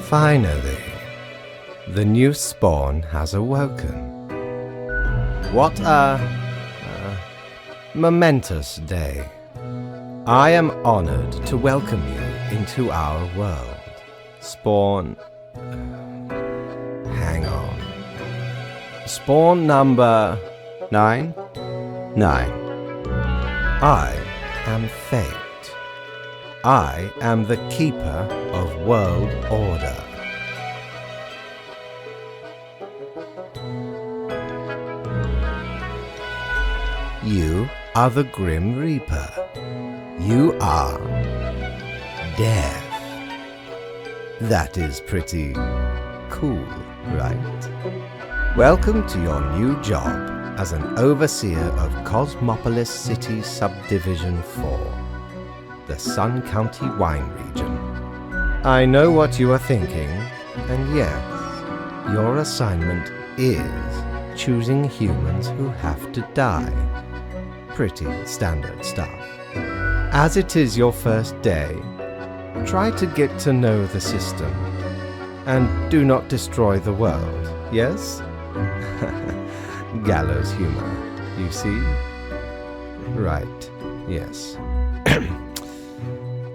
Finally, the new spawn has awoken. What a momentous day. I am honored to welcome you into our world. Spawn... hang on. Spawn number... 9? 9. I am Fate. I am the keeper of world order. You are the Grim Reaper. You are death. That is pretty cool, right? Welcome to your new job as an overseer of Cosmopolis City Subdivision 4. The Sun County Wine Region. I know what you are thinking, and yes, your assignment is choosing humans who have to die. Pretty standard stuff. As it is your first day, try to get to know the system, and do not destroy the world, yes? Gallows humor, you see? Right, yes.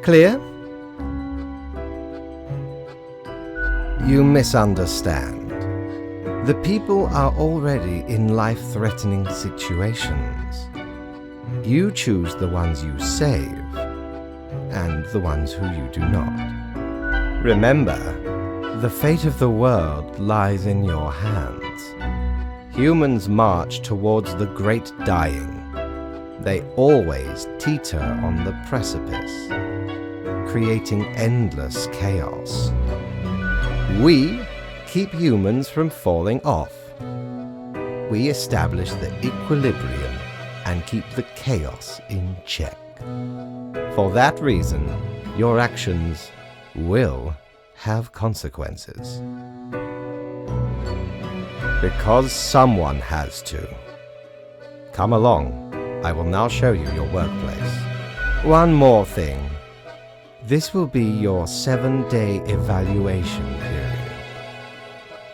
Clear? You misunderstand. The people are already in life-threatening situations. You choose the ones you save, and the ones who you do not. Remember, the fate of the world lies in your hands. Humans march towards the great dying. They always teeter on the precipice, creating endless chaos. We keep humans from falling off. We establish the equilibrium and keep the chaos in check. For that reason, your actions will have consequences. Because someone has to. Come along, I will now show you your workplace. One more thing. This will be your 7-day evaluation period.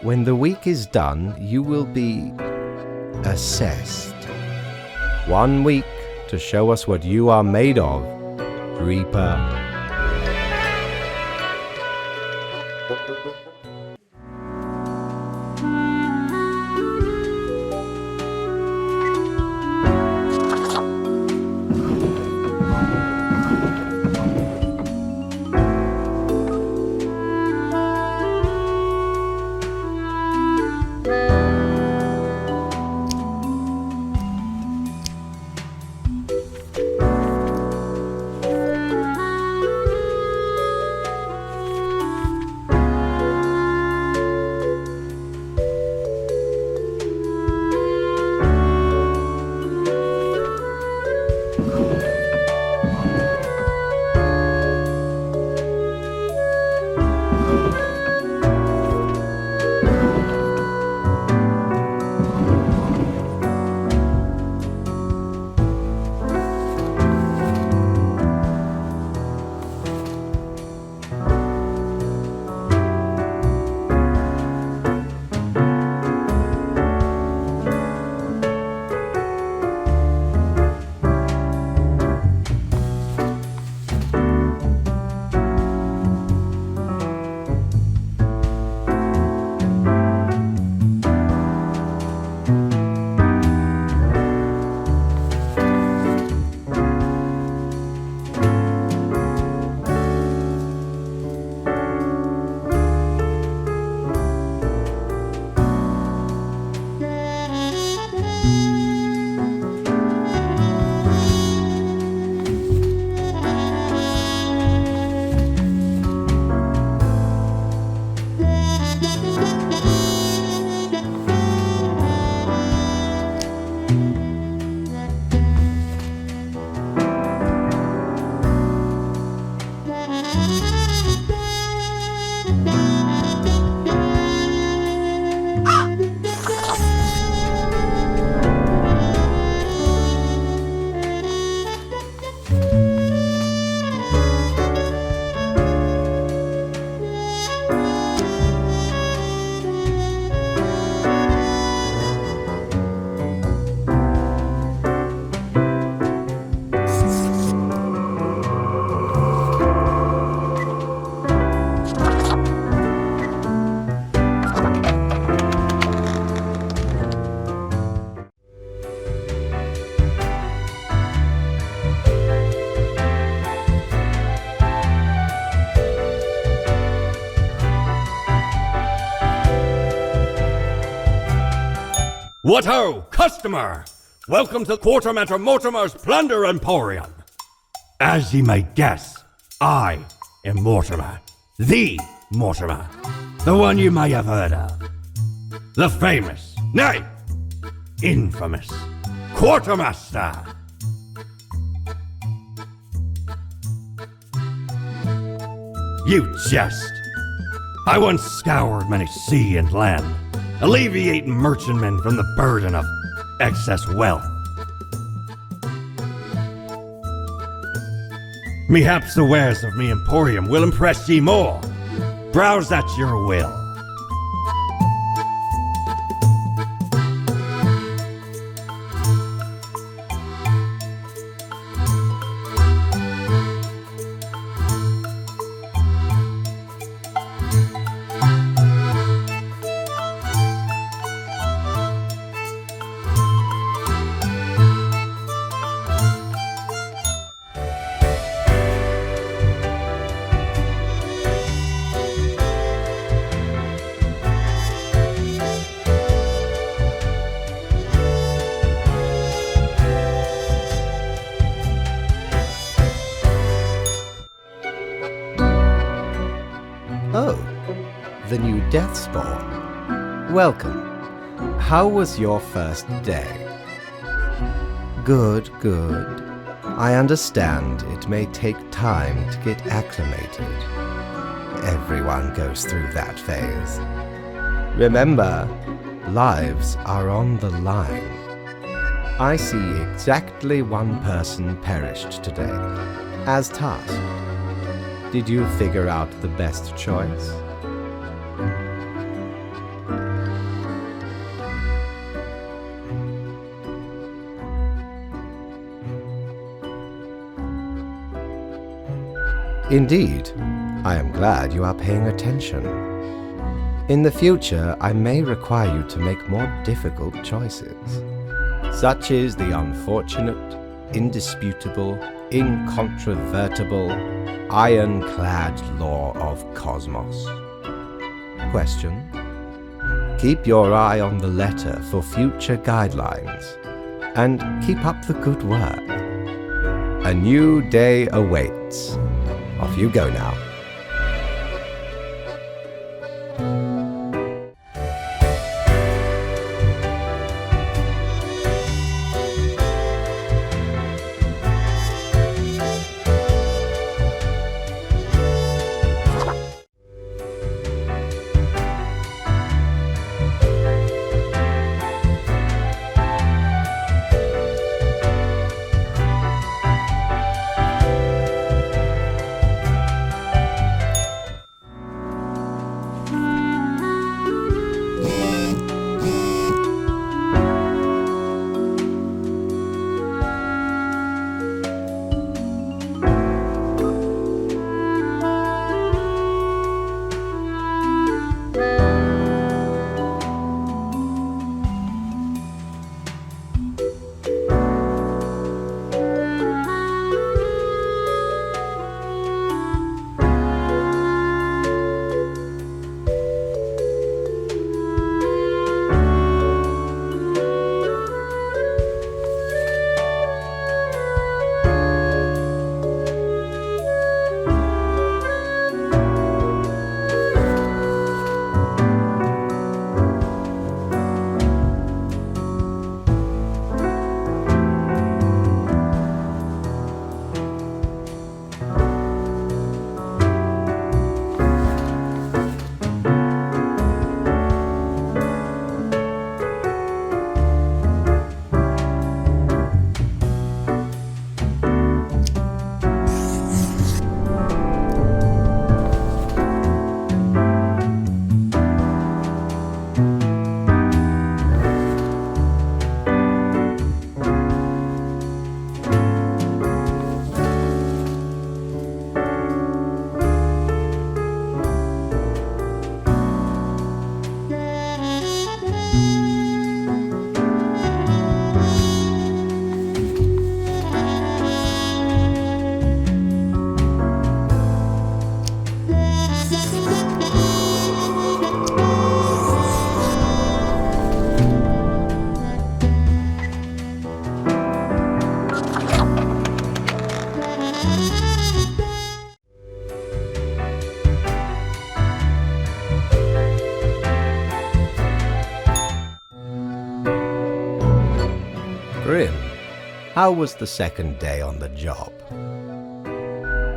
When the week is done, you will be assessed. 1 week to show us what you are made of, Reaper. What ho, customer! Welcome to Quartermaster Mortimer's Plunder Emporium. As ye may guess, I am Mortimer, the Mortimer, the one you may have heard of. The famous, nay, infamous Quartermaster. You jest. I once scoured many sea and land, alleviating merchantmen from the burden of excess wealth. Mehaps the wares of me emporium will impress ye more. Browse at your will. Oh, the new death spawn. Welcome. How was your first day? Good, good. I understand it may take time to get acclimated. Everyone goes through that phase. Remember, lives are on the line. I see exactly one person perished today, as tasked. Did you figure out the best choice? Indeed, I am glad you are paying attention. In the future, I may require you to make more difficult choices. Such is the unfortunate, indisputable, incontrovertible, ironclad law of cosmos. Question: keep your eye on the letter for future guidelines, and keep up the good work. A new day awaits. Off you go now. How was the second day on the job?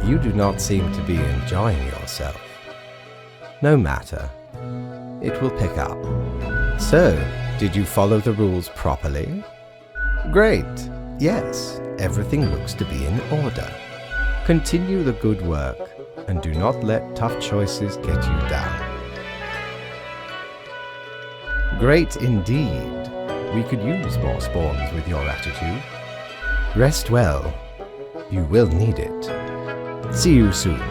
You do not seem to be enjoying yourself. No matter. It will pick up. So, did you follow the rules properly? Great. Yes, everything looks to be in order. Continue the good work and do not let tough choices get you down. Great indeed. We could use more spawns with your attitude. Rest well. You will need it. See you soon.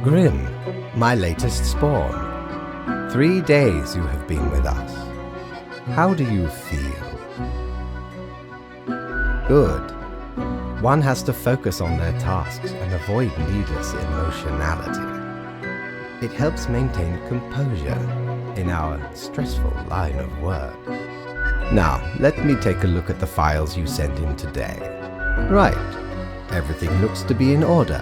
Grim, my latest spawn. 3 days you have been with us. How do you feel? Good. One has to focus on their tasks and avoid needless emotionality. It helps maintain composure in our stressful line of work. Now, let me take a look at the files you sent in today. Right. Everything looks to be in order.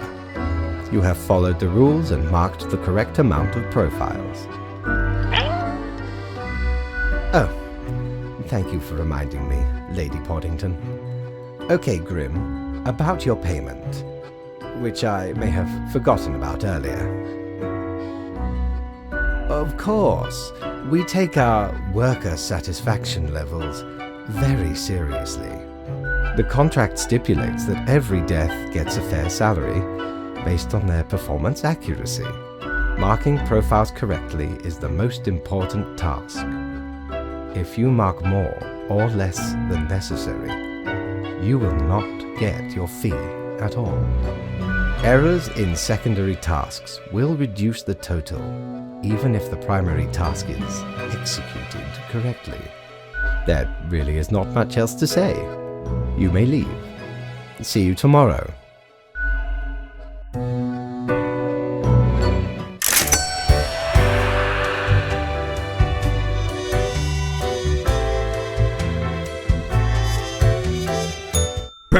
You have followed the rules and marked the correct amount of profiles. Oh, thank you for reminding me, Lady Poddington. Okay, Grim, about your payment, which I may have forgotten about earlier. Of course, we take our worker satisfaction levels very seriously. The contract stipulates that every death gets a fair salary based on their performance accuracy. Marking profiles correctly is the most important task. If you mark more or less than necessary, you will not get your fee at all. Errors in secondary tasks will reduce the total, even if the primary task is executed correctly. There really is not much else to say. You may leave. See you tomorrow.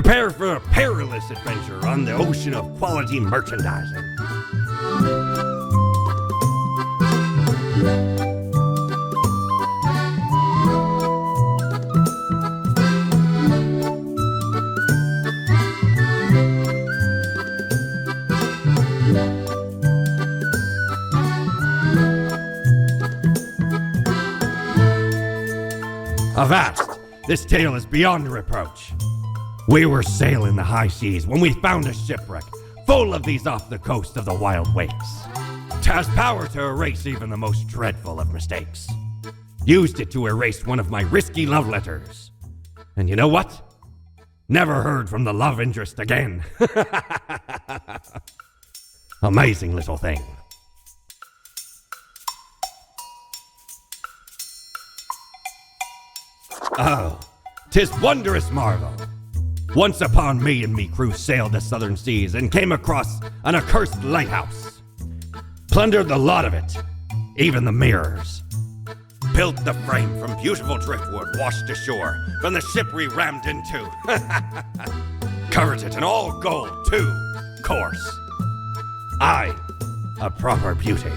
Prepare for a perilous adventure on the ocean of quality merchandising. Avast! This tale is beyond reproach. We were sailing the high seas when we found a shipwreck full of these off the coast of the wild wakes. 'Twas power to erase even the most dreadful of mistakes. Used it to erase one of my risky love letters. And you know what? Never heard from the love interest again. Amazing little thing. Oh, 'tis wondrous marvel. Once upon me and me crew sailed the southern seas and came across an accursed lighthouse. Plundered the lot of it, even the mirrors. Built the frame from beautiful driftwood washed ashore from the ship we rammed into. Covered it in all gold too, course. Aye, a proper beauty.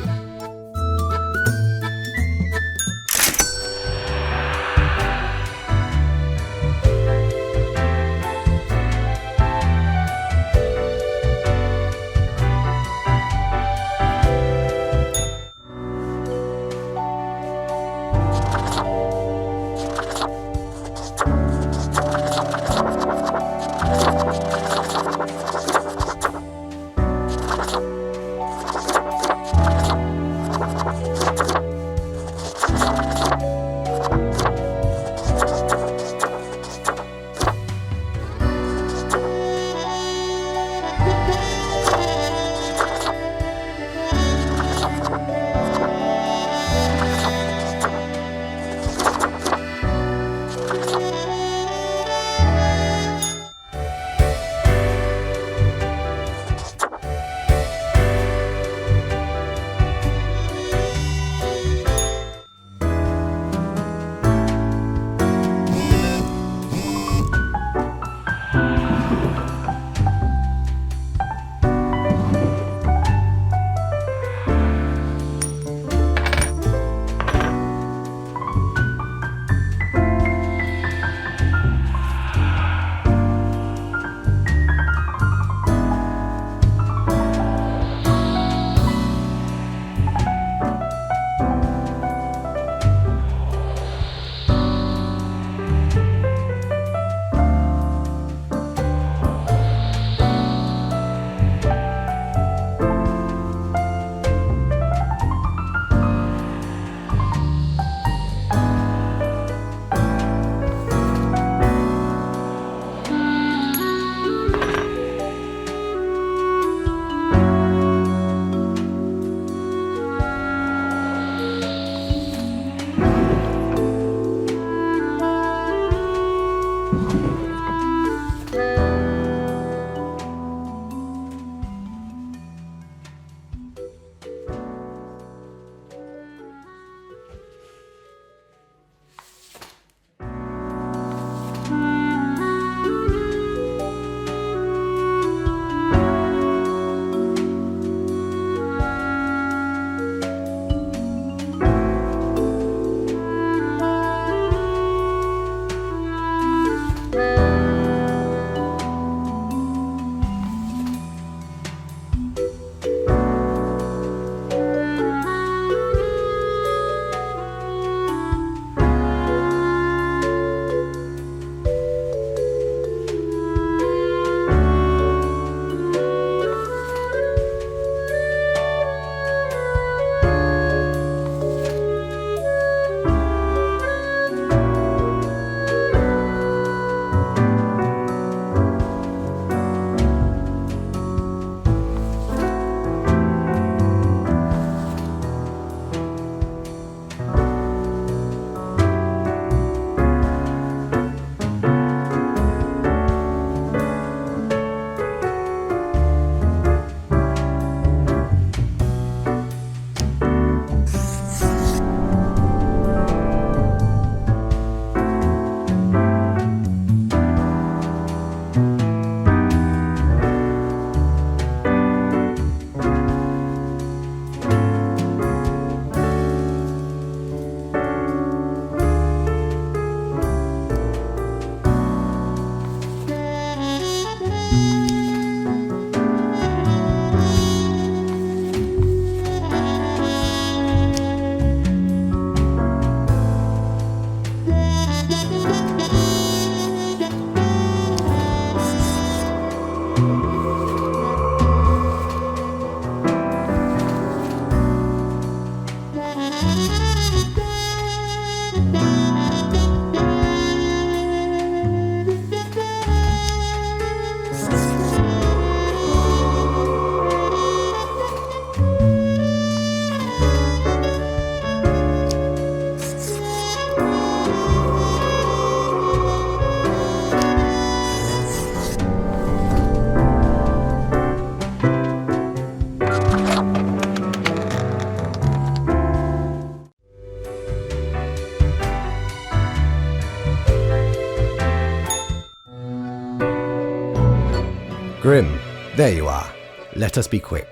Grim, there you are. Let us be quick.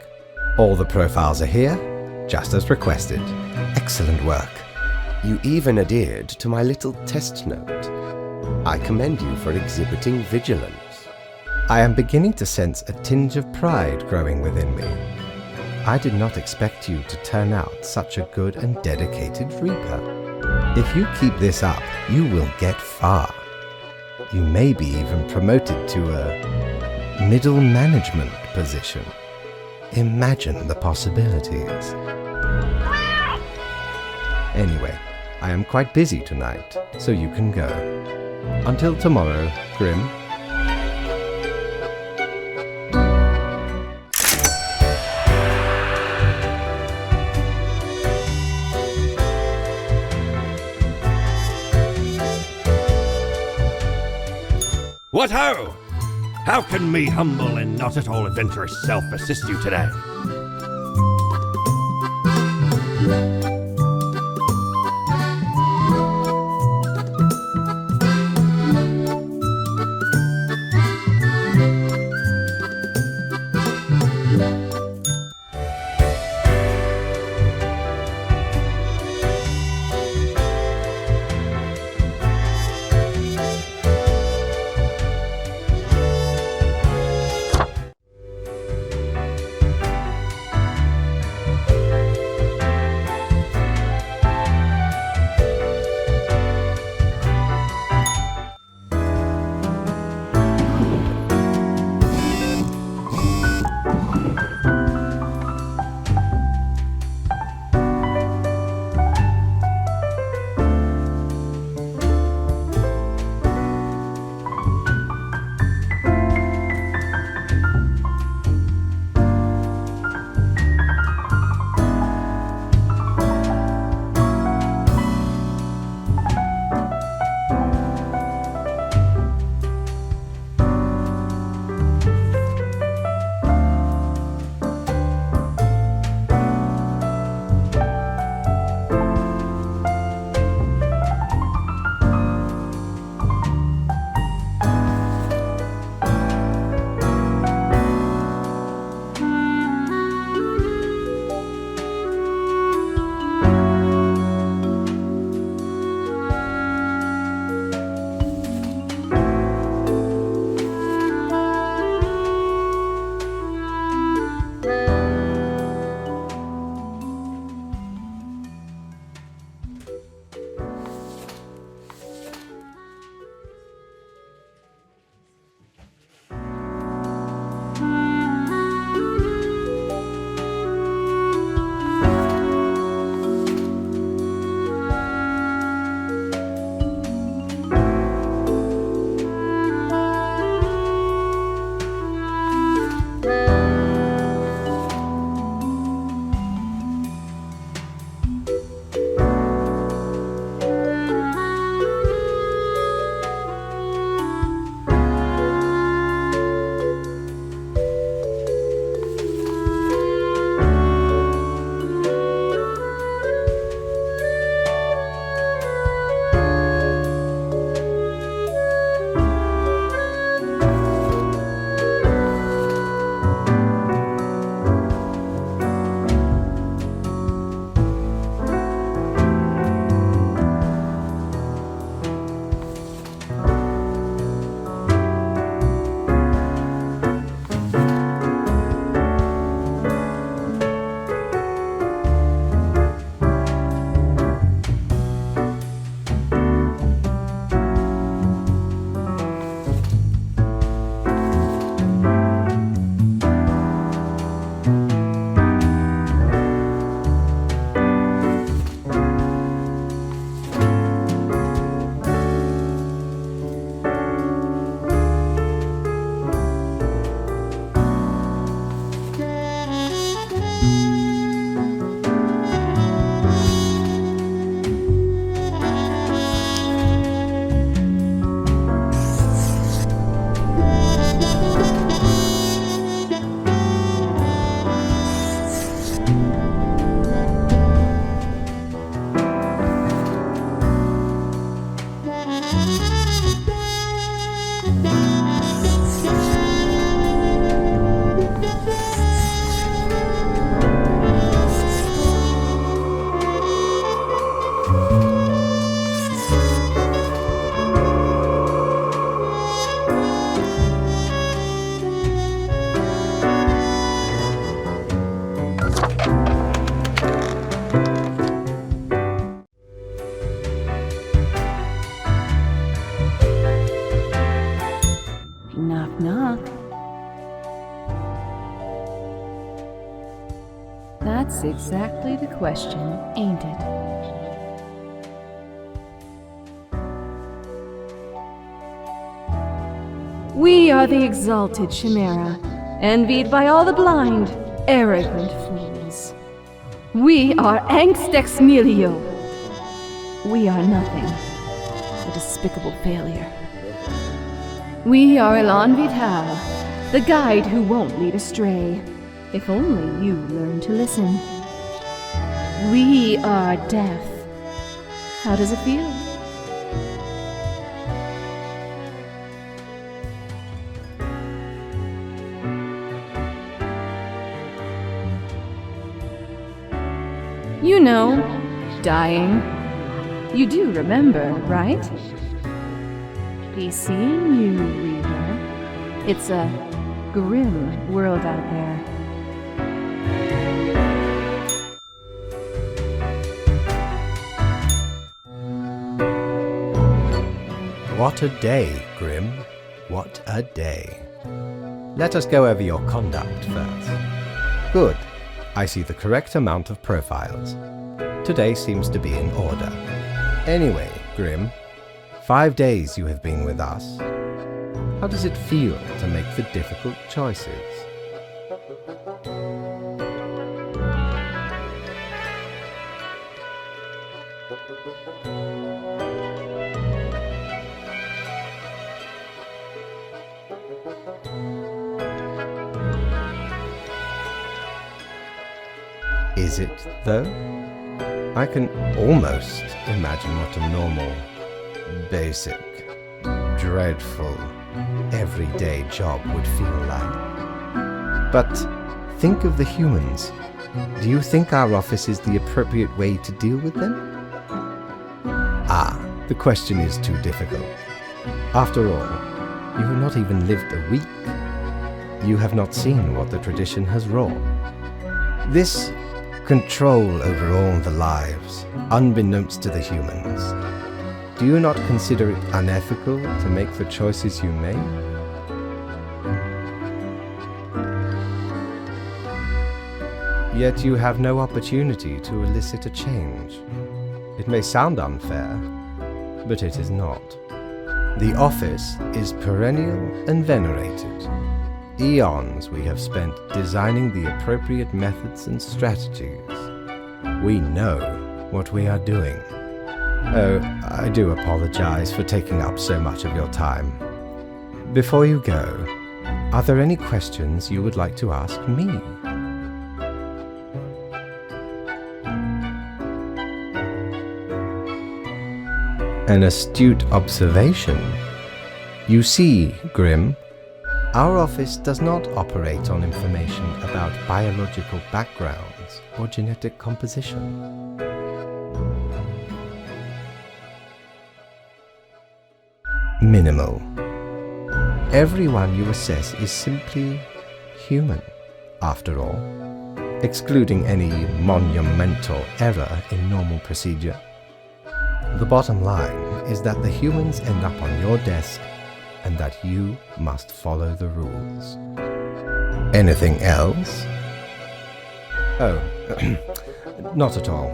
All the profiles are here, just as requested. Excellent work. You even adhered to my little test note. I commend you for exhibiting vigilance. I am beginning to sense a tinge of pride growing within me. I did not expect you to turn out such a good and dedicated Reaper. If you keep this up, you will get far. You may be even promoted to a middle management position. Imagine the possibilities. Anyway, I am quite busy tonight, so you can go. Until tomorrow, Grim. What ho! How can me humble and not at all adventurous self assist you today? That's exactly the question, ain't it? We are the exalted Chimera, envied by all the blind, arrogant fools. We are Angst Ex Nihilo. We are nothing, a despicable failure. We are Elan Vital, the guide who won't lead astray, if only you learn to listen. We are death. How does it feel? You know, dying. You do remember, right? He's seeing you, Reader. It's a grim world out there. What a day, Grim. What a day. Let us go over your conduct first. Good. I see the correct amount of profiles. Today seems to be in order. Anyway, Grim, 5 days you have been with us. How does it feel to make the difficult choices? Is it, though? I can almost imagine what a normal, basic, dreadful, everyday job would feel like. But think of the humans. Do you think our office is the appropriate way to deal with them? Ah, the question is too difficult. After all, you have not even lived a week. You have not seen what the tradition has wrought. This control over all the lives, unbeknownst to the humans. Do you not consider it unethical to make the choices you make? Yet you have no opportunity to elicit a change. It may sound unfair, but it is not. The office is perennial and venerated. Eons we have spent designing the appropriate methods and strategies. We know what we are doing. Oh, I do apologize for taking up so much of your time. Before you go, are there any questions you would like to ask me? An astute observation. You see, Grim, our office does not operate on information about biological backgrounds or genetic composition. Minimal. Everyone you assess is simply human, after all, excluding any monumental error in normal procedure. The bottom line is that the humans end up on your desk and that you must follow the rules. Anything else? Oh, not at all.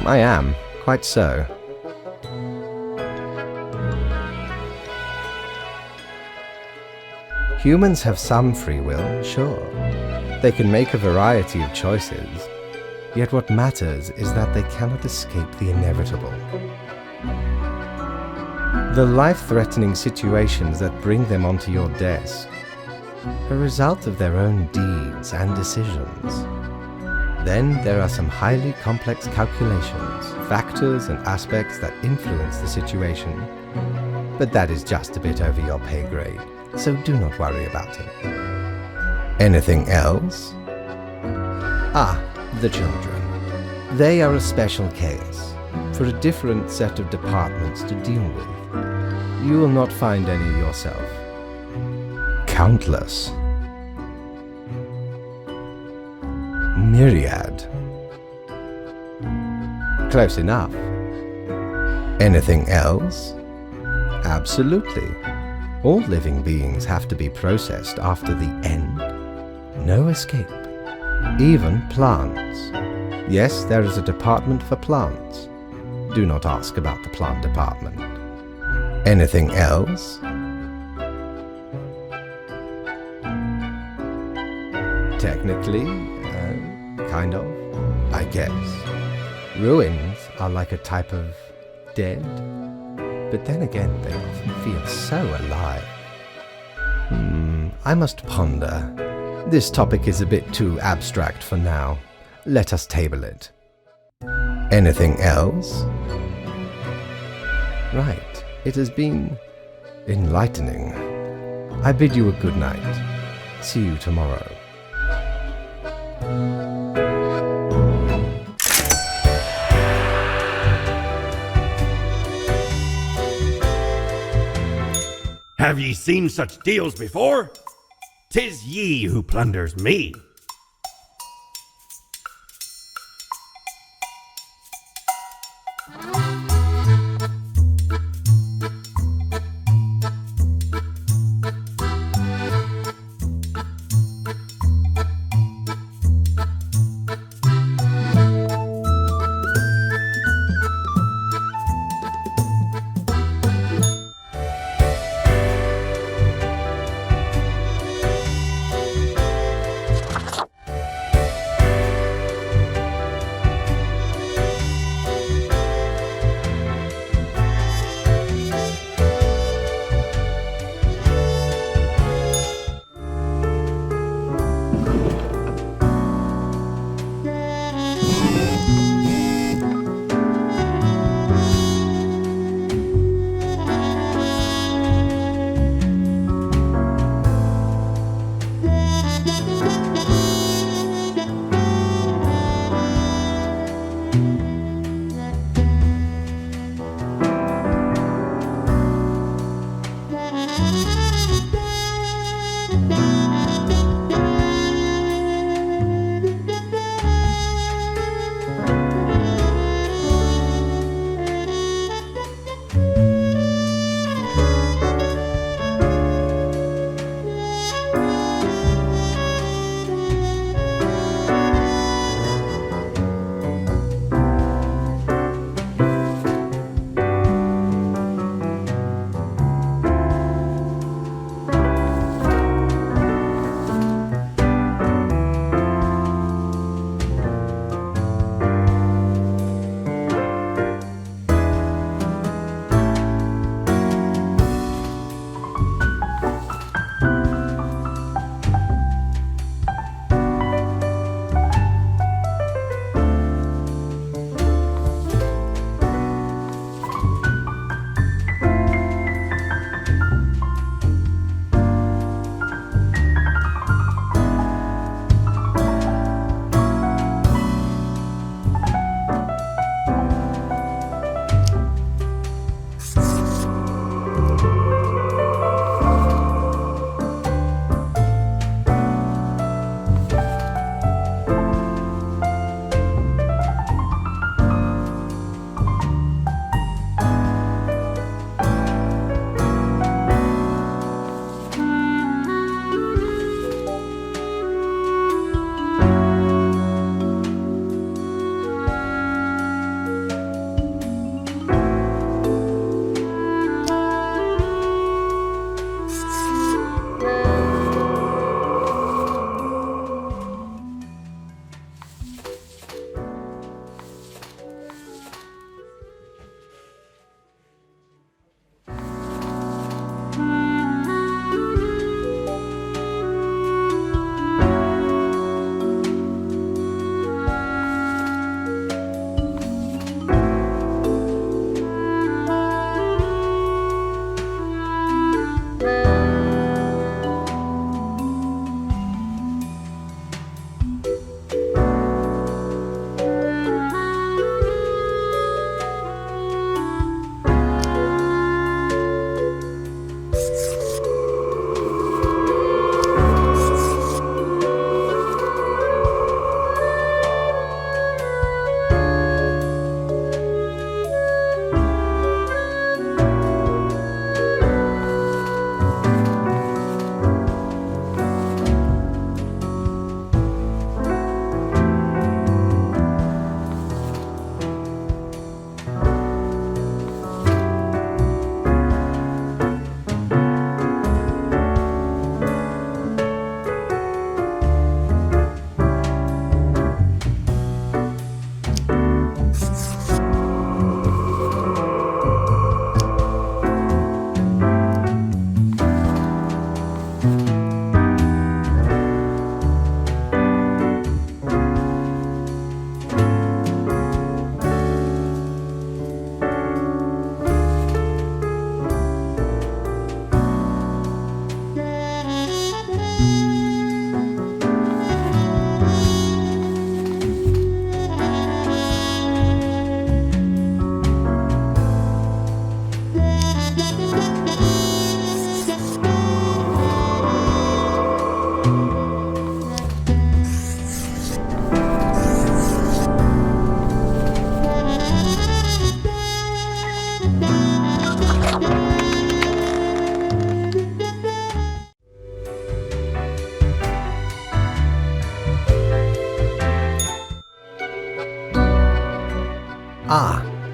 I am, quite so. Humans have some free will, sure. They can make a variety of choices, yet what matters is that they cannot escape the inevitable. The life-threatening situations that bring them onto your desk are a result of their own deeds and decisions. Then there are some highly complex calculations, factors and aspects that influence the situation, but that is just a bit over your pay grade, so do not worry about it. Anything else? Ah, the children. They are a special case, for a different set of departments to deal with. You will not find any yourself. Countless. Myriad. Close enough. Anything else? Absolutely. All living beings have to be processed after the end. No escape. Even plants. Yes, there is a department for plants. Do not ask about the plant department. Anything else? Technically, kind of, I guess. Ruins are like a type of dead, but then again, they often feel so alive. I must ponder. This topic is a bit too abstract for now. Let us table it. Anything else? Right, it has been enlightening. I bid you a good night. See you tomorrow. Have ye seen such deals before? 'Tis ye who plunders me.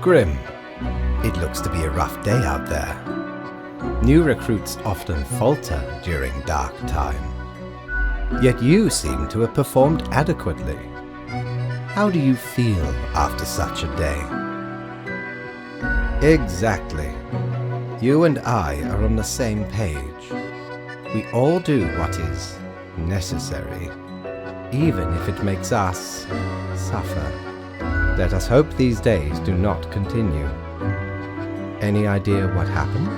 Grim, it looks to be a rough day out there. New recruits often falter during dark time. Yet you seem to have performed adequately. How do you feel after such a day? Exactly. You and I are on the same page. We all do what is necessary, even if it makes us suffer. Let us hope these days do not continue. Any idea what happened?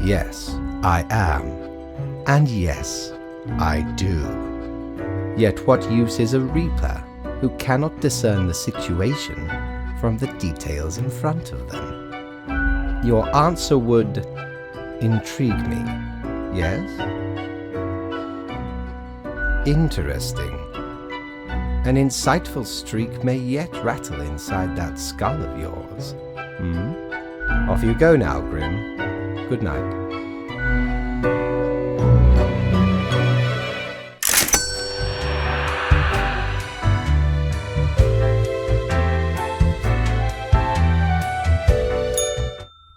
Yes, I am. And yes, I do. Yet what use is a reaper who cannot discern the situation from the details in front of them? Your answer would intrigue me, yes? Interesting. An insightful streak may yet rattle inside that skull of yours. Off you go now, Grim. Good night.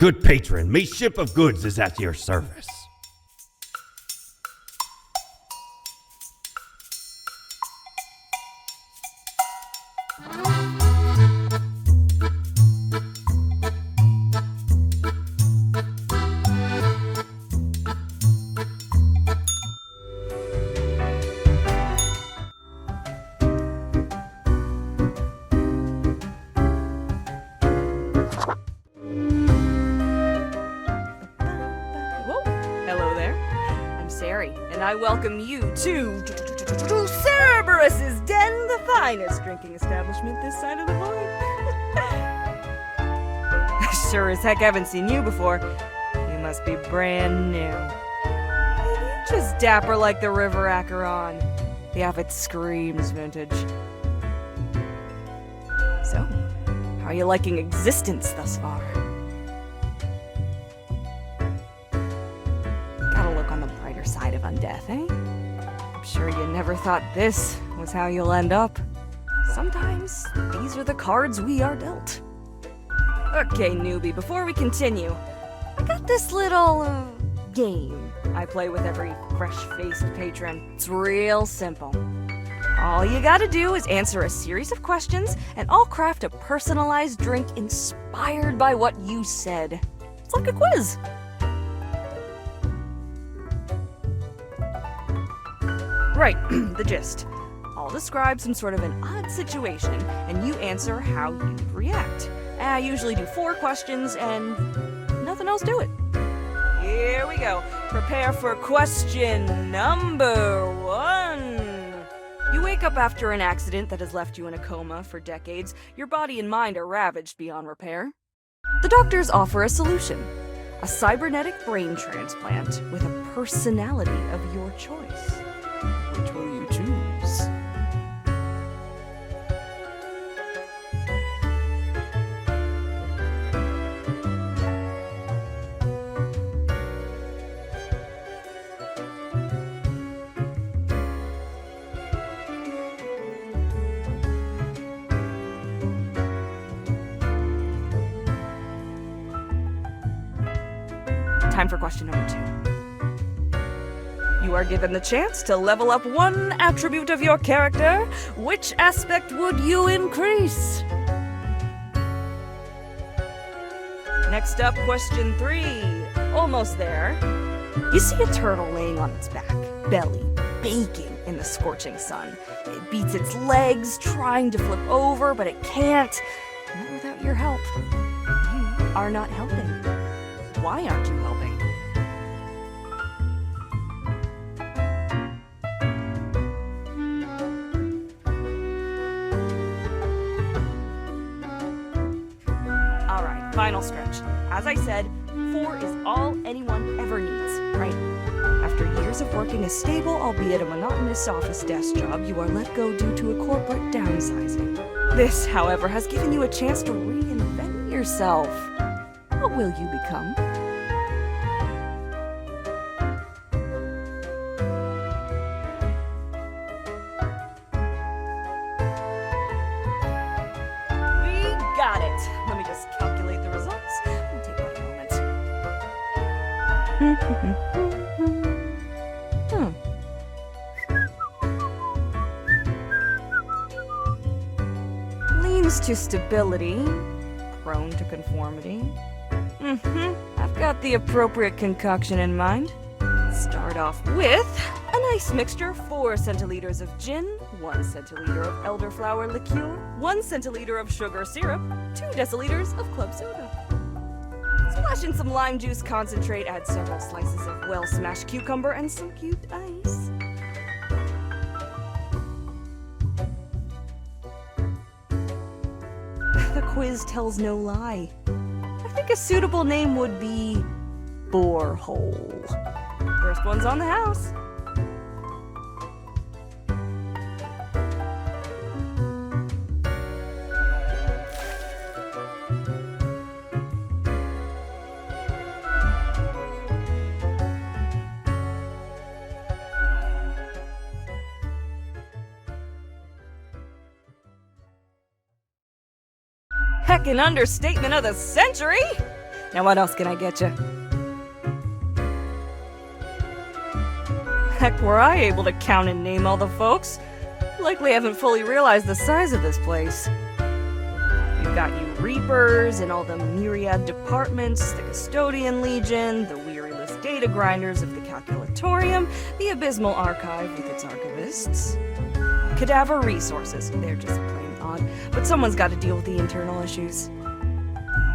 Good patron, me ship of goods is at your service. And I welcome you to Cerberus's Den, the finest drinking establishment this side of the void. I sure as heck haven't seen you before. You must be brand new. Just dapper like the River Acheron. The outfit screams vintage. So, how are you liking existence thus far? Side of undeath, eh? I'm sure you never thought this was how you'll end up. Sometimes these are the cards we are dealt. Okay, newbie, before we continue, I got this little game I play with every fresh-faced patron. It's real simple. All you gotta do is answer a series of questions, and I'll craft a personalized drink inspired by what you said. It's like a quiz. Right, the gist. I'll describe some sort of an odd situation, and you answer how you'd react. I usually do 4 questions, and nothing else to it. Here we go. Prepare for question number 1. You wake up after an accident that has left you in a coma for decades. Your body and mind are ravaged beyond repair. The doctors offer a solution. A cybernetic brain transplant with a personality of your choice. Which will you choose? Time for question number 2. You are given the chance to level up one attribute of your character. Which aspect would you increase? Next up, question 3. Almost there. You see a turtle laying on its back, belly baking in the scorching sun. It beats its legs, trying to flip over, but it can't. Not without your help. You are not helping. Why aren't you helping? Final stretch. As I said, 4 is all anyone ever needs, right? After years of working a stable, albeit a monotonous office desk job, you are let go due to a corporate downsizing. This, however, has given you a chance to reinvent yourself. What will you become? Hmm. Leans to stability, prone to conformity. I've got the appropriate concoction in mind. Start off with a nice mixture: 4 centiliters of gin, 1 centiliter of elderflower liqueur, 1 centiliter of sugar syrup, 2 deciliters of club soda. Splash in some lime juice concentrate, add several slices of well-smashed cucumber and some cubed ice. The quiz tells no lie. I think a suitable name would be Borehole. First one's on the house. Heckin' understatement of the century! Now what else can I get you? Heck, were I able to count and name all the folks? Likely haven't fully realized the size of this place. We've got you reapers in all the myriad departments, the custodian legion, the weariless data grinders of the calculatorium, the abysmal archive with its archivists. Cadaver resources, they're just plain odd, but someone's got to deal with the internal issues.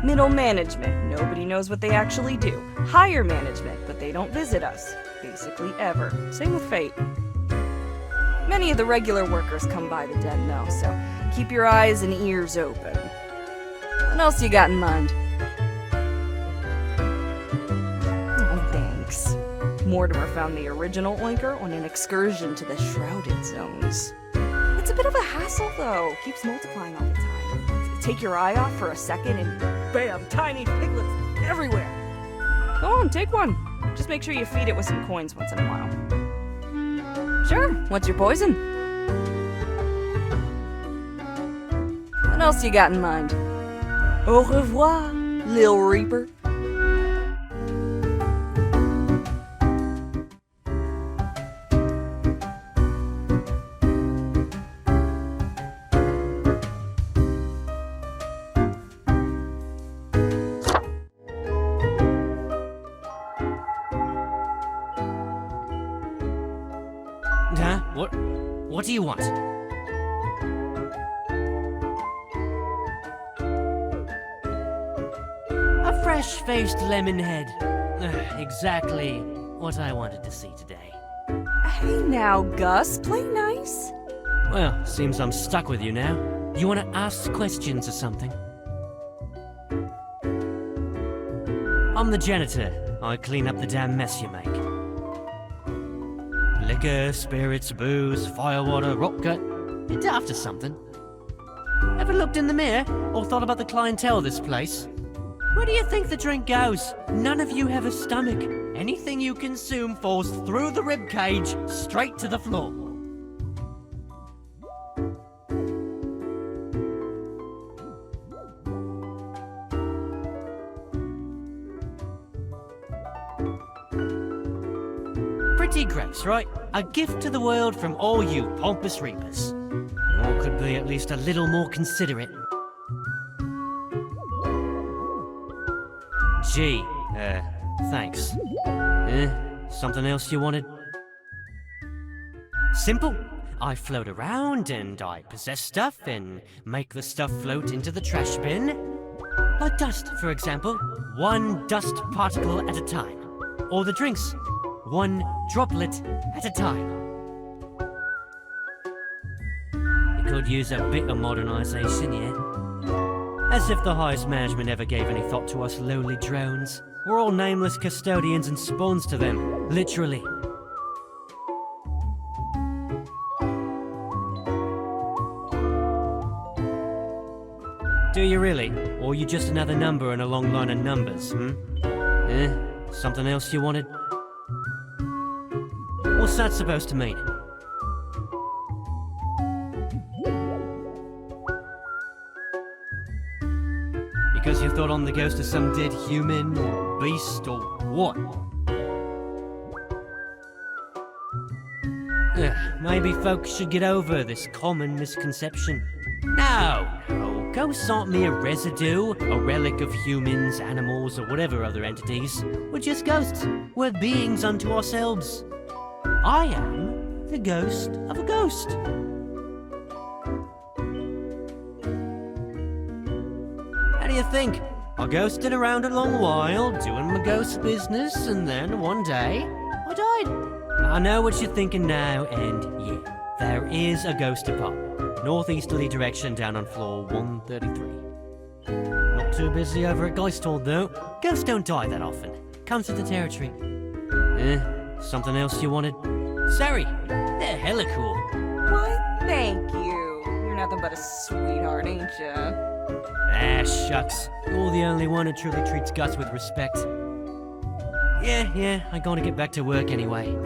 Middle management, nobody knows what they actually do. Higher management, but they don't visit us. Basically ever. Same with fate. Many of the regular workers come by the den though, so keep your eyes and ears open. What else you got in mind? Oh, thanks. Mortimer found the original Oinker on an excursion to the Shrouded Zones. It's a bit of a hassle though, keeps multiplying all the time. Take your eye off for a second and bam, tiny piglets everywhere. Go on, take one. Just make sure you feed it with some coins once in a while. Sure, what's your poison? What else you got in mind? Au revoir, Lil Reaper. Huh? What do you want? A fresh-faced lemon head. Exactly what I wanted to see today. Hey now, Gus, play nice. Well, seems I'm stuck with you now. You want to ask questions or something? I'm the janitor. I clean up the damn mess you make. Liquor, spirits, booze, firewater, rock cut. You're after something. Ever looked in the mirror or thought about the clientele of this place? Where do you think the drink goes? None of you have a stomach. Anything you consume falls through the rib cage straight to the floor. Pretty gross, right? A gift to the world from all you pompous reapers. Or could be at least a little more considerate. Gee, thanks. Something else you wanted? Simple. I float around and I possess stuff and make the stuff float into the trash bin. Like dust, for example. One dust particle at a time. Or the drinks. One droplet at a time. You could use a bit of modernization, yeah? As if the highest management ever gave any thought to us lowly drones. We're all nameless custodians and spawns to them, literally. Do you really? Or are you just another number in a long line of numbers, Something else you wanted? What's that supposed to mean? Because you thought I'm the ghost of some dead human or beast or what? Maybe folks should get over this common misconception. No, ghosts aren't mere residue, a relic of humans, animals, or whatever other entities. We're just ghosts. We're beings unto ourselves. I am the ghost of a ghost. How do you think? I ghosted around a long while, doing my ghost business, and then one day, I died. I know what you're thinking now, and yeah, there is a ghost apartment. Northeasterly direction down on floor 133. Not too busy over at Geist Hall, though. Ghosts don't die that often. Comes with the territory. Something else you wanted? Sorry, they're hella cool. Why, thank you. You're nothing but a sweetheart, ain't ya? Ah, shucks. You're the only one who truly treats Gus with respect. Yeah, I gotta get back to work anyway.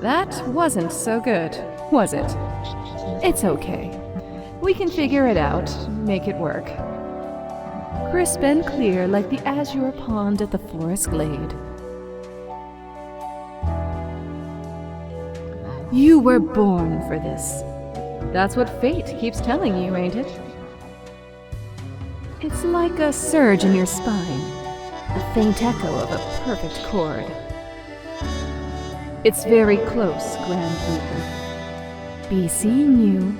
That wasn't so good, was it? It's okay. We can figure it out, make it work. Crisp and clear like the azure pond at the forest glade. You were born for this. That's what fate keeps telling you, ain't it? It's like a surge in your spine, a faint echo of a perfect chord. It's very close, Grand Reaper. Be seeing you.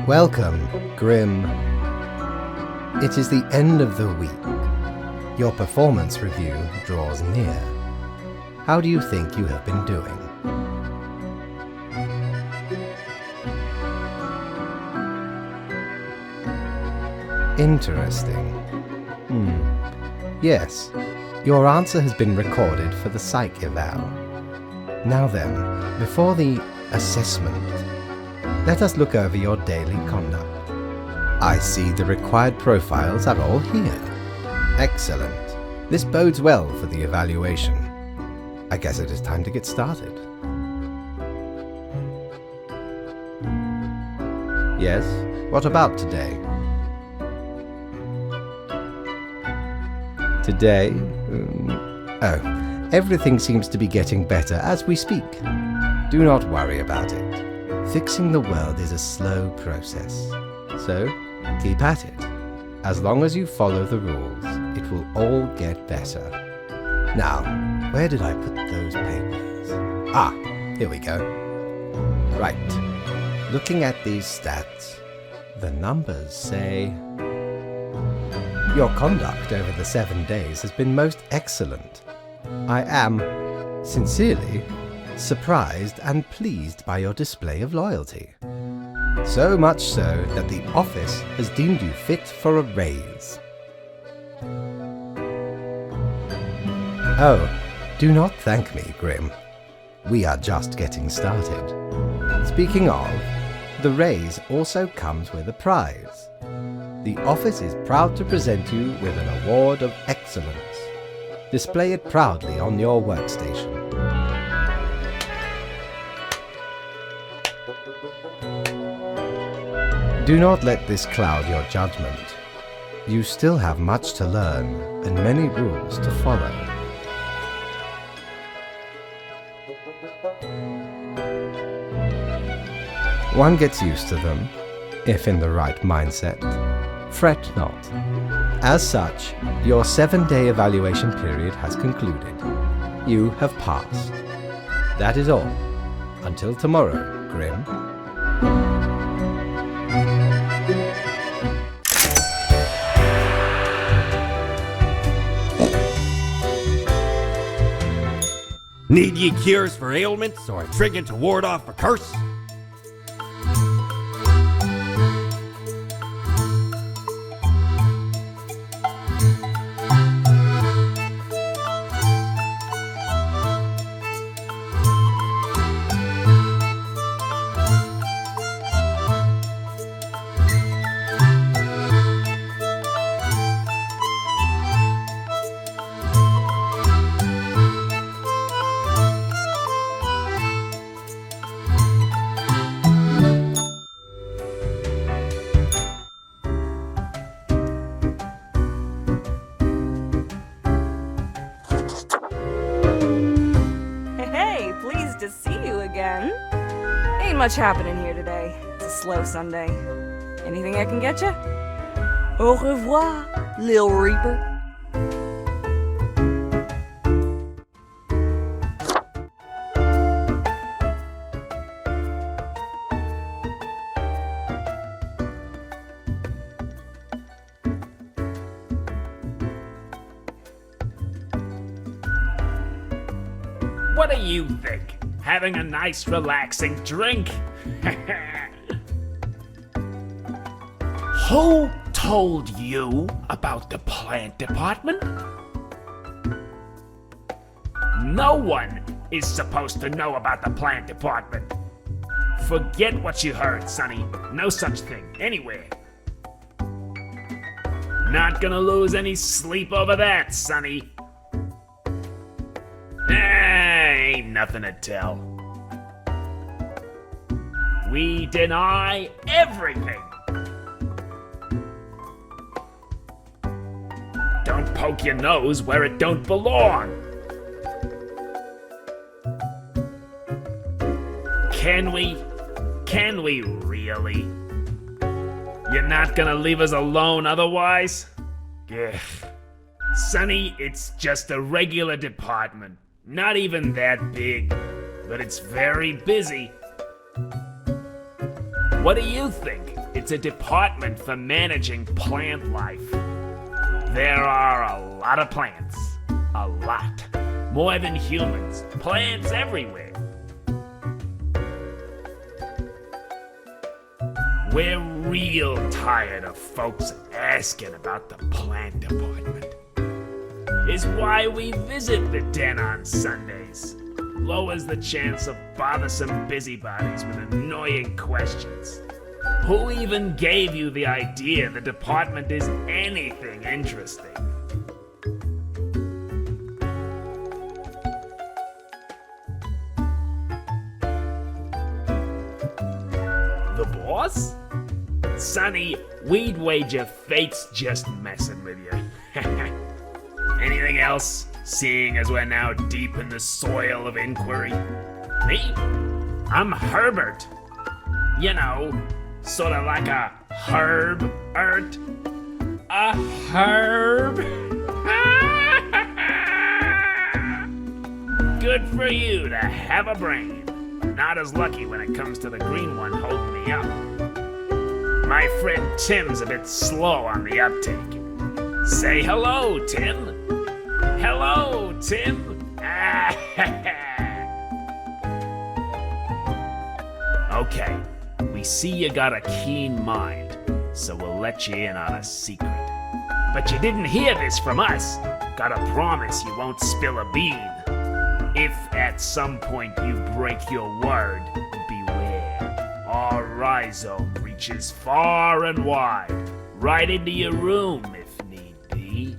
Welcome, Grim. It is the end of the week. Your performance review draws near. How do you think you have been doing? Interesting. Yes, your answer has been recorded for the psych eval. Now then, before the assessment, let us look over your daily conduct. I see the required profiles are all here. Excellent. This bodes well for the evaluation. I guess it is time to get started. Yes? What about today? Today? Everything seems to be getting better as we speak. Do not worry about it. Fixing the world is a slow process. So, keep at it. As long as you follow the rules, it will all get better. Now, where did I put those papers? Ah, here we go. Right. Looking at these stats, the numbers say your conduct over the 7 days has been most excellent. I am, sincerely, surprised and pleased by your display of loyalty. So much so that the office has deemed you fit for a raise. Oh, do not thank me, Grim. We are just getting started. Speaking of, the raise also comes with a prize. The office is proud to present you with an award of excellence. Display it proudly on your workstation. Do not let this cloud your judgment. You still have much to learn and many rules to follow. One gets used to them, if in the right mindset. Fret not. As such, your 7-day evaluation period has concluded. You have passed. That is all. Until tomorrow, Grim. Need ye cures for ailments or a trinket to ward off a curse? Hey, pleased to see you again. Ain't much happening here today. It's a slow Sunday. Anything I can get you? Au revoir, Lil Reaper. What do you think? Having a nice relaxing drink? Who told you about the plant department? No one is supposed to know about the plant department. Forget what you heard, Sonny. No such thing anywhere. Not gonna lose any sleep over that, Sonny. Ain't nothing to tell. We deny everything. poke your nose where it don't belong. Can we? Can we really? You're not gonna leave us alone otherwise? Ugh. Sonny, it's just a regular department. Not even that big, but it's very busy. What do you think? It's a department for managing plant life. There are a lot of plants. A lot. More than humans. Plants everywhere. We're real tired of folks asking about the plant department. Is why we visit the den on Sundays. Lowers the chance of bothersome busybodies with annoying questions. Who even gave you the idea the department is anything interesting? The boss? Sonny, we'd wager fate's just messing with you. Anything else, seeing as we're now deep in the soil of inquiry? Me? I'm Herbert. You know, sort of like a herb-ert. A herb? Good for you to have a brain. Not as lucky when it comes to the green one holding me up. My friend Tim's a bit slow on the uptake. Say hello, Tim. Hello, Tim. Okay, we see you got a keen mind, so we'll let you in on a secret. But you didn't hear this from us. Gotta promise you won't spill a bean. If at some point you break your word, beware. Our rhizome reaches far and wide, right into your room if need be.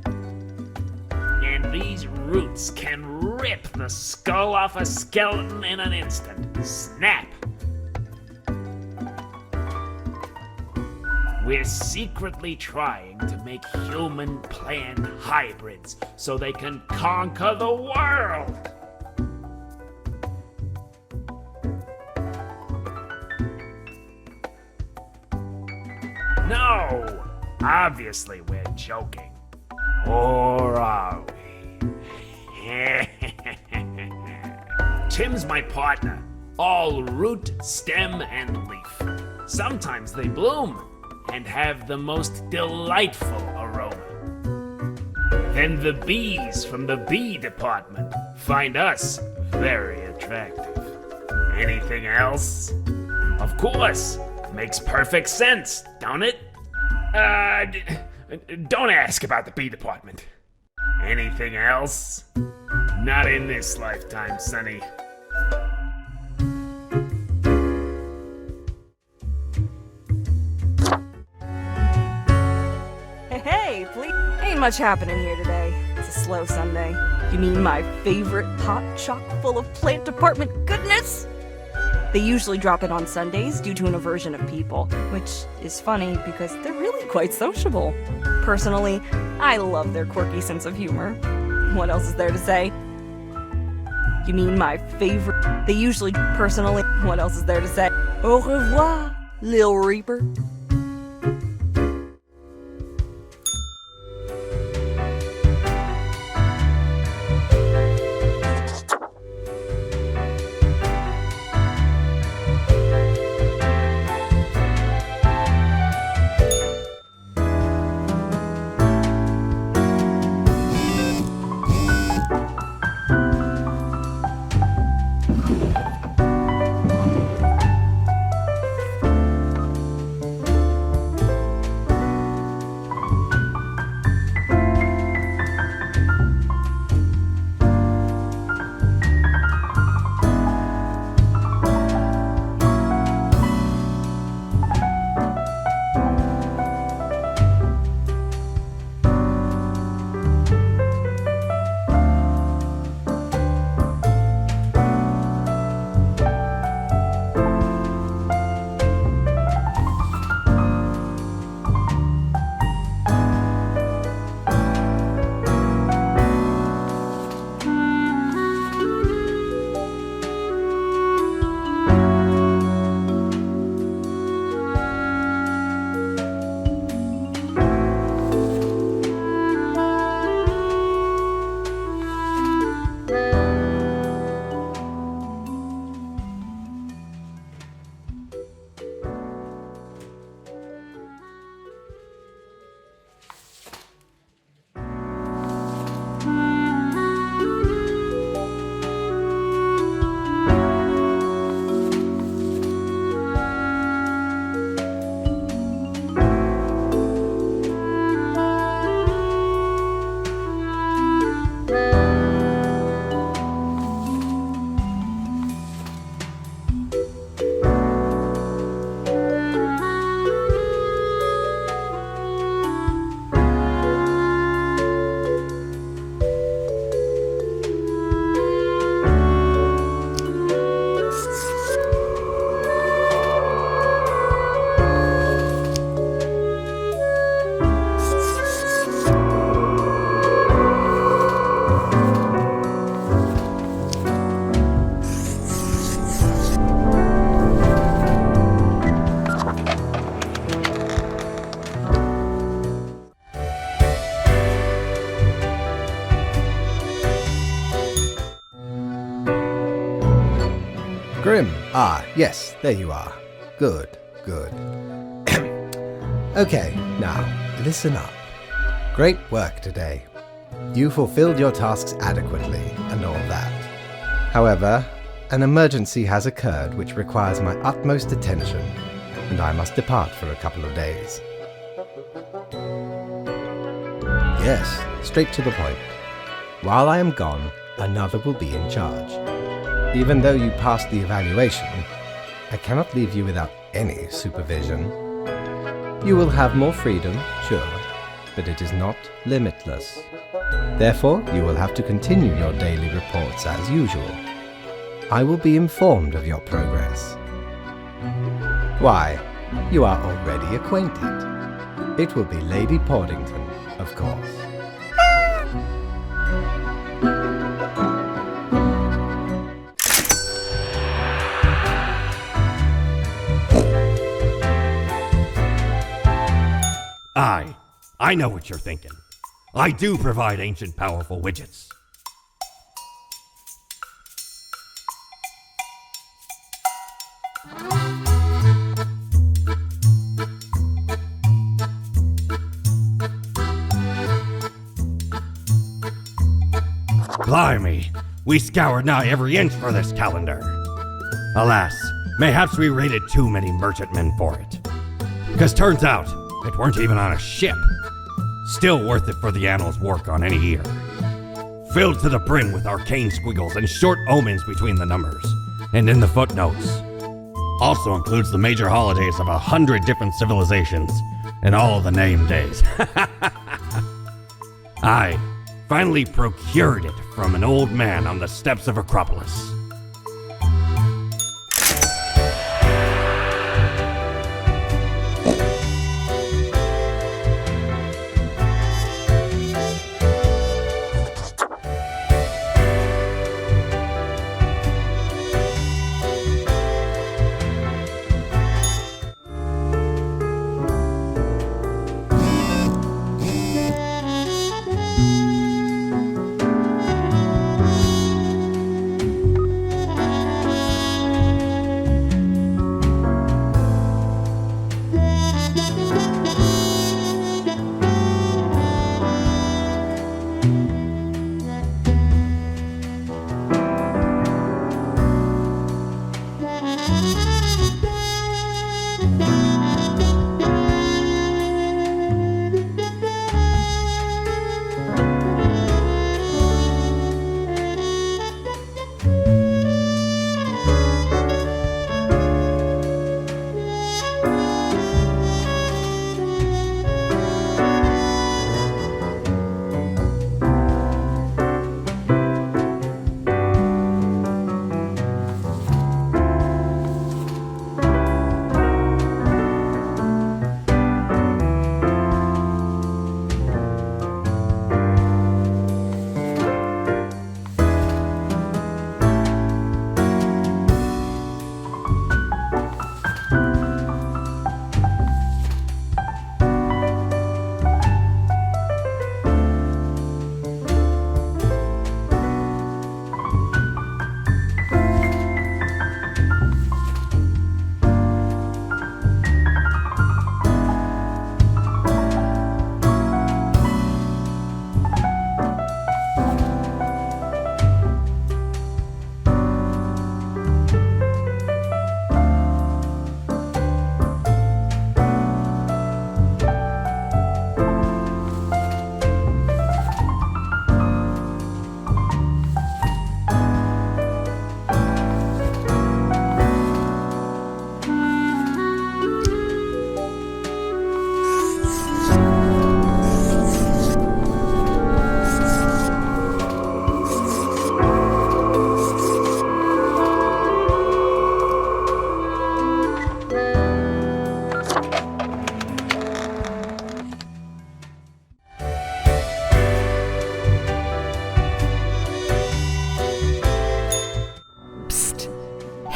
And these roots can rip the skull off a skeleton in an instant. Snap! We're secretly trying to make human-plant hybrids so they can conquer the world! No! Obviously we're joking. Or are we? Tim's my partner. All root, stem, and leaf. Sometimes they bloom and have the most delightful aroma. Then the bees from the bee department find us very attractive. Anything else? Of course! Makes perfect sense, don't it? Don't ask about the bee department. Anything else? Not in this lifetime, Sonny. Hey, please. Ain't much happening here today. It's a slow Sunday. You mean my favorite pot chock full of plant department goodness? They usually drop it on Sundays due to an aversion of people, which is funny because they're really quite sociable. Personally, I love their quirky sense of humor. What else is there to say? You mean my favorite? They usually, personally, what else is there to say? Au revoir, Lil Reaper. Grim. Ah, yes, there you are. Good, good. Okay, now, listen up. Great work today. You fulfilled your tasks adequately and all that. However, an emergency has occurred which requires my utmost attention, and I must depart for a couple of days. Yes, straight to the point. While I am gone, another will be in charge. Even though you passed the evaluation, I cannot leave you without any supervision. You will have more freedom, sure, but it is not limitless. Therefore, you will have to continue your daily reports as usual. I will be informed of your progress. Why, you are already acquainted. It will be Lady Portington, of course. I know what you're thinking. I do provide ancient powerful widgets. Blimey, we scoured nigh every inch for this calendar. Alas, mayhaps we raided too many merchantmen for it. Because turns out, it weren't even on a ship. Still worth it for the annals' work on any year. Filled to the brim with arcane squiggles and short omens between the numbers, and in the footnotes. Also includes the major holidays of 100 different civilizations, and all the name days. I finally procured it from an old man on the steps of Acropolis.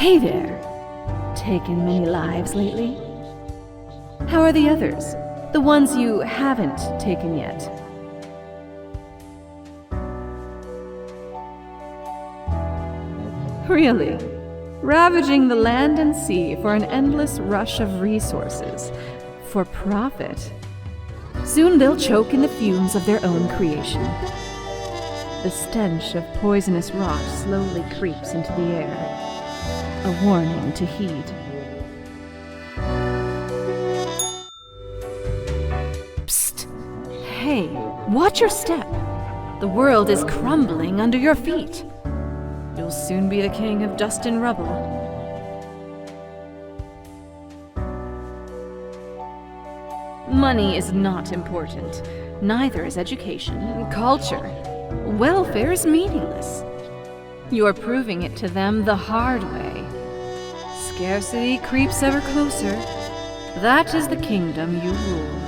Hey there. Taken many lives lately? How are the others? The ones you haven't taken yet? Really? ravaging the land and sea for an endless rush of resources, for profit. Soon they'll choke in the fumes of their own creation. The stench of poisonous rot slowly creeps into the air, a warning to heed. Psst! Hey, watch your step. The world is crumbling under your feet. You'll soon be the king of dust and rubble. Money is not important. Neither is education, culture. Welfare is meaningless. You're proving it to them the hard way. Scarcity creeps ever closer. That is the kingdom you rule.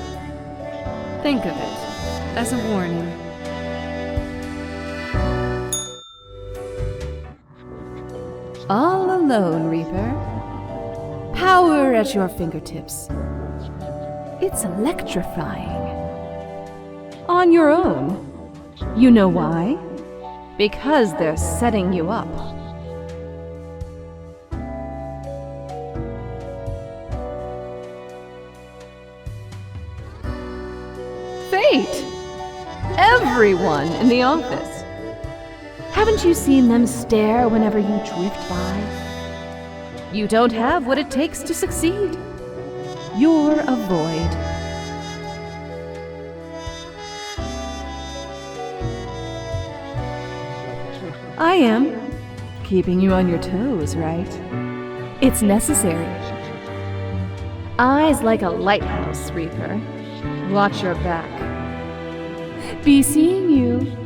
Think of it as a warning. All alone, Reaper. Power at your fingertips. It's electrifying. On your own. You know why? Because they're setting you up. Fate! Everyone in the office. Haven't you seen them stare whenever you drift by? You don't have what it takes to succeed. You're a void. I am. Keeping you on your toes, right? It's necessary. Eyes like a lighthouse, Reaper. Watch your back. Be seeing you.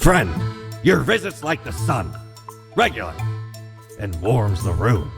Friend, your visit's like the sun, regular, and warms the room.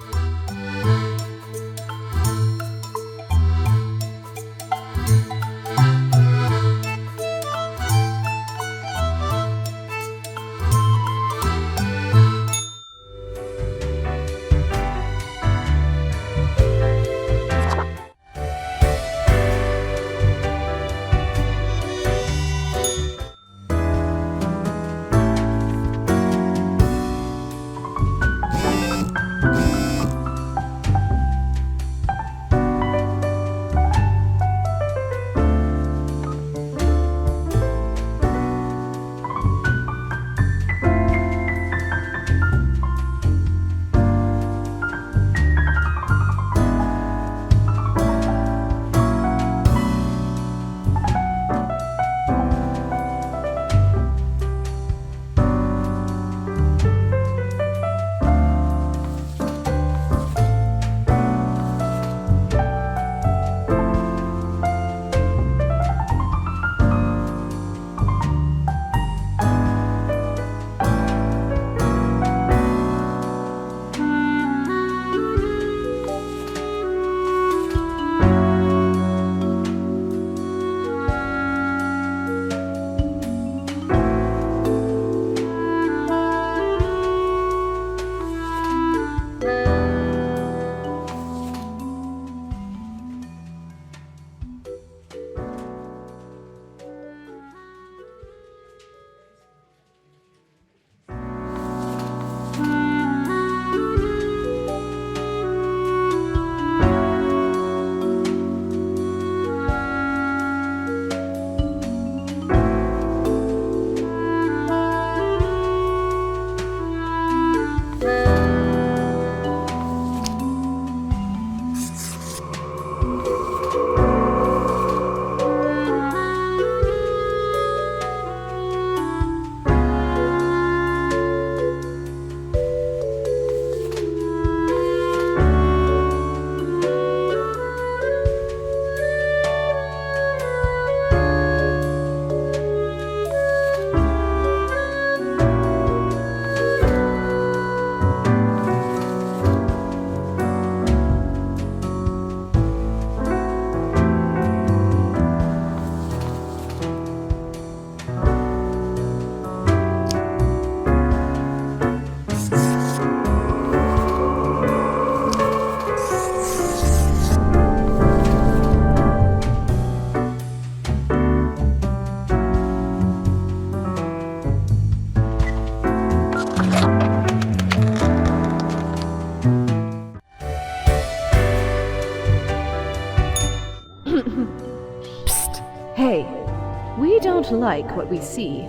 like what we see.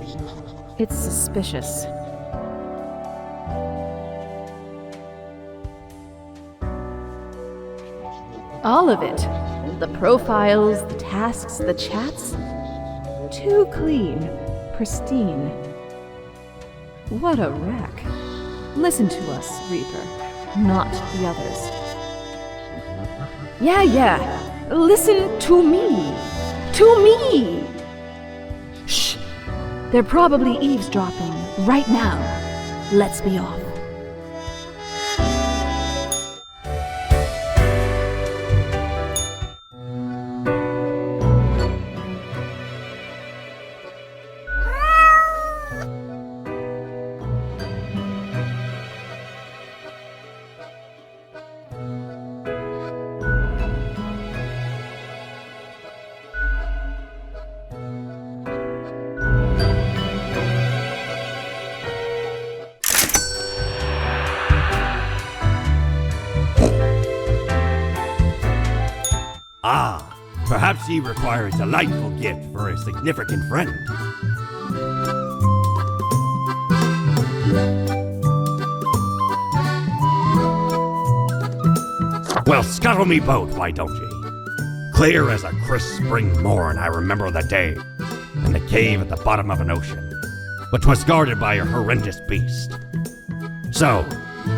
It's suspicious. All of it. The profiles, the tasks, the chats. Too clean, pristine. What a wreck. Listen to us, Reaper, not the others. Yeah. Listen to me. To me! Shh. They're probably eavesdropping right now. Let's be off. Ah, perhaps he requires a delightful gift for a significant friend. Well, scuttle me both, why don't ye? Clear as a crisp spring morn, I remember the day, in the cave at the bottom of an ocean, which was guarded by a horrendous beast. So,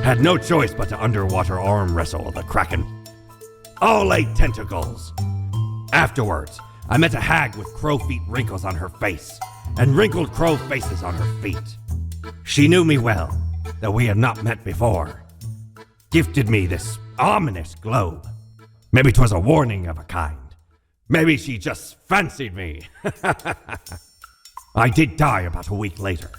had no choice but to underwater arm wrestle the kraken. All 8 tentacles. Afterwards, I met a hag with crow feet wrinkles on her face, and wrinkled crow faces on her feet. She knew me well, though we had not met before. Gifted me this ominous globe. Maybe 'twas a warning of a kind. Maybe she just fancied me. I did die about a week later.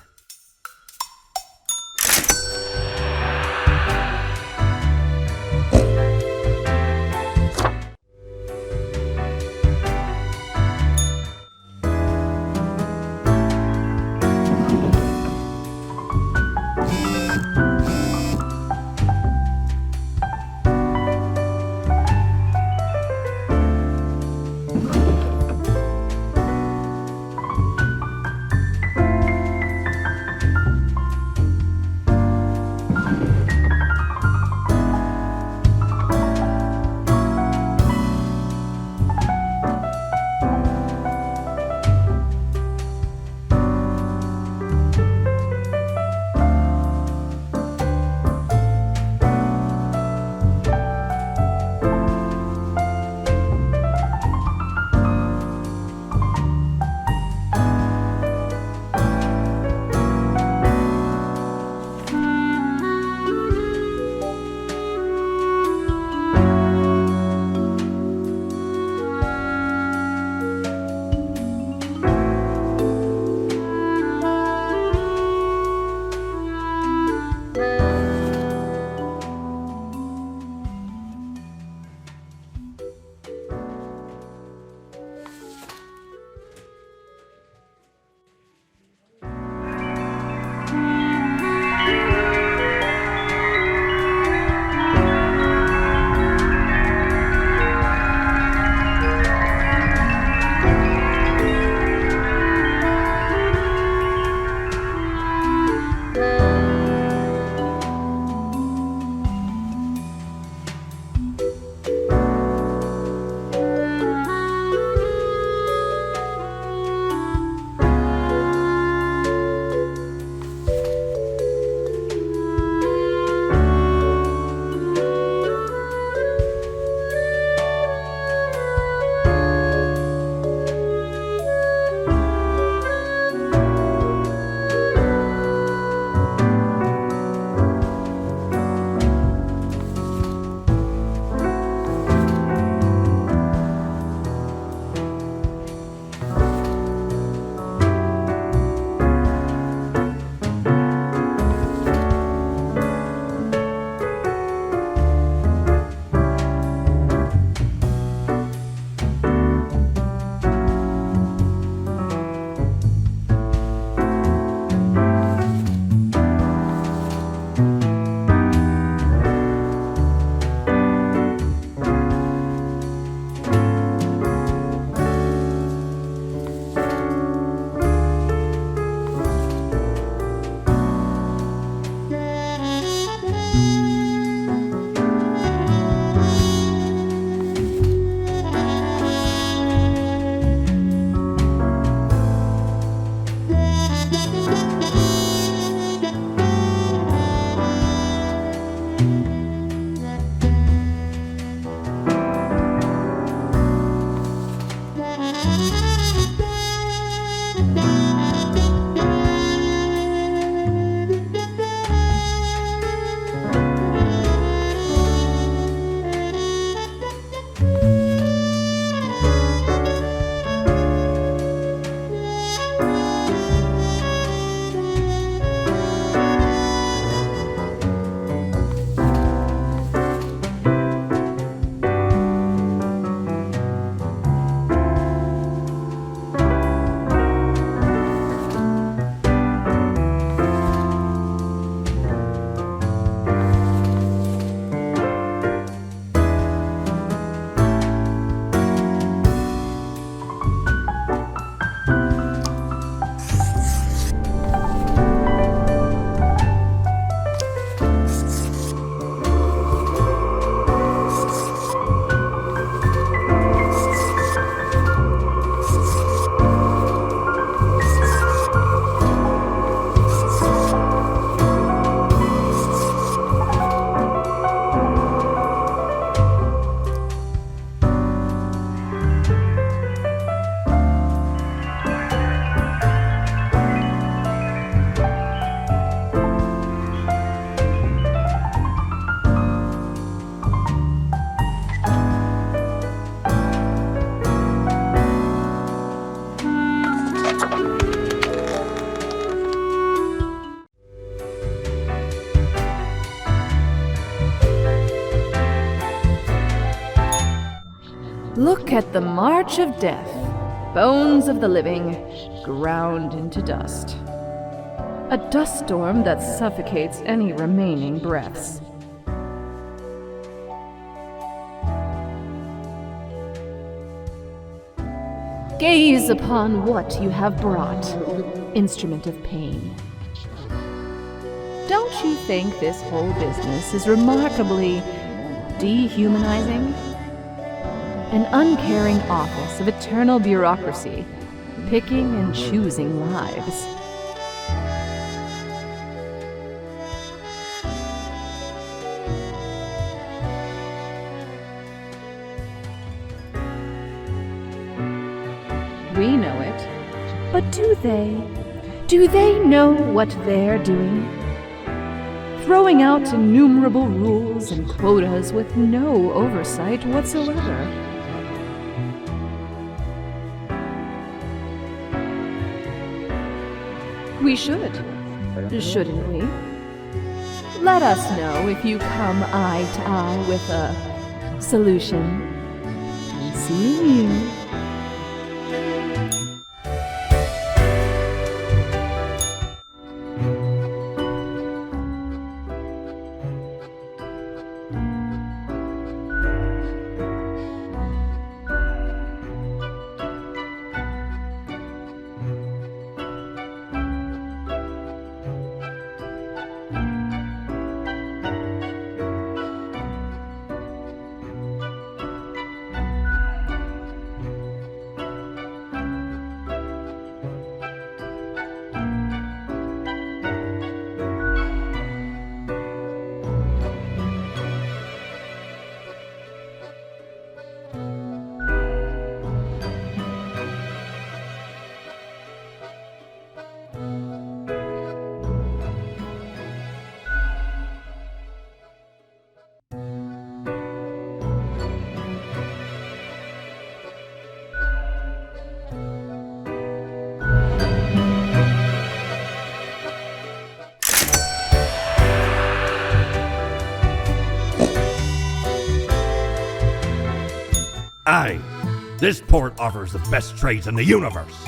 Look at the march of death, bones of the living, ground into dust. A dust storm that suffocates any remaining breaths. Gaze upon what you have brought, instrument of pain. Don't you think this whole business is remarkably dehumanizing? An uncaring office of eternal bureaucracy, picking and choosing lives. We know it, but do they? Do they know what they're doing? Throwing out innumerable rules and quotas with no oversight whatsoever. We should, shouldn't we? Let us know if you come eye to eye with a solution. And seeing you. Aye, this port offers the best trades in the universe.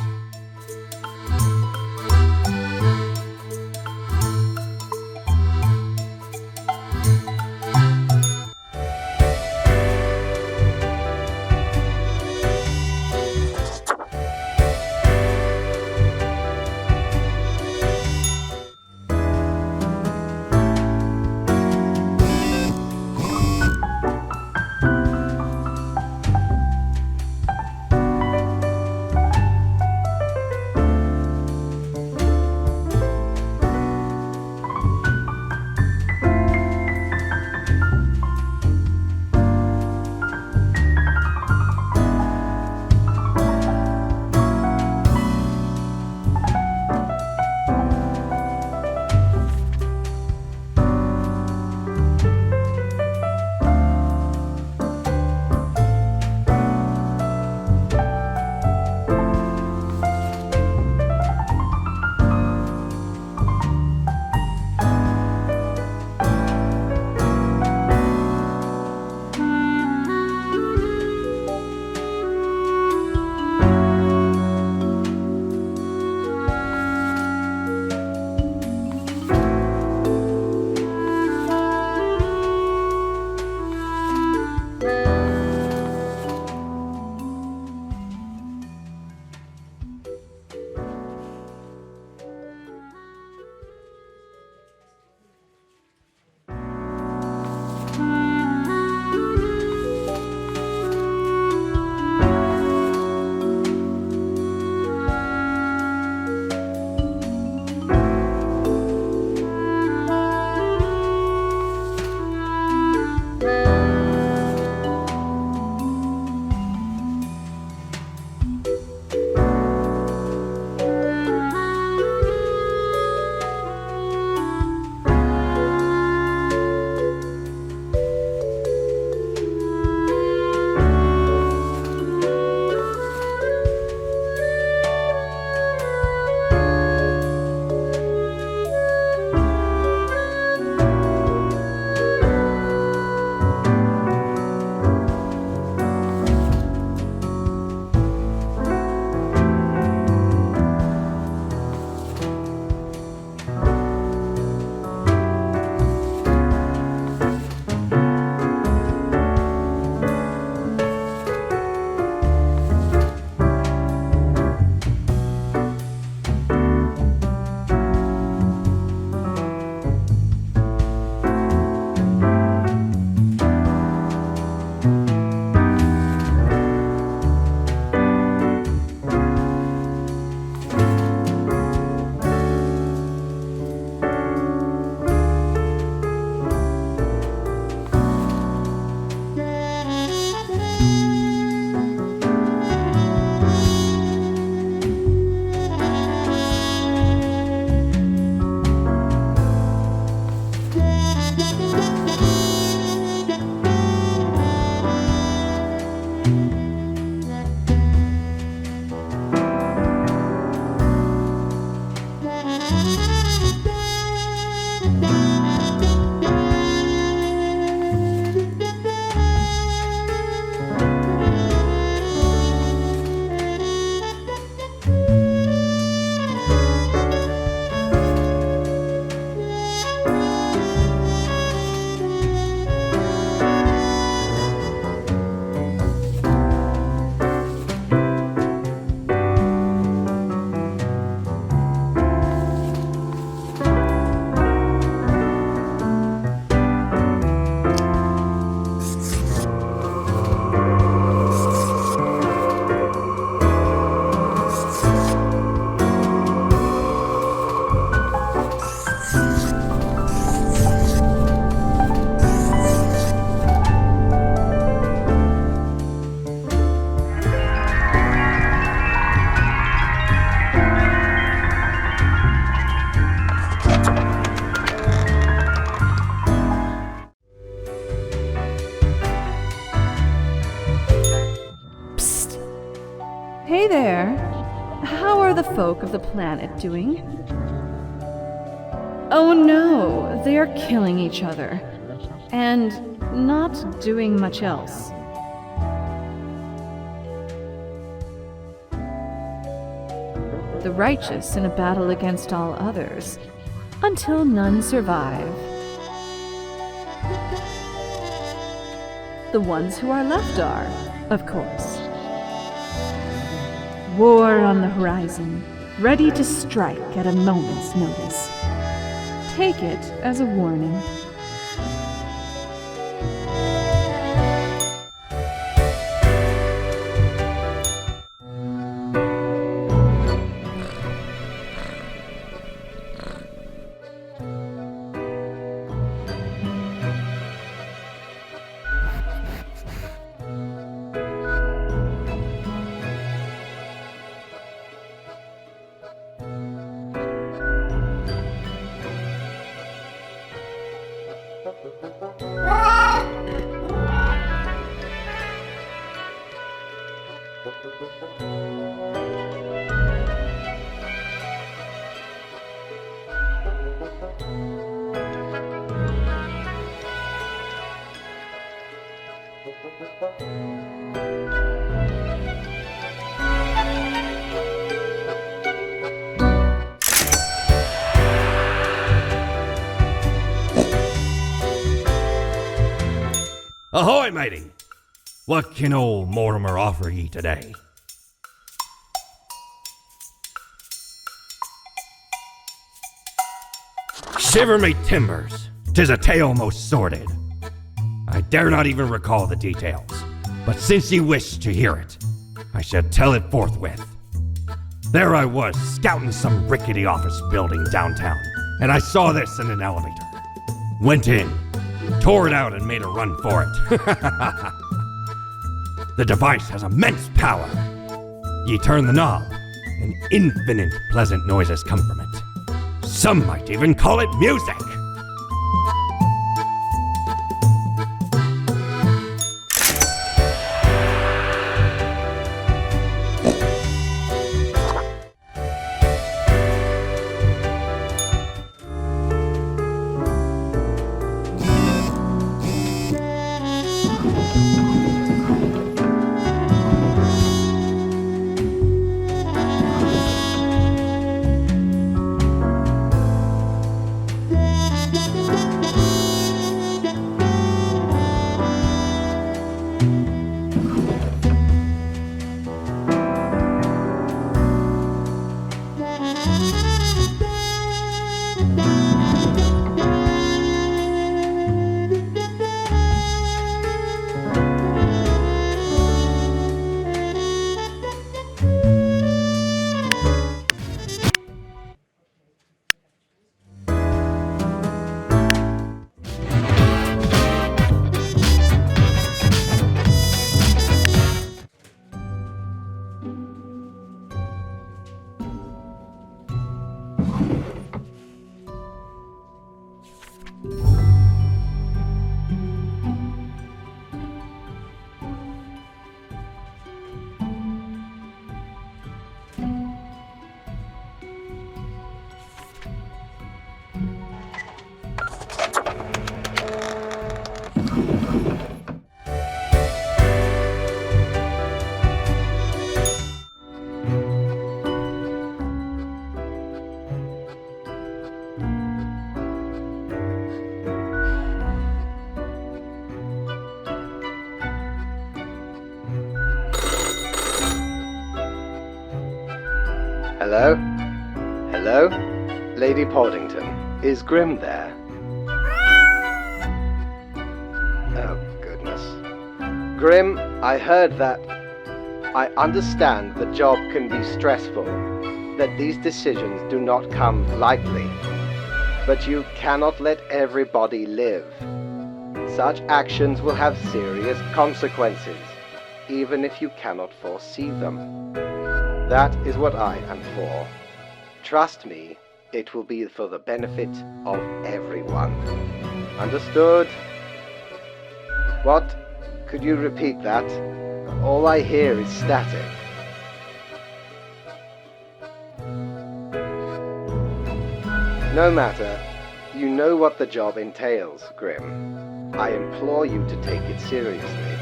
of the planet doing? Oh no, they are killing each other. And not doing much else. The righteous in a battle against all others, until none survive. The ones who are left are, of course. War on the horizon, ready to strike at a moment's notice. Take it as a warning. Ahoy, matey! What can old Mortimer offer ye today? Shiver me timbers, 'tis a tale most sordid. I dare not even recall the details, but since ye wish to hear it, I shall tell it forthwith. There I was, scouting some rickety office building downtown, and I saw this in an elevator. Went in, tore it out and made a run for it. The device has immense power. Ye turn the knob, and infinite pleasant noises come from it. Some might even call it music. Hello? Hello? Lady Poddington, is Grim there? Oh, goodness. Grim, I heard that. I understand the job can be stressful, that these decisions do not come lightly. But you cannot let everybody live. Such actions will have serious consequences, even if you cannot foresee them. That is what I am for. Trust me, it will be for the benefit of everyone. Understood? What? Could you repeat that? All I hear is static. No matter. You know what the job entails, Grim. I implore you to take it seriously.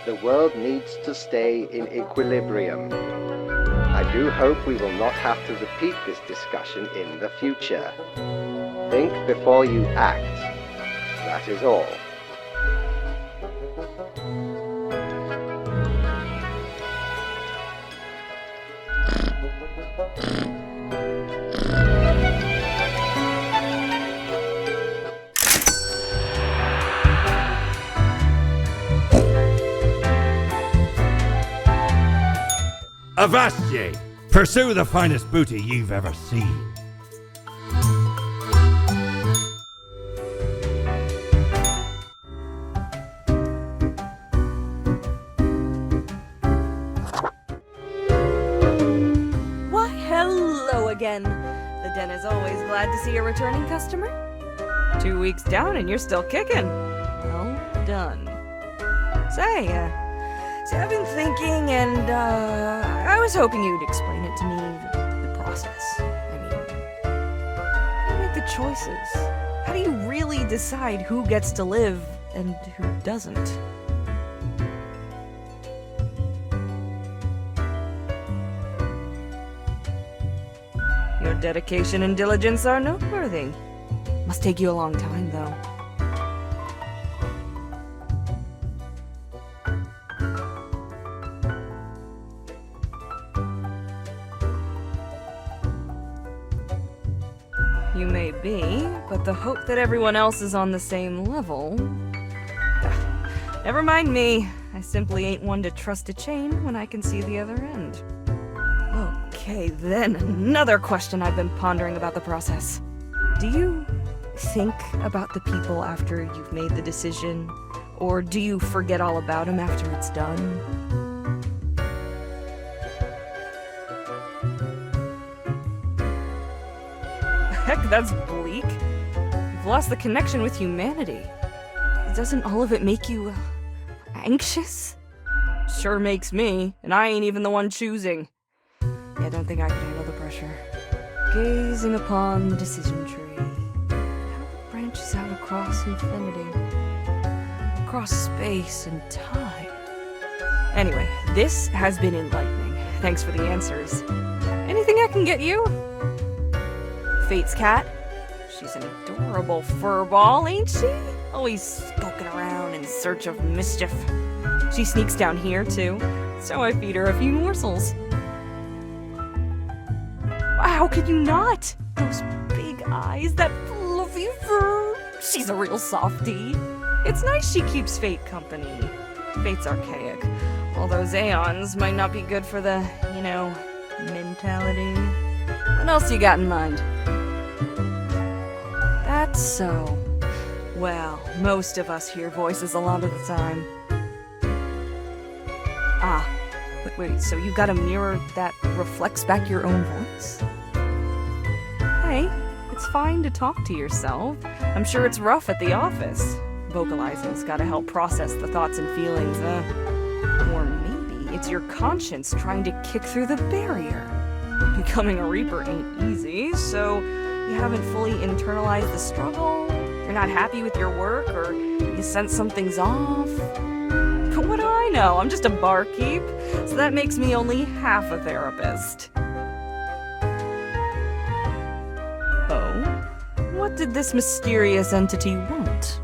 The world needs to stay in equilibrium. I do hope we will not have to repeat this discussion in the future. Think before you act. That is all. Avast ye! Pursue the finest booty you've ever seen. Why, hello again. The den is always glad to see a returning customer. 2 weeks down and you're still kicking. Well done. Say, I've been thinking, and I was hoping you'd explain it to me, the process. I mean, how do you make the choices? How do you really decide who gets to live and who doesn't? Your dedication and diligence are noteworthy. Must take you a long time, though. You may be, but the hope that everyone else is on the same level... Never mind me. I simply ain't one to trust a chain when I can see the other end. Okay, then, another question I've been pondering about the process. Do you think about the people after you've made the decision? Or do you forget all about them after it's done? Heck, that's bleak. You've lost the connection with humanity. Doesn't all of it make you anxious? Sure makes me, and I ain't even the one choosing. Yeah, I don't think I could handle the pressure. Gazing upon the decision tree, how it branches out across infinity, across space and time. Anyway, this has been enlightening. Thanks for the answers. Anything I can get you? Fate's cat? She's an adorable furball, ain't she? Always skulking around in search of mischief. She sneaks down here, too, so I feed her a few morsels. How could you not? Those big eyes, that fluffy fur. She's a real softie. It's nice she keeps Fate company. Fate's archaic. All those aeons might not be good for the, mentality. What else you got in mind? That's so. Well, most of us hear voices a lot of the time. Ah, wait, so you got a mirror that reflects back your own voice? Hey, it's fine to talk to yourself. I'm sure it's rough at the office. Vocalizing's gotta help process the thoughts and feelings, Or maybe it's your conscience trying to kick through the barrier. Becoming a Reaper ain't easy, so you haven't fully internalized the struggle, you're not happy with your work, or you sense something's off. But what do I know? I'm just a barkeep, so that makes me only half a therapist. Oh? What did this mysterious entity want?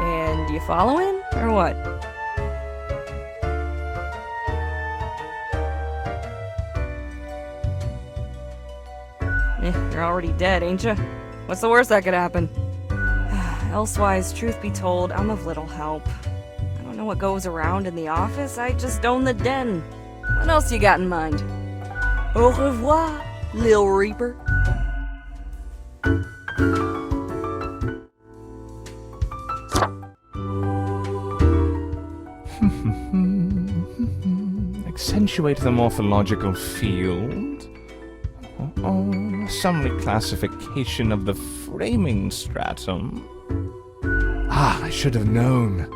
And you following, or what? You're already dead, ain't you? What's the worst that could happen? Elsewise, truth be told, I'm of little help. I don't know what goes around in the office, I just own the den. What else you got in mind? Au revoir, Lil Reaper. Accentuate the morphological field. Some reclassification of the framing stratum. I should have known.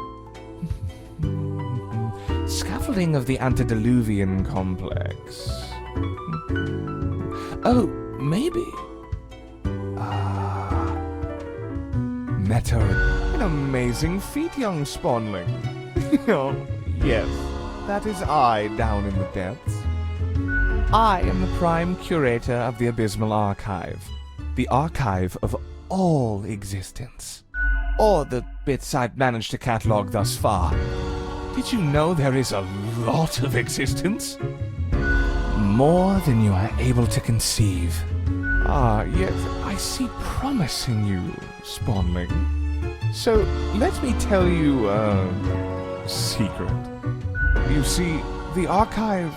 Scaffold leveling of the antediluvian complex. Oh, maybe. Meta, an amazing feat, young spawnling. Oh, yes, that is I down in the depths. I am the prime curator of the Abysmal Archive, the archive of all existence. Or the bits I've managed to catalog thus far. Did you know there is a lot of existence? More than you are able to conceive. Yet I see promise in you, spawnling. So let me tell you a secret. You see, the archive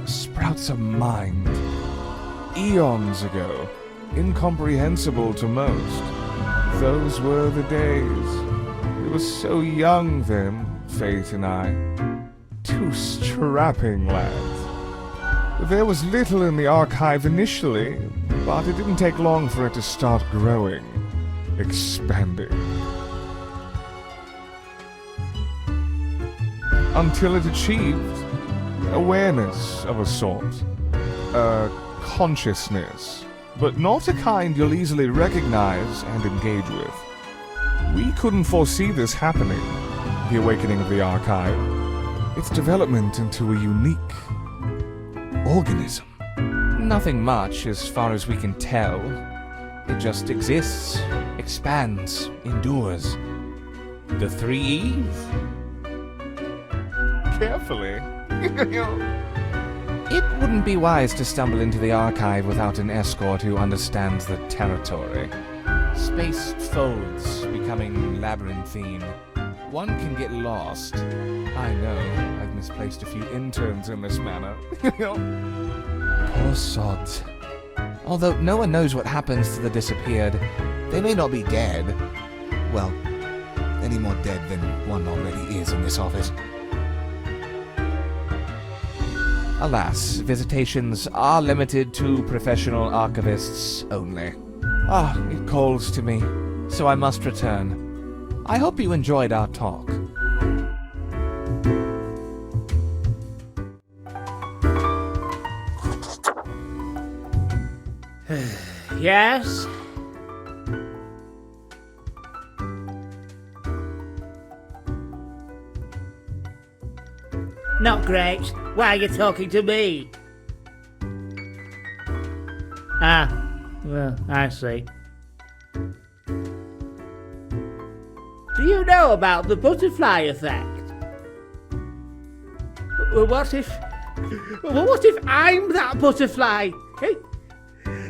sprouts a mind. Eons ago, incomprehensible to most. Those were the days. We were so young then, Fate and I. Two strapping lads. There was little in the archive initially, but it didn't take long for it to start growing, expanding. Until it achieved awareness of a sort. Consciousness. But not a kind you'll easily recognize and engage with. We couldn't foresee this happening, the awakening of the archive. Its development into a unique organism. Nothing much as far as we can tell. It just exists, expands, endures. The 3 E's? Carefully. It wouldn't be wise to stumble into the archive without an escort who understands the territory. Spaced folds becoming labyrinthine. One can get lost. I know, I've misplaced a few interns in this manner. Poor sods. Although no one knows what happens to the disappeared, they may not be dead. Well, any more dead than one already is in this office. Alas, visitations are limited to professional archivists only. It calls to me, so I must return. I hope you enjoyed our talk. Yes? Not great. Why are you talking to me? Well, I see. Do you know about the butterfly effect? What if I'm that butterfly? Eh?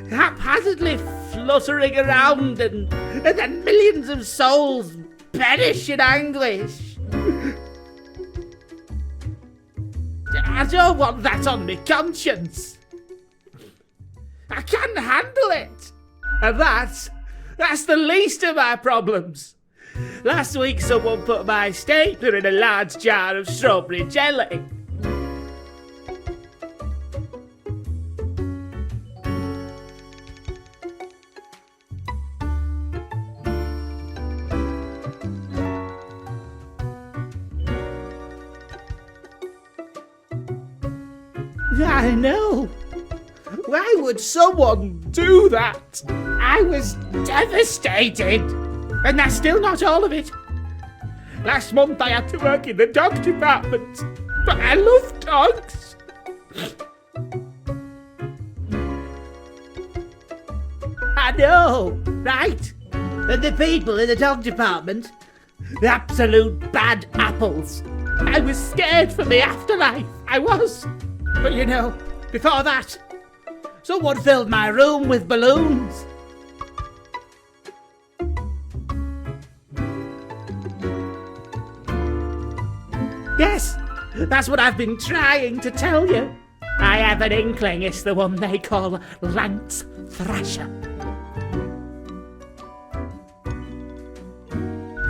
Haphazardly fluttering around and then millions of souls perish in anguish. I don't want that on my conscience. I can't handle it. And that's the least of my problems. Last week someone put my stapler in a large jar of strawberry jelly. I know. Why would someone do that? I was devastated. And that's still not all of it. Last month I had to work in the dog department. But I love dogs. I know, right? And the people in the dog department, the absolute bad apples. I was scared for the afterlife. I was. But you know, before that, someone filled my room with balloons. Yes, that's what I've been trying to tell you. I have an inkling it's the one they call Lance Thrasher.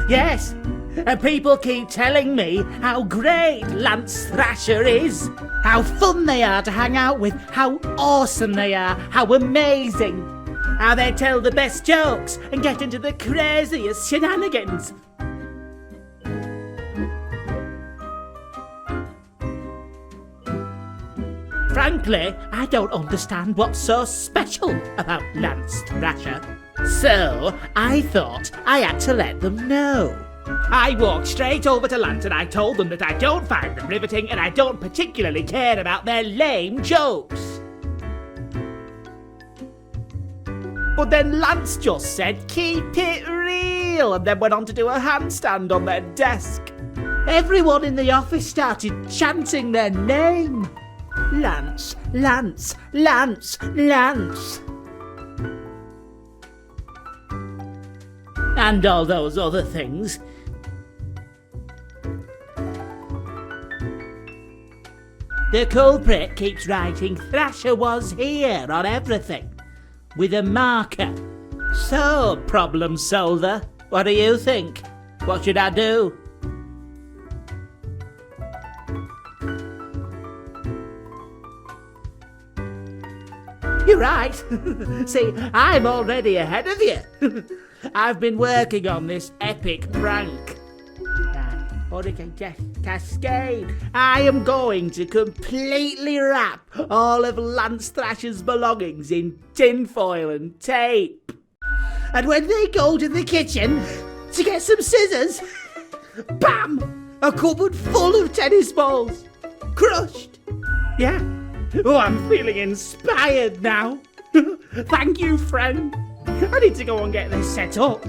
Yes, and people keep telling me how great Lance Thrasher is, how fun they are to hang out with, how awesome they are, how amazing, how they tell the best jokes and get into the craziest shenanigans. Frankly, I don't understand what's so special about Lance Thrasher. So, I thought I had to let them know. I walked straight over to Lance and I told them that I don't find them riveting and I don't particularly care about their lame jokes. But then Lance just said, keep it real, and then went on to do a handstand on their desk. Everyone in the office started chanting their name. Lance, Lance, Lance, Lance. And all those other things. The culprit keeps writing Thrasher was here on everything, with a marker. So, problem solver, what do you think? What should I do? You're right. See, I'm already ahead of you. I've been working on this epic prank. Hurricane Cascade. I am going to completely wrap all of Lance Thrasher's belongings in tinfoil and tape. And when they go to the kitchen to get some scissors, bam! A cupboard full of tennis balls. Crushed. Yeah. Oh, I'm feeling inspired now. Thank you, friend. I need to go and get this set up.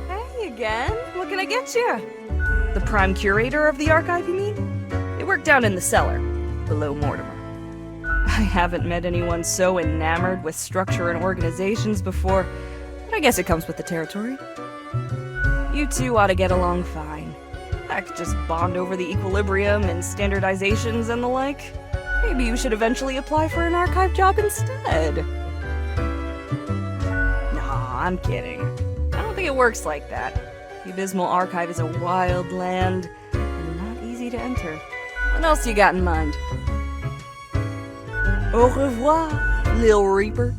Hey again. What can I get you? The prime curator of the archive, you mean? They work down in the cellar, below Mortimer. I haven't met anyone so enamored with structure and organizations before, but I guess it comes with the territory. You two ought to get along fine. Heck, just bond over the equilibrium and standardizations and the like. Maybe you should eventually apply for an archive job instead. Nah, I'm kidding. I don't think it works like that. The Abysmal Archive is a wild land, and not easy to enter. What else you got in mind? Au revoir, Lil Reaper.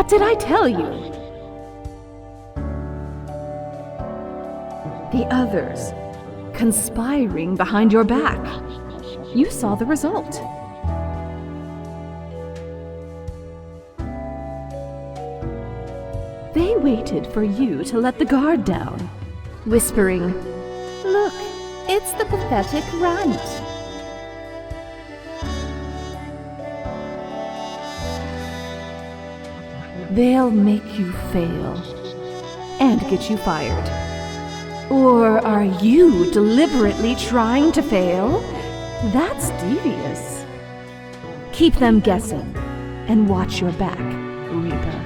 What did I tell you? The others conspiring behind your back. You saw the result. They waited for you to let the guard down, whispering, "Look, it's the pathetic runt." They'll make you fail and get you fired. Or are you deliberately trying to fail? That's devious. Keep them guessing and watch your back, Reaper.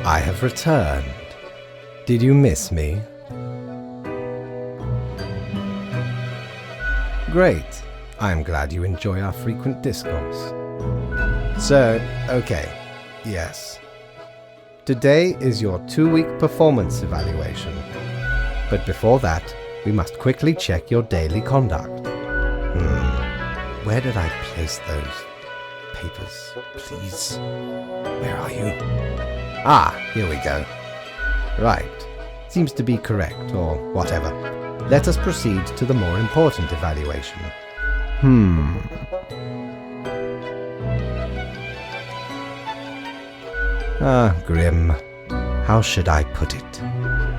I have returned. Did you miss me? Great. I'm glad you enjoy our frequent discourse. So, okay, yes. Today is your 2-week performance evaluation. But before that, we must quickly check your daily conduct. Where did I place those papers? Please. Where are you? Ah, here we go. Right. Seems to be correct, or whatever. Let us proceed to the more important evaluation. Grim. How should I put it?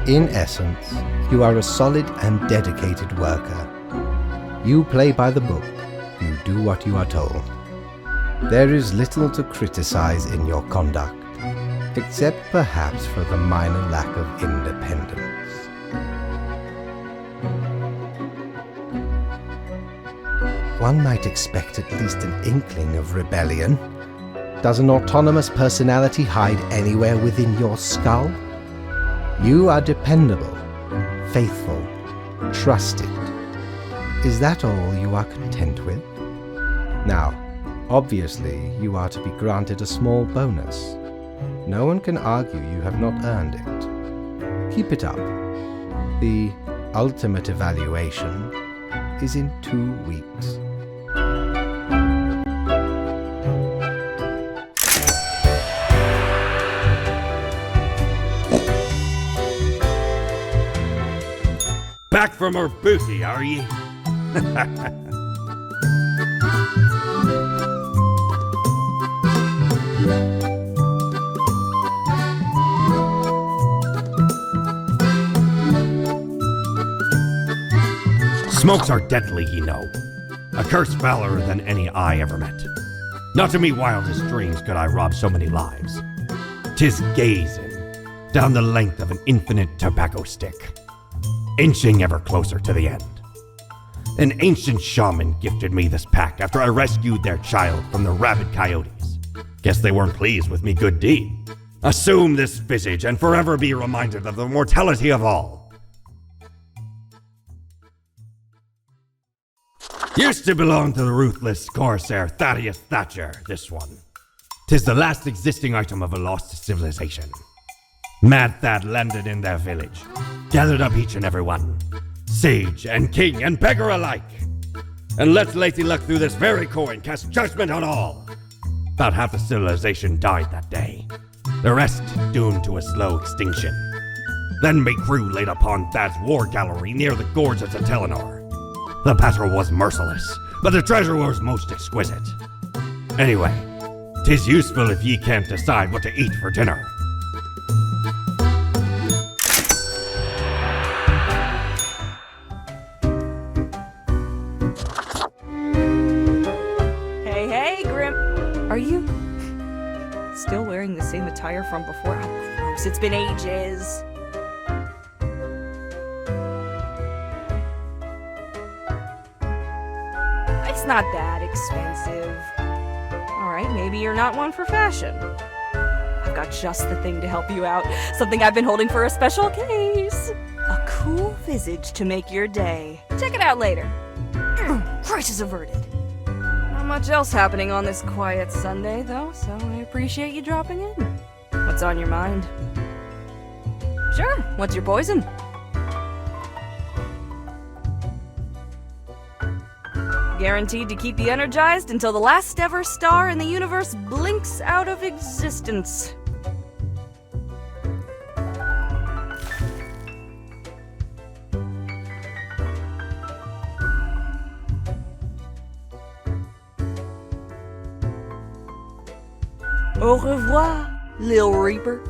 In essence, you are a solid and dedicated worker. You play by the book. You do what you are told. There is little to criticize in your conduct, except perhaps for the minor lack of independence. One might expect at least an inkling of rebellion. Does an autonomous personality hide anywhere within your skull? You are dependable, faithful, trusted. Is that all you are content with? Now, obviously, you are to be granted a small bonus. No one can argue you have not earned it. Keep it up. The ultimate evaluation is in 2 weeks. Back from our booty, are ye? Smokes are deadly, ye know. A curse fouler than any I ever met. Not in me wildest dreams could I rob so many lives. 'Tis gazing down the length of an infinite tobacco stick, inching ever closer to the end. An ancient shaman gifted me this pack after I rescued their child from the rabid coyotes. Guess they weren't pleased with me good deed. Assume this visage and forever be reminded of the mortality of all. Used to belong to the ruthless corsair Thaddeus Thatcher, this one. 'Tis the last existing item of a lost civilization. Mad Thad landed in their village, gathered up each and every one, sage and king and beggar alike, and let Lady Luck through this very coin cast judgment on all. About half the civilization died that day, the rest doomed to a slow extinction. Then my crew laid upon Thad's war gallery near the gorge of Teleanor. The battle was merciless, but the treasure was most exquisite. Anyway, 'tis useful if ye can't decide what to eat for dinner. Hey, Grim. Are you still wearing the same attire from before? Oh, gross. It's been ages. It's not that expensive. Alright, maybe you're not one for fashion. I've got just the thing to help you out. Something I've been holding for a special case. A cool visage to make your day. Check it out later. Crisis averted. Not much else happening on this quiet Sunday, though, so I appreciate you dropping in. What's on your mind? Sure, what's your poison? Guaranteed to keep you energized until the last ever star in the universe blinks out of existence. Au revoir, Lil Reaper.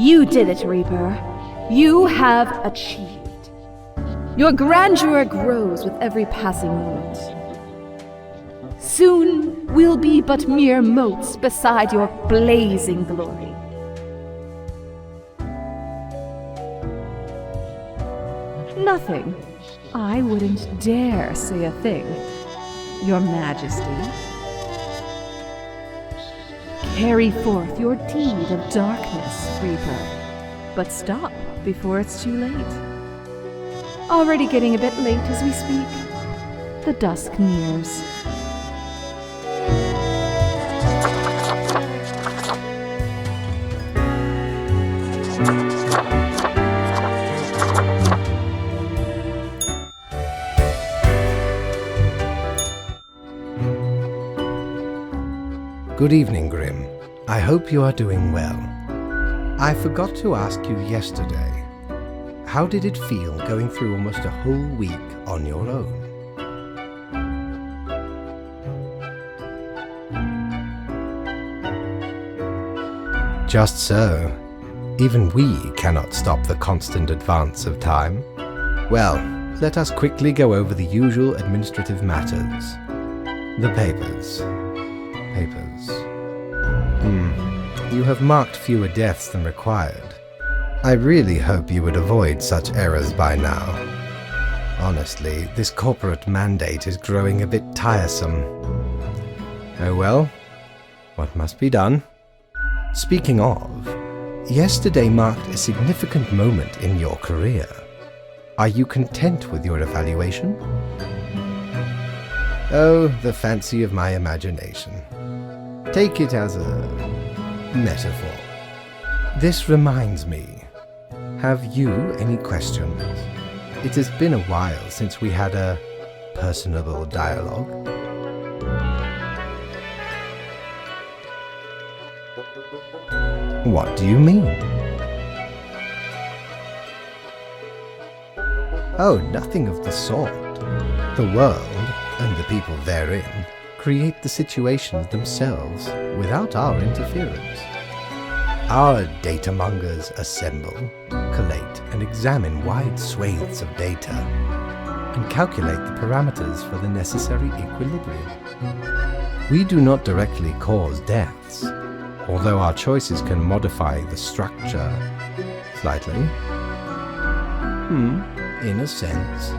You did it, Reaper. You have achieved. Your grandeur grows with every passing moment. Soon we'll be but mere motes beside your blazing glory. Nothing. I wouldn't dare say a thing, Your Majesty. Carry forth your deed of darkness, Reaper, but stop before it's too late. Already getting a bit late as we speak. The dusk nears. Good evening, Grim. I hope you are doing well. I forgot to ask you yesterday. How did it feel going through almost a whole week on your own? Just so. Even we cannot stop the constant advance of time. Well, let us quickly go over the usual administrative matters. The papers. You have marked fewer deaths than required. I really hope you would avoid such errors by now. Honestly, this corporate mandate is growing a bit tiresome. Oh well, what must be done? Speaking of, yesterday marked a significant moment in your career. Are you content with your evaluation? Oh, the fancy of my imagination. Take it as a metaphor. This reminds me. Have you any questions? It has been a while since we had a personable dialogue. What do you mean? Oh, nothing of the sort. The world, and the people therein, create the situations themselves without our interference. Our datamongers assemble, collate, and examine wide swathes of data, and calculate the parameters for the necessary equilibrium. We do not directly cause deaths, although our choices can modify the structure slightly. In a sense.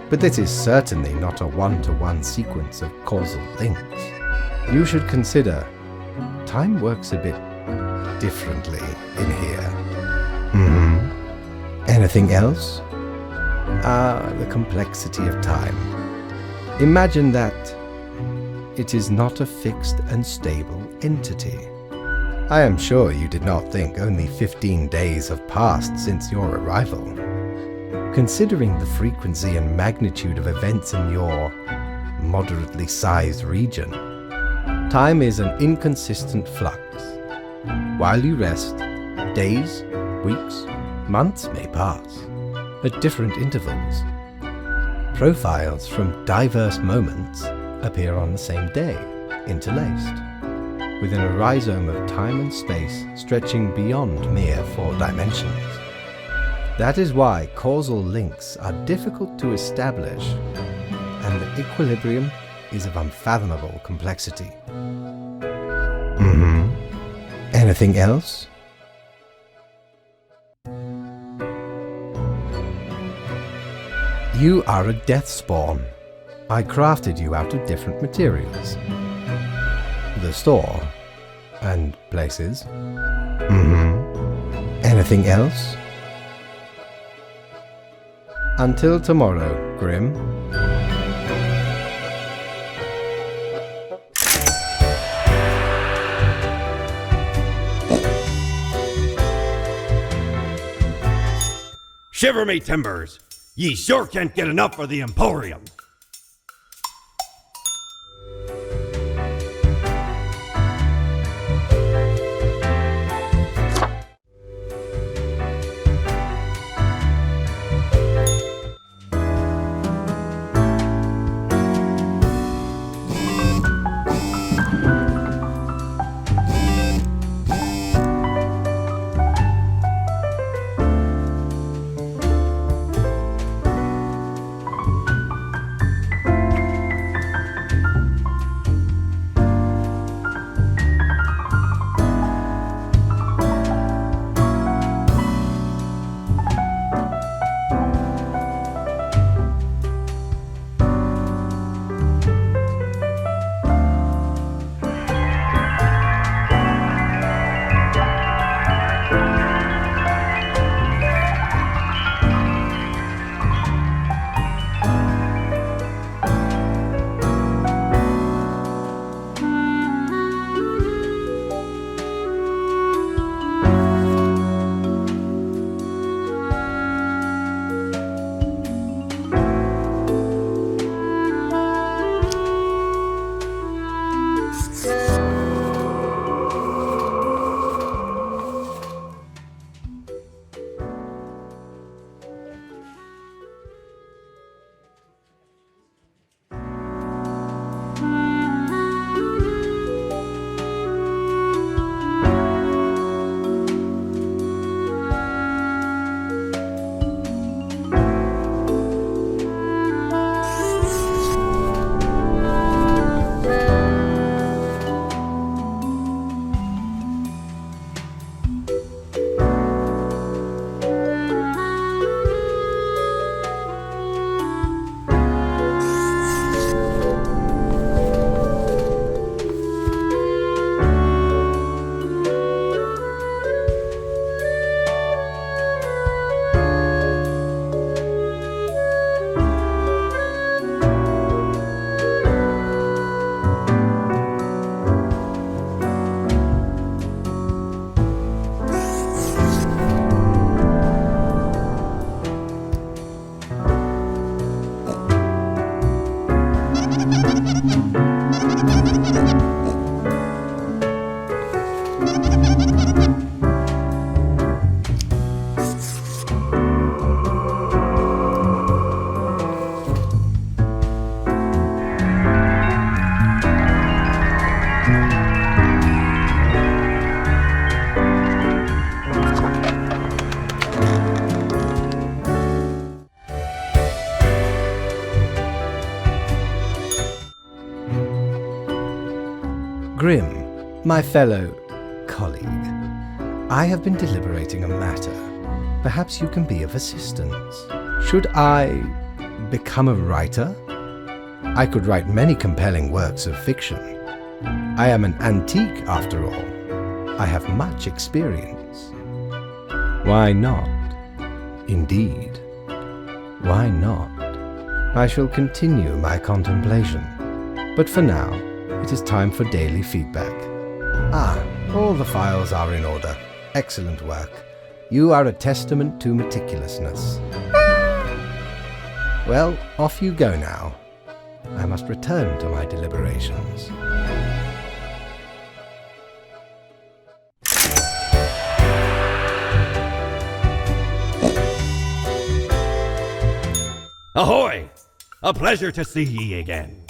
But this is certainly not a one-to-one sequence of causal links. You should consider, time works a bit differently in here. Anything else? The complexity of time. Imagine that it is not a fixed and stable entity. I am sure you did not think only 15 days have passed since your arrival. Considering the frequency and magnitude of events in your moderately sized region, time is an inconsistent flux. While you rest, days, weeks, months may pass at different intervals. Profiles from diverse moments appear on the same day, interlaced, within a rhizome of time and space stretching beyond mere 4 dimensions. That is why causal links are difficult to establish, and the equilibrium is of unfathomable complexity. Anything else? You are a death spawn. I crafted you out of different materials. The store and places. Anything else? Until tomorrow, Grim. Shiver me timbers! Ye sure can't get enough of the Emporium! Grim, my fellow colleague, I have been deliberating a matter. Perhaps you can be of assistance. Should I become a writer? I could write many compelling works of fiction. I am an antique, after all. I have much experience. Why not? Indeed. Why not? I shall continue my contemplation. But for now, it is time for daily feedback. All the files are in order. Excellent work. You are a testament to meticulousness. Well, off you go now. I must return to my deliberations. Ahoy! A pleasure to see ye again.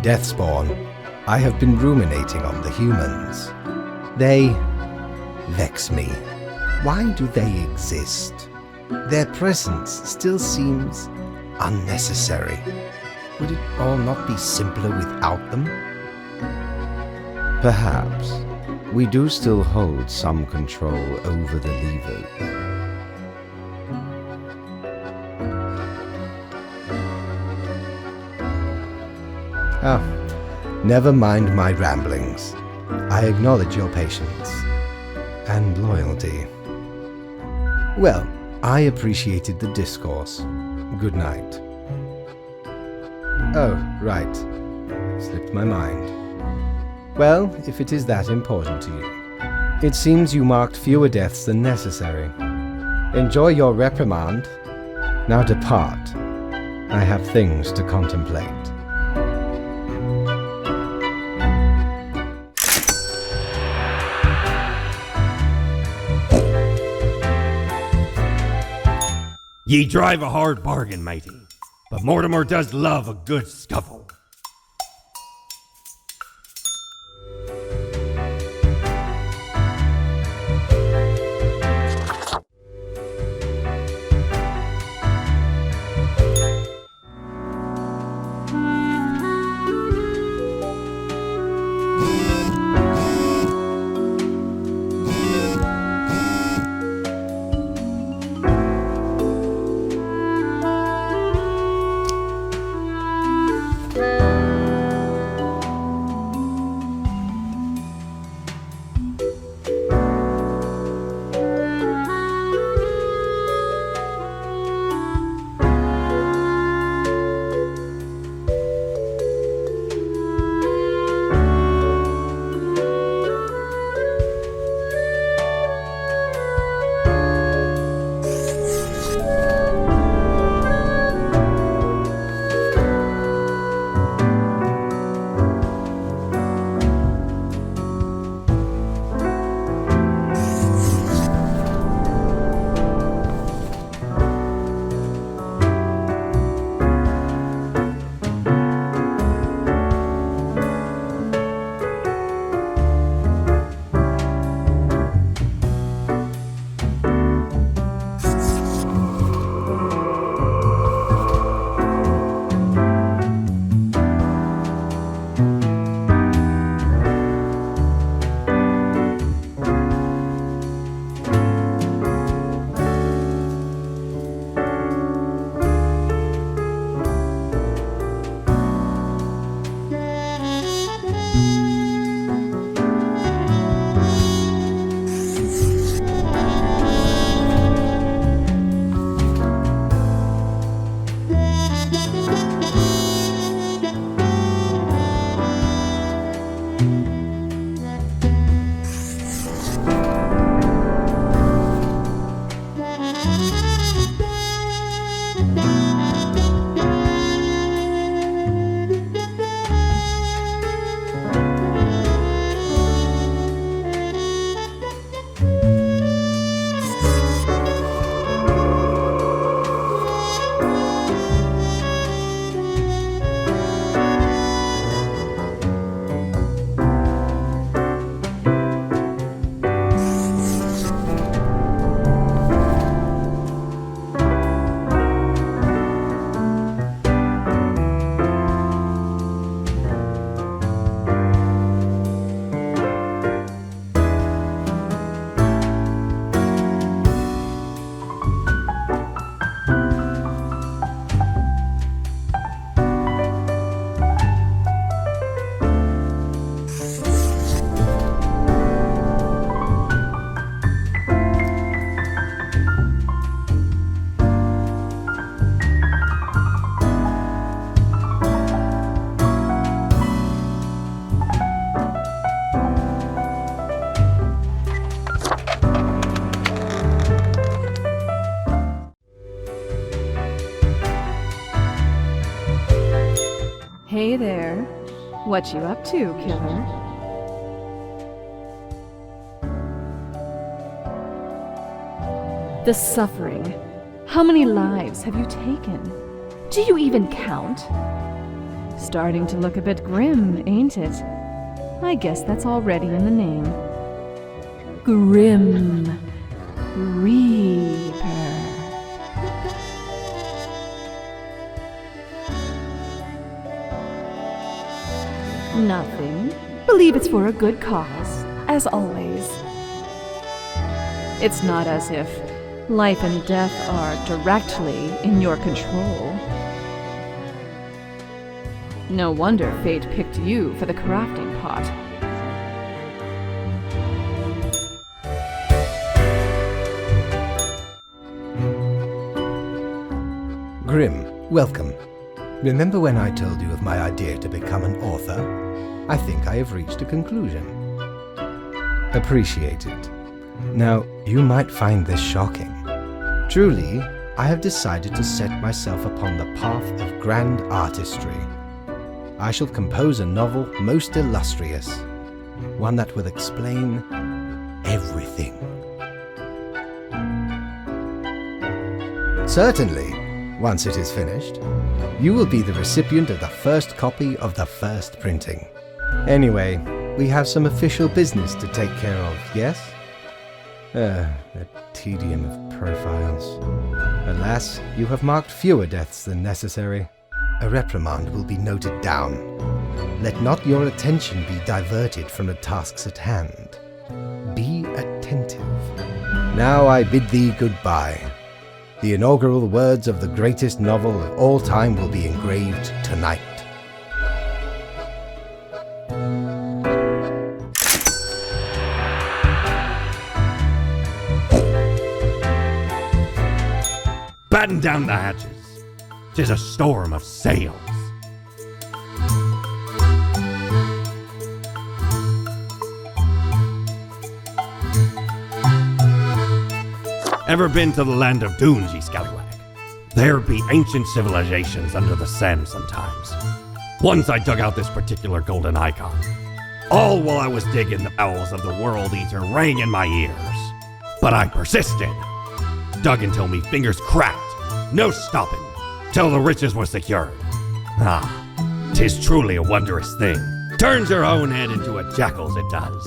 Deathspawn, I have been ruminating on the humans. They vex me. Why do they exist? Their presence still seems unnecessary. Would it all not be simpler without them? Perhaps we do still hold some control over the levers. Never mind my ramblings. I acknowledge your patience and loyalty. Well, I appreciated the discourse. Good night. Oh, right. Slipped my mind. Well, if it is that important to you. It seems you marked fewer deaths than necessary. Enjoy your reprimand. Now depart. I have things to contemplate. Ye drive a hard bargain, matey, but Mortimer does love a good scuffle. Hey there. What you up to, killer? The suffering. How many lives have you taken? Do you even count? Starting to look a bit grim, ain't it? I guess that's already in the name. Grim Reaper. Nothing. Believe it's for a good cause, as always. It's not as if life and death are directly in your control. No wonder fate picked you for the crafting pot. Grim, welcome. Remember when I told you of my idea to become an author? I think I have reached a conclusion. Appreciate it. Now, you might find this shocking. Truly, I have decided to set myself upon the path of grand artistry. I shall compose a novel most illustrious, one that will explain everything. Certainly, once it is finished, you will be the recipient of the first copy of the first printing. Anyway, we have some official business to take care of, yes? The tedium of profiles. Alas, you have marked fewer deaths than necessary. A reprimand will be noted down. Let not your attention be diverted from the tasks at hand. Be attentive. Now I bid thee goodbye. The inaugural words of the greatest novel of all time will be engraved tonight. Batten down the hatches. 'Tis a storm of sails. Ever been to the land of dunes, ye scallywag? There be ancient civilizations under the sand sometimes. Once I dug out this particular golden icon. All while I was digging, the bowels of the World Eater rang in my ears. But I persisted. Dug until me fingers cracked. No stopping. Till the riches were secured. Ah, 'tis truly a wondrous thing. Turns your own head into a jackal's, it does.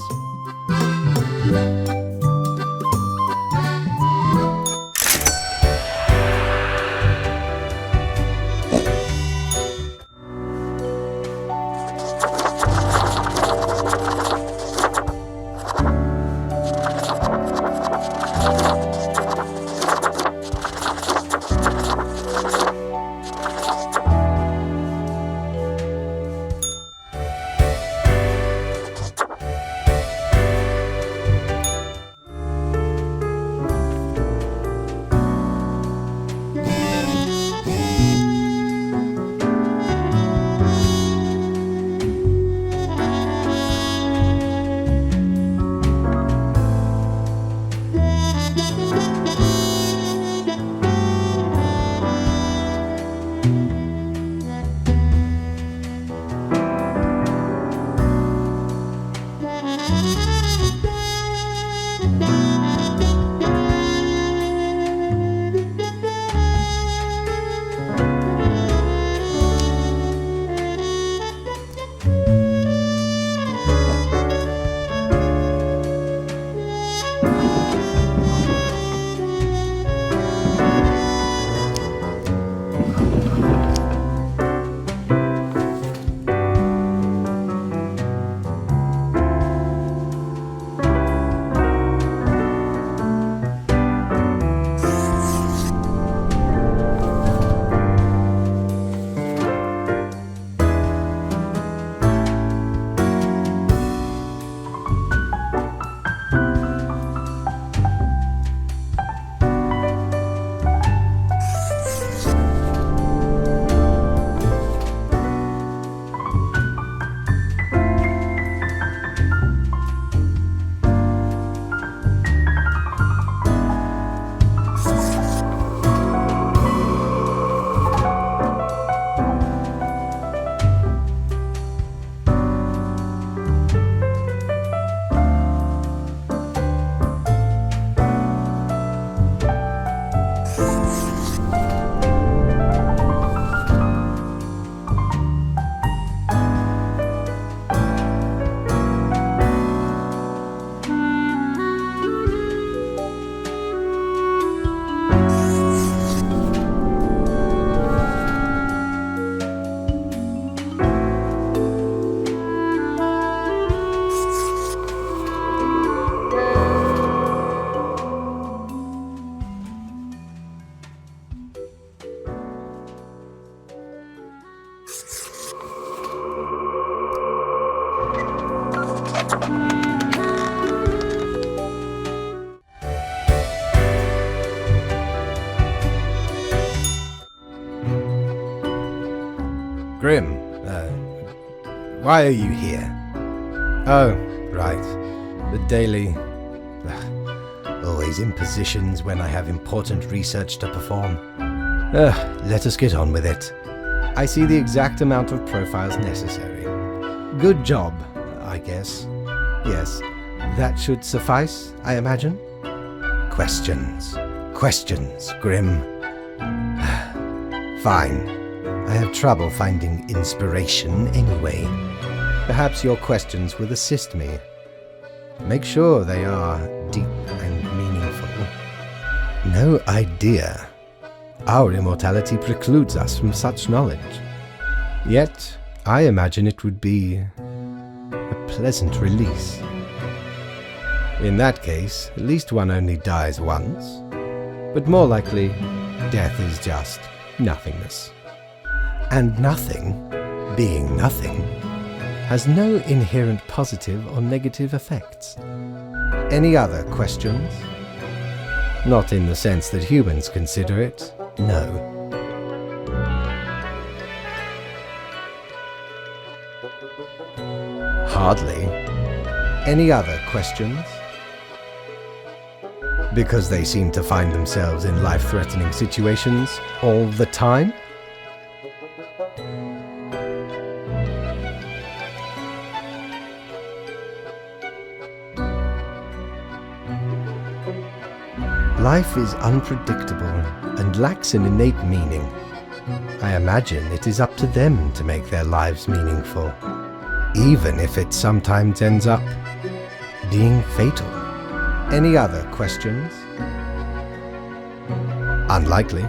Why are you here? Oh, right. The daily... always in positions when I have important research to perform. Let us get on with it. I see the exact amount of profiles necessary. Good job, I guess. Yes, that should suffice, I imagine. Questions. Questions, Grim. Fine. I have trouble finding inspiration anyway. Perhaps your questions will assist me. Make sure they are deep and meaningful. No idea. Our immortality precludes us from such knowledge. Yet, I imagine it would be a pleasant release. In that case, at least one only dies once. But more likely, death is just nothingness. And nothing, being nothing, has no inherent positive or negative effects. Any other questions? Not in the sense that humans consider it, no. Hardly. Any other questions? Because they seem to find themselves in life-threatening situations all the time? Life is unpredictable and lacks an innate meaning. I imagine it is up to them to make their lives meaningful, even if it sometimes ends up being fatal. Any other questions? Unlikely.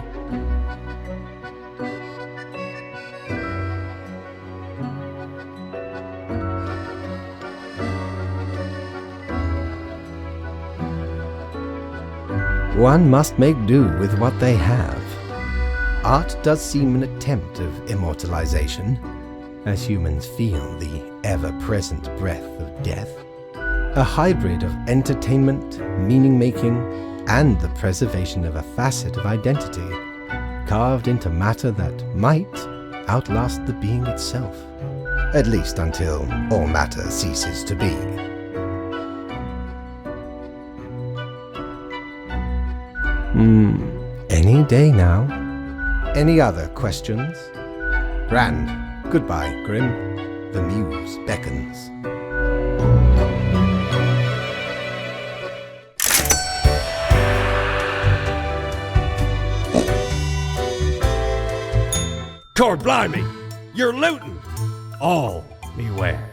One must make do with what they have. Art does seem an attempt of immortalization, as humans feel the ever-present breath of death. A hybrid of entertainment, meaning-making, and the preservation of a facet of identity, carved into matter that might outlast the being itself. At least until all matter ceases to be. Any day now. Any other questions? Grand. Goodbye, Grim. The muse beckons. Cord blimey! You're looting! All me wares.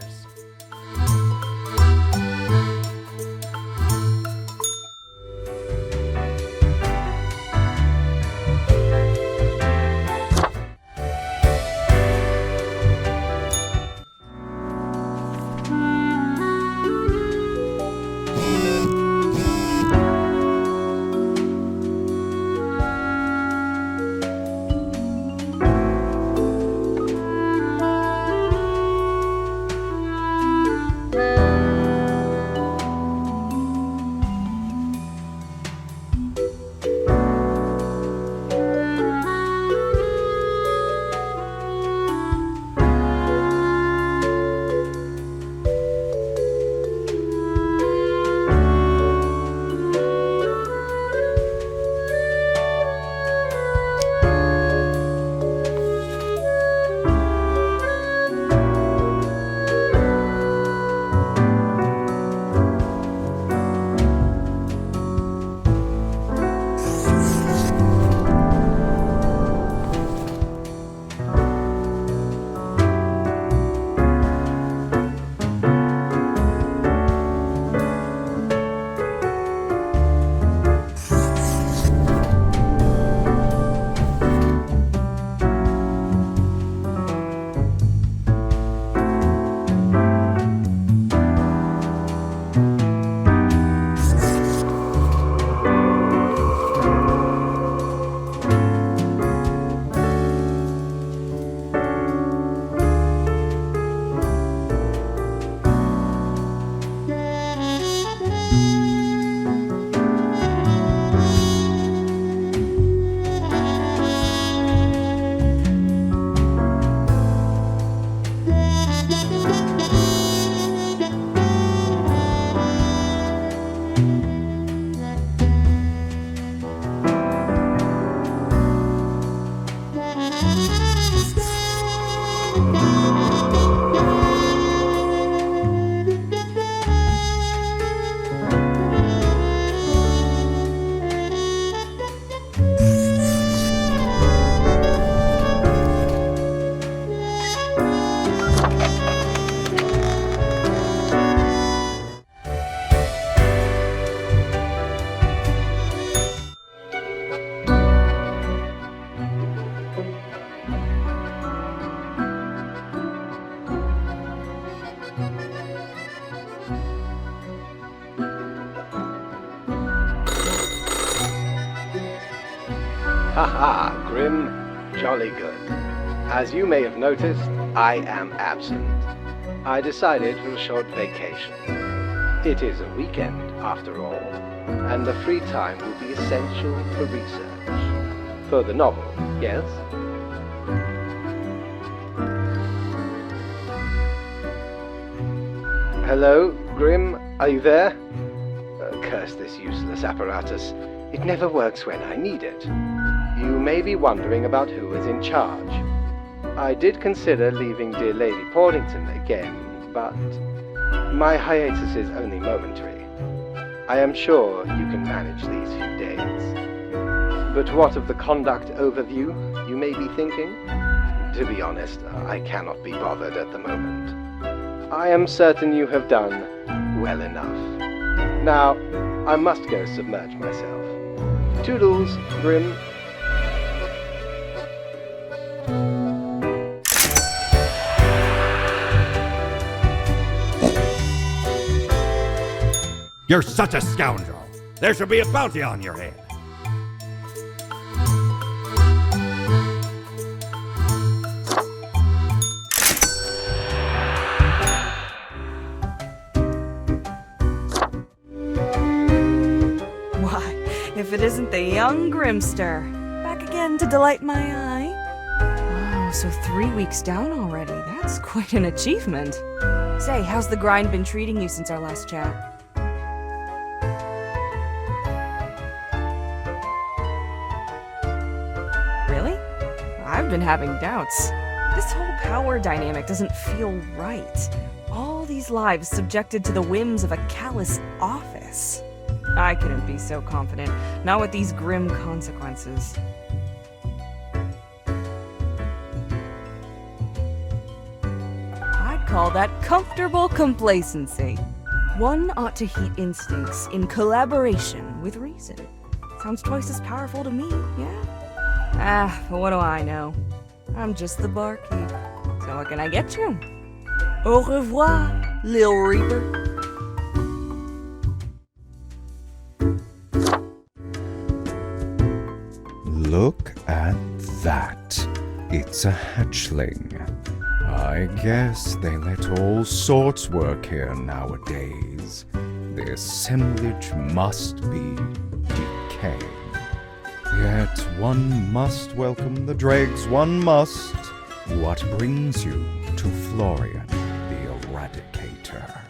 Haha, Grim, jolly good. As you may have noticed, I am absent. I decided for a short vacation. It is a weekend, after all, and the free time will be essential for research. For the novel, yes? Hello, Grim, are you there? Curse this useless apparatus. It never works when I need it. You may be wondering about who is in charge. I did consider leaving dear Lady Portington again, but my hiatus is only momentary. I am sure you can manage these few days. But what of the conduct overview, you may be thinking? To be honest, I cannot be bothered at the moment. I am certain you have done well enough. Now, I must go submerge myself. Toodles, Grim. You're such a scoundrel. There should be a bounty on your head. Why, if it isn't the young Grimster, back again to delight my eye. Oh, so 3 weeks down already. That's quite an achievement. Say, how's the grind been treating you since our last chat? Really? I've been having doubts. This whole power dynamic doesn't feel right. All these lives subjected to the whims of a callous office. I couldn't be so confident, not with these grim consequences. I'd call that comfortable complacency. One ought to heed instincts in collaboration with reason. Sounds twice as powerful to me, yeah? But what do I know? I'm just the barkeep. So what can I get you? Au revoir, Lil Reaper. Look at that. It's a hatchling. I guess they let all sorts work here nowadays. The assemblage must be decaying. Yet one must welcome the dregs, one must. What brings you to Florian, the Eradicator?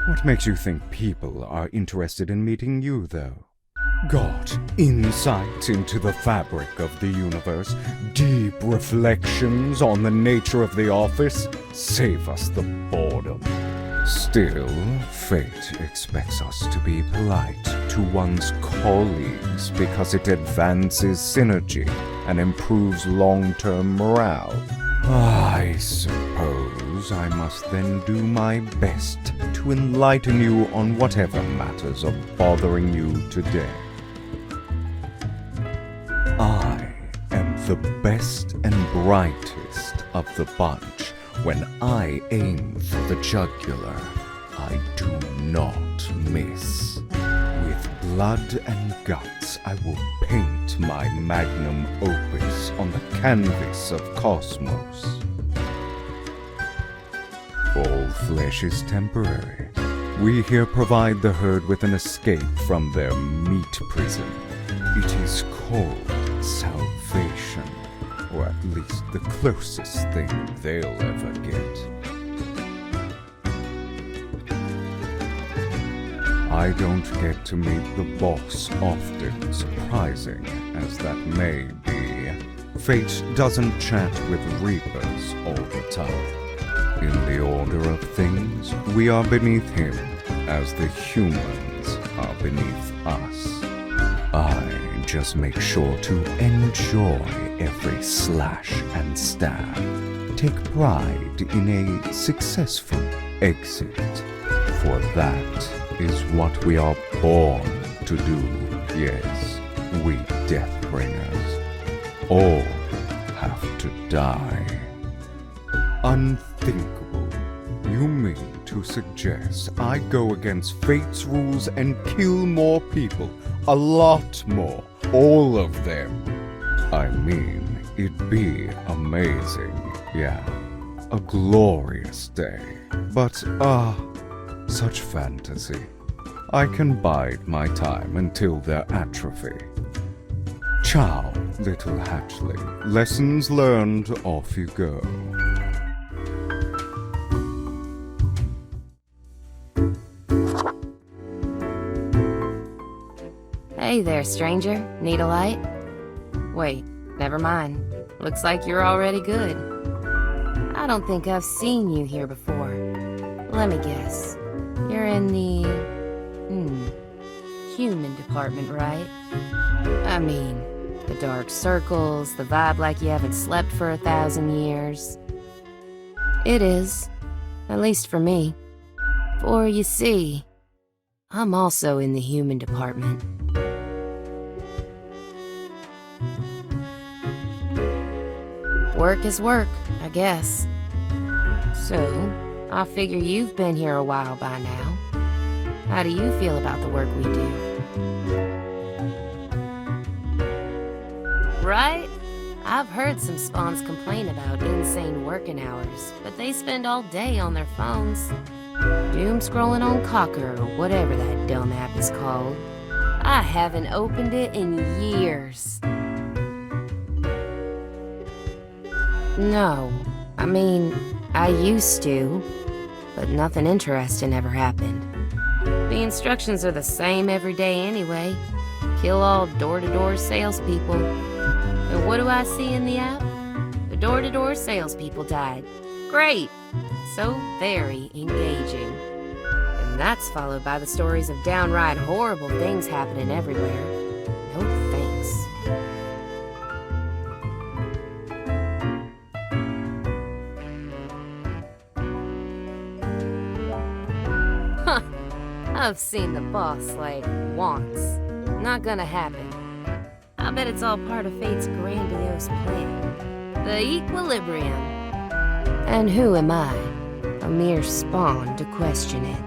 What makes you think people are interested in meeting you, though? Got insight into the fabric of the universe, deep reflections on the nature of the office? Save us the boredom. Still, fate expects us to be polite to one's colleagues because it advances synergy and improves long-term morale. I suppose I must then do my best to enlighten you on whatever matters are bothering you today. I am the best and brightest of the bunch. When I aim for the jugular, I do not miss. With blood and guts, I will paint my magnum opus on the canvas of cosmos. All flesh is temporary. We here provide the herd with an escape from their meat prison. It is called salvation, or at least the closest thing they'll ever get. I don't get to meet the boss often, surprising as that may be. Fate doesn't chat with reapers all the time. In the order of things, we are beneath him, as the humans are beneath us. I just make sure to enjoy every slash and stab. Take pride in a successful exit, for that is what we are born to do. Yes, we Deathbringers all have to die. Unthinkable. You mean to suggest I go against fate's rules and kill more people A lot more. All of them. I mean, it'd be amazing, yeah. A glorious day. But, such fantasy. I can bide my time until their atrophy. Ciao, little hatchling. Lessons learned, off you go. Hey there, stranger. Need a light? Wait, never mind. Looks like you're already good. I don't think I've seen you here before. Let me guess. You're in the... human department, right? I mean, the dark circles, the vibe like you haven't slept for 1,000 years. It is. At least for me. For, you see, I'm also in the human department. Work is work, I guess. So, I figure you've been here a while by now. How do you feel about the work we do? Right? I've heard some spawns complain about insane working hours, but they spend all day on their phones. Doom scrolling on Cocker or whatever that dumb app is called. I haven't opened it in years. No, I mean, I used to, but nothing interesting ever happened. The instructions are the same every day anyway. Kill all door-to-door salespeople. And what do I see in the app? The door-to-door salespeople died. Great! So very engaging. And that's followed by the stories of downright horrible things happening everywhere. No thanks. I've seen the boss, like, once. Not gonna happen. I bet it's all part of fate's grandiose plan. The equilibrium. And who am I? A mere spawn to question it.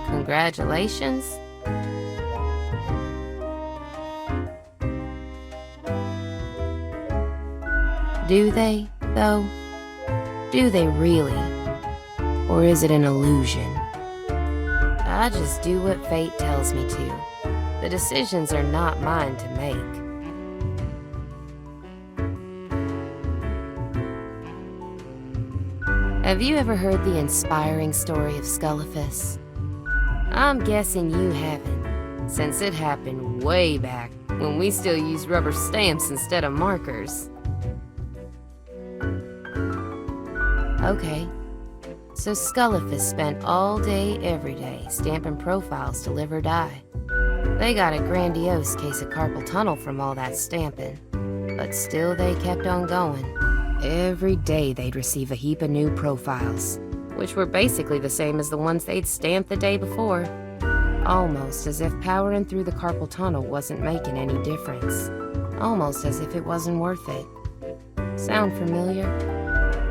Congratulations? Do they, though? Do they really? Or is it an illusion? I just do what fate tells me to. The decisions are not mine to make. Have you ever heard the inspiring story of Scullifus? I'm guessing you haven't, since it happened way back when we still used rubber stamps instead of markers. Okay. So Scullifus spent all day, every day, stamping profiles to live or die. They got a grandiose case of carpal tunnel from all that stamping, but still they kept on going. Every day they'd receive a heap of new profiles, which were basically the same as the ones they'd stamped the day before. Almost as if powering through the carpal tunnel wasn't making any difference. Almost as if it wasn't worth it. Sound familiar?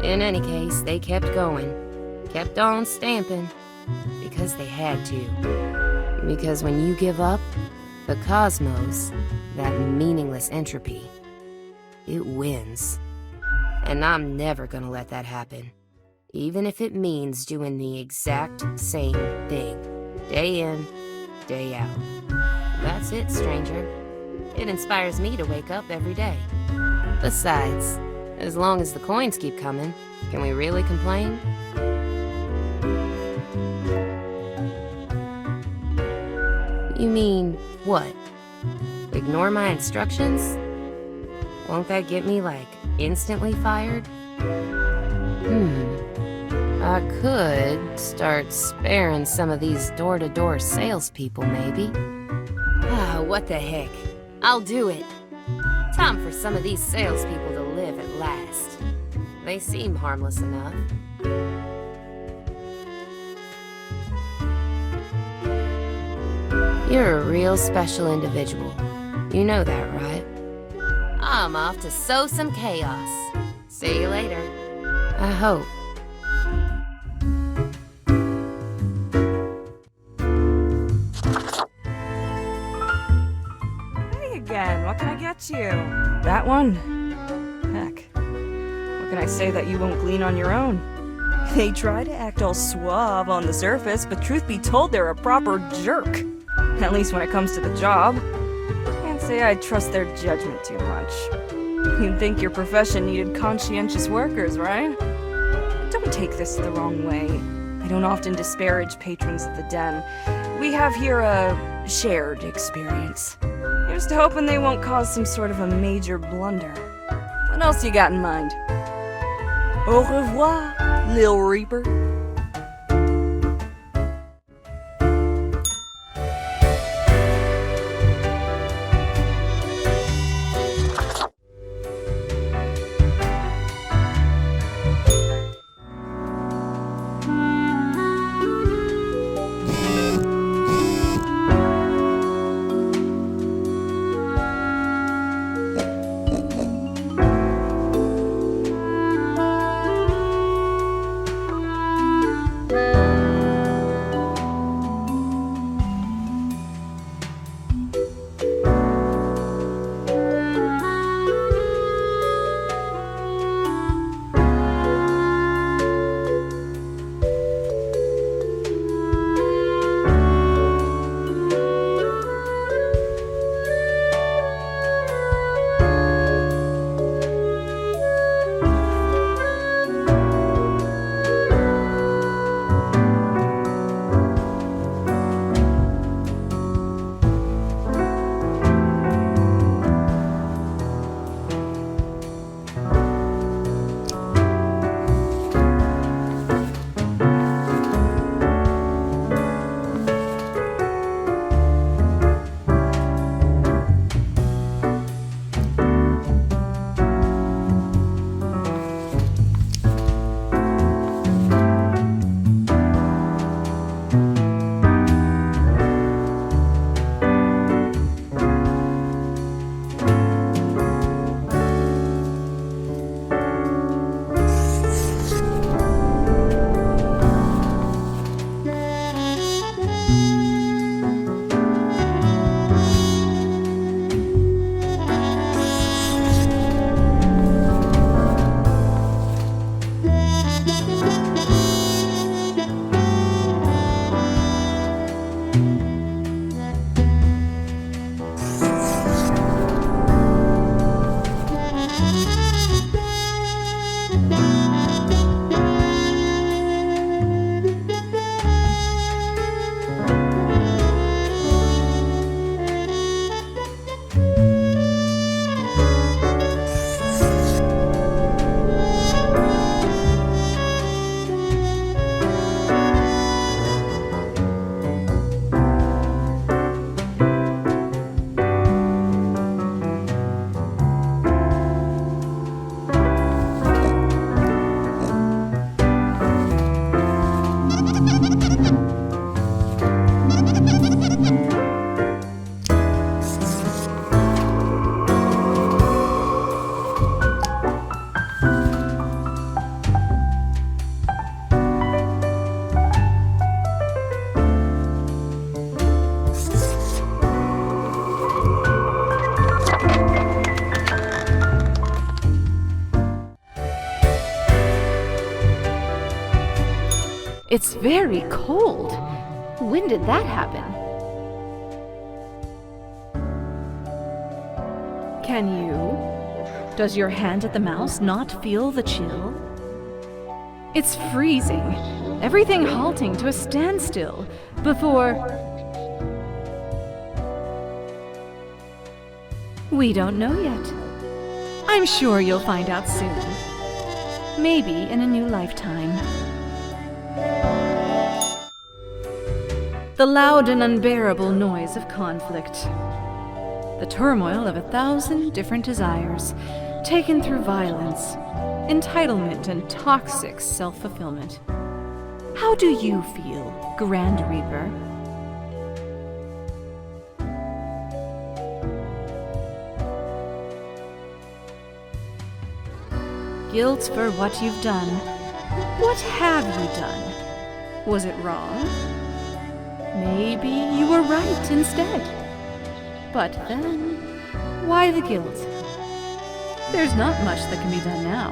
In any case, they kept going. Kept on stamping, because they had to. Because when you give up, the cosmos, that meaningless entropy, it wins. And I'm never gonna let that happen. Even if it means doing the exact same thing, day in, day out. That's it, stranger. It inspires me to wake up every day. Besides, as long as the coins keep coming, can we really complain? You mean, what? Ignore my instructions? Won't that get me, like, instantly fired? I could start sparing some of these door-to-door salespeople, maybe. What the heck? I'll do it. Time for some of these salespeople to live at last. They seem harmless enough. You're a real special individual. You know that, right? I'm off to sow some chaos. See you later. I hope. got you. That one? Heck. What can I say that you won't glean on your own? They try to act all suave on the surface, but truth be told, they're a proper jerk. At least when it comes to the job. Can't say I trust their judgment too much. You'd think your profession needed conscientious workers, right? Don't take this the wrong way. I don't often disparage patrons of the den. We have here a shared experience. Here's to hoping they won't cause some sort of a major blunder. What else you got in mind? Au revoir, Lil Reaper. It's very cold. When did that happen? Can you? Does your hand at the mouse not feel the chill? It's freezing. Everything halting to a standstill before... We don't know yet. I'm sure you'll find out soon. Maybe in a new lifetime. The loud and unbearable noise of conflict. The turmoil of 1,000 different desires, taken through violence, entitlement, and toxic self-fulfillment. How do you feel, Grand Reaper? Guilt for what you've done. What have you done? Was it wrong? Maybe you were right instead. But then, Why the guilt? There's not much that can be done now.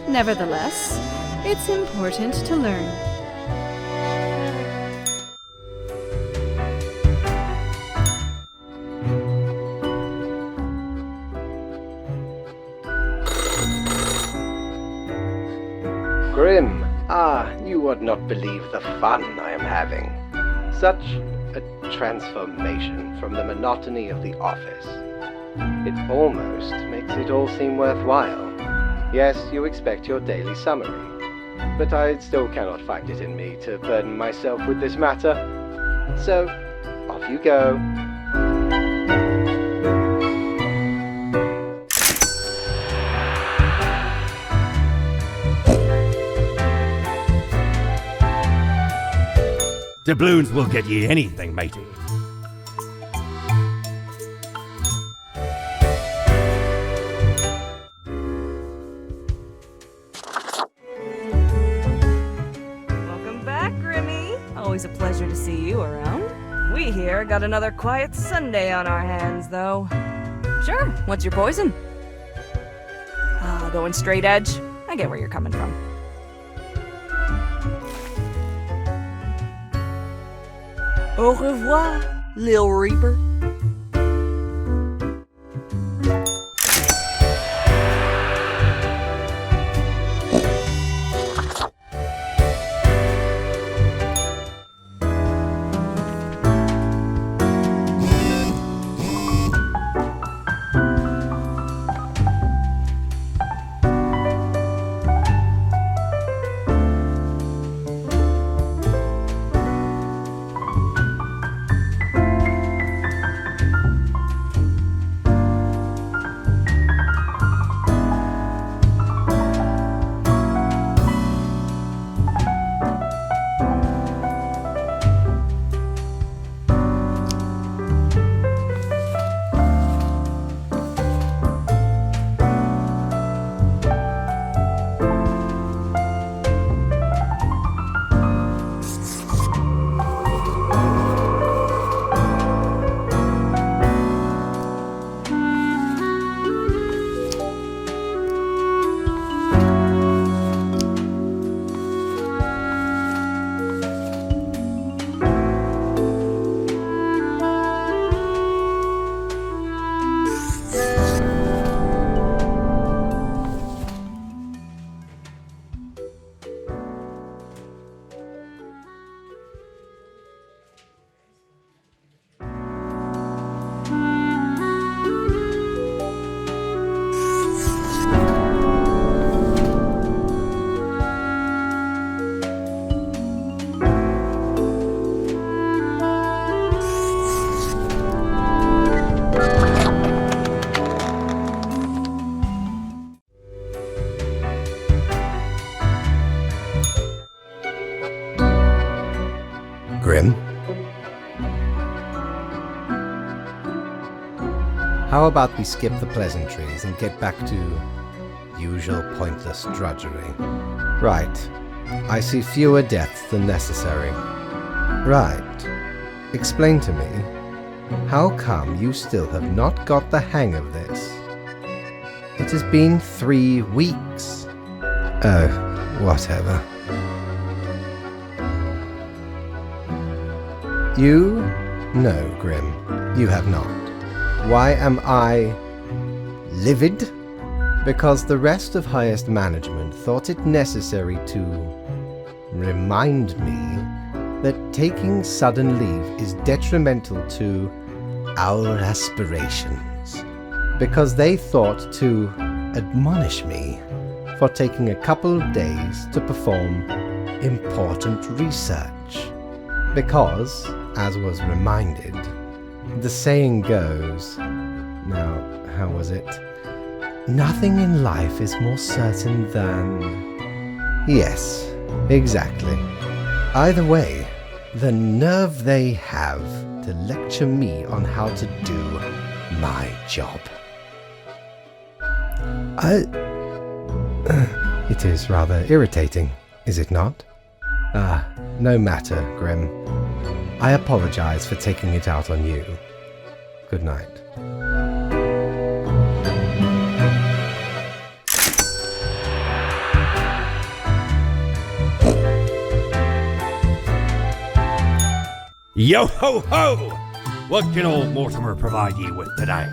Nevertheless, it's important to learn. Grim, you would not believe the fun I am having. Such a transformation from the monotony of the office. It almost makes it all seem worthwhile. Yes, you expect your daily summary, but I still cannot find it in me to burden myself with this matter. So, off you go. Doubloons will get ye anything, matey. Welcome back, Grimmy. Always a pleasure to see you around. We here got another quiet Sunday on our hands, though. Sure, what's your poison? Going straight edge. I get where you're coming from. Au revoir, Lil Reaper. Grim? How about we skip the pleasantries and get back to usual pointless drudgery? Right. I see fewer deaths than necessary. Right. Explain to me, how come you still have not got the hang of this? It has been 3 weeks. Oh, whatever. You? No, Grim, you have not. Why am I livid? Because the rest of highest management thought it necessary to remind me that taking sudden leave is detrimental to our aspirations. Because they thought to admonish me for taking a couple of days to perform important research. Because, as was reminded, the saying goes, now, how was it? Nothing in life is more certain than... Yes, exactly. Either way, the nerve they have to lecture me on how to do my job. It is rather irritating, is it not? No matter, Grim. I apologize for taking it out on you. Good night. Yo ho ho! What can old Mortimer provide ye with today?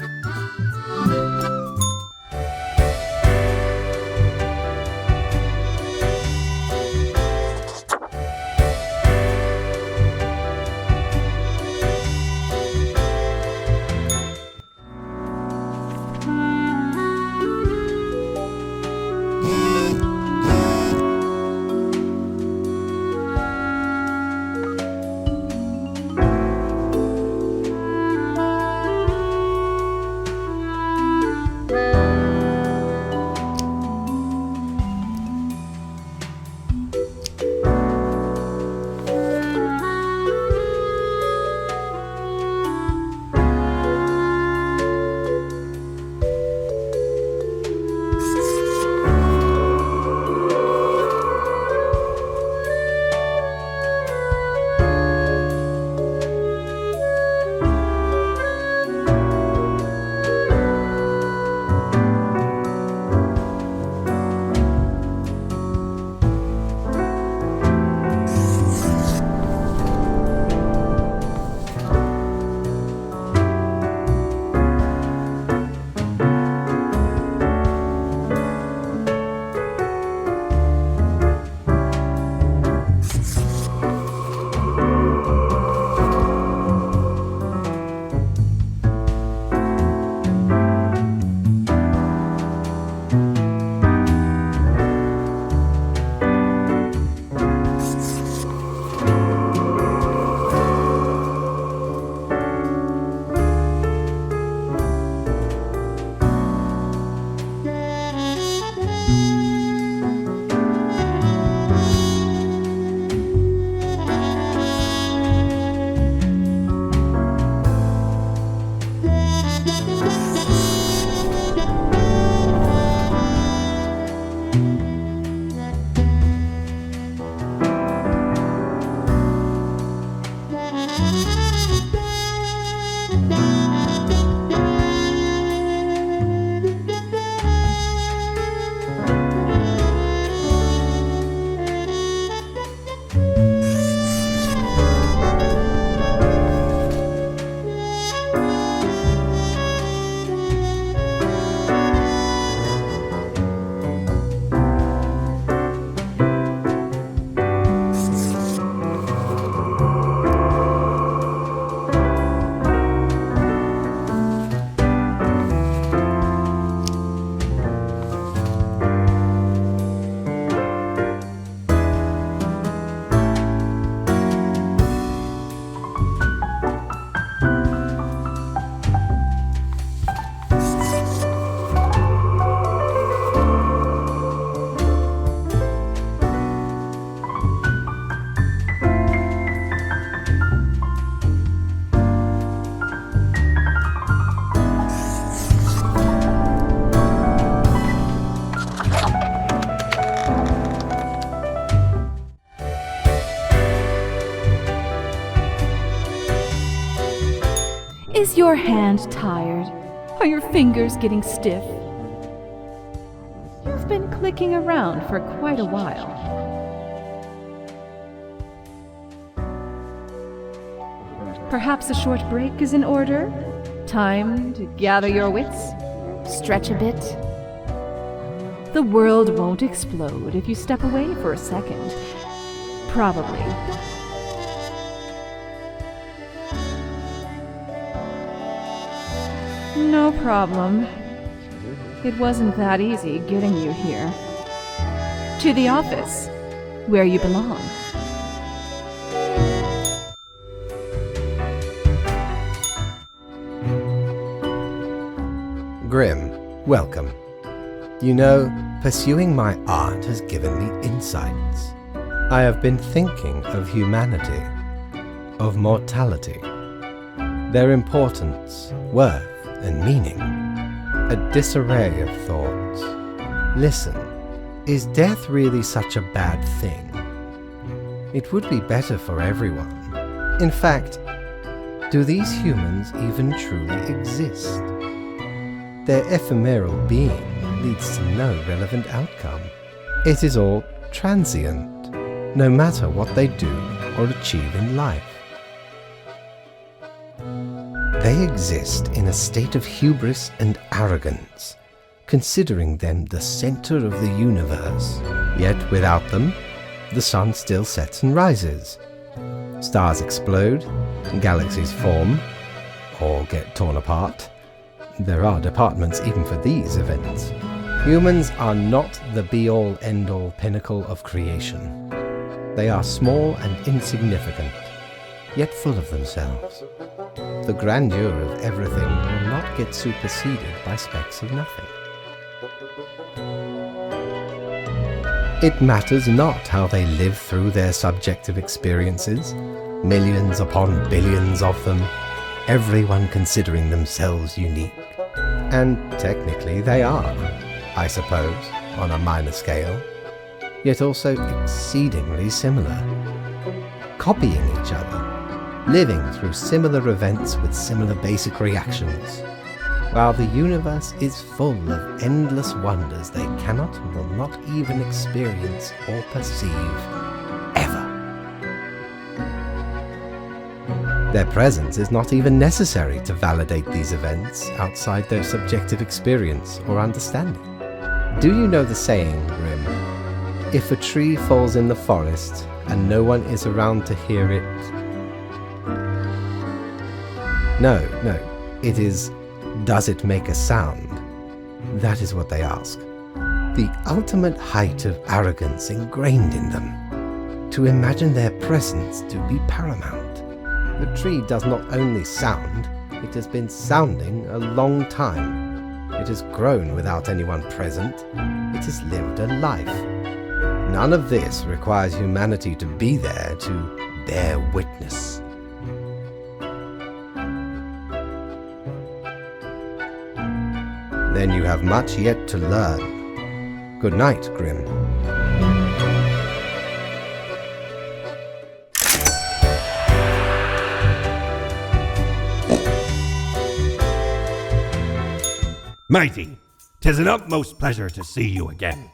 Is your hand tired? Are your fingers getting stiff? You've been clicking around for quite a while. Perhaps a short break is in order? Time to gather your wits? Stretch a bit? The world won't explode if you step away for a second. Probably. No problem. It wasn't that easy getting you here. To the office, where you belong. Grim, welcome. You know, pursuing my art has given me insights. I have been thinking of humanity, of mortality, their importance, worth, and meaning. A disarray of thoughts. Listen, is death really such a bad thing? It would be better for everyone. In fact, do these humans even truly exist? Their ephemeral being leads to no relevant outcome. It is all transient, no matter what they do or achieve in life. They exist in a state of hubris and arrogance, considering them the center of the universe. Yet without them, the sun still sets and rises. Stars explode, galaxies form, or get torn apart. There are departments even for these events. Humans are not the be-all, end-all pinnacle of creation. They are small and insignificant, yet full of themselves. The grandeur of everything will not get superseded by specks of nothing. It matters not how they live through their subjective experiences, millions upon billions of them, everyone considering themselves unique. And technically they are, I suppose, on a minor scale, yet also exceedingly similar, copying each other, living through similar events with similar basic reactions, while the universe is full of endless wonders they cannot and will not even experience or perceive, ever. Their presence is not even necessary to validate these events outside their subjective experience or understanding. Do you know the saying, Grim? If a tree falls in the forest and no one is around to hear it... No, it is, does it make a sound? That is what they ask. The ultimate height of arrogance ingrained in them, to imagine their presence to be paramount. The tree does not only sound, it has been sounding a long time. It has grown without anyone present. It has lived a life. None of this requires humanity to be there to bear witness. Then you have much yet to learn. Good night, Grim. Matey, 'tis an utmost pleasure to see you again.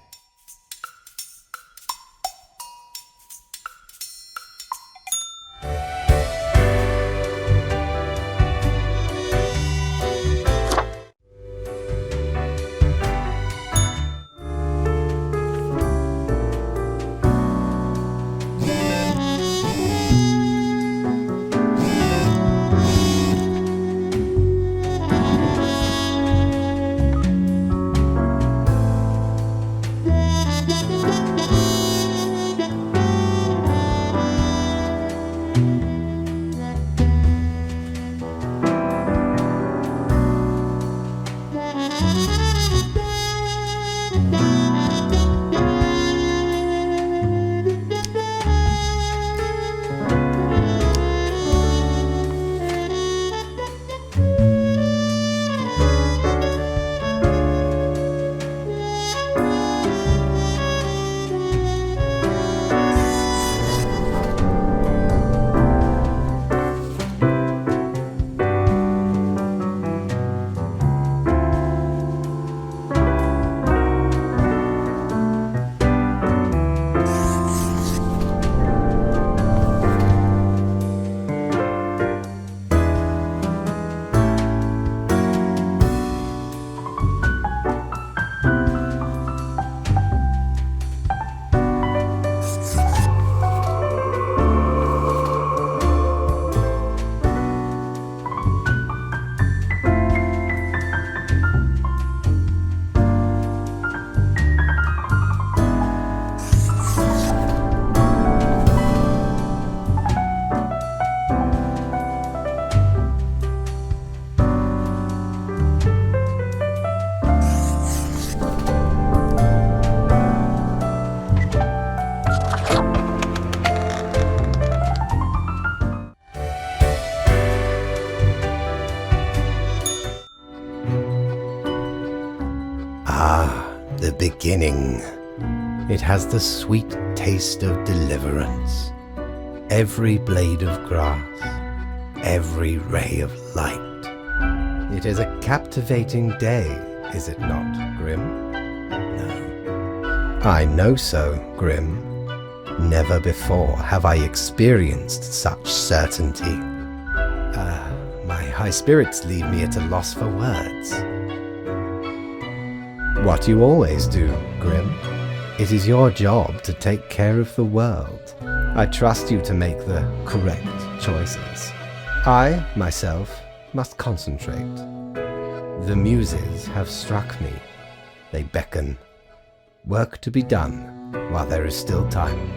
The beginning. It has the sweet taste of deliverance. Every blade of grass, every ray of light. It is a captivating day, is it not, Grim? No. I know so, Grim. Never before have I experienced such certainty. My high spirits leave me at a loss for words. What you always do, Grim. It is your job to take care of the world. I trust you to make the correct choices. I, myself, must concentrate. The muses have struck me. They beckon. Work to be done while there is still time.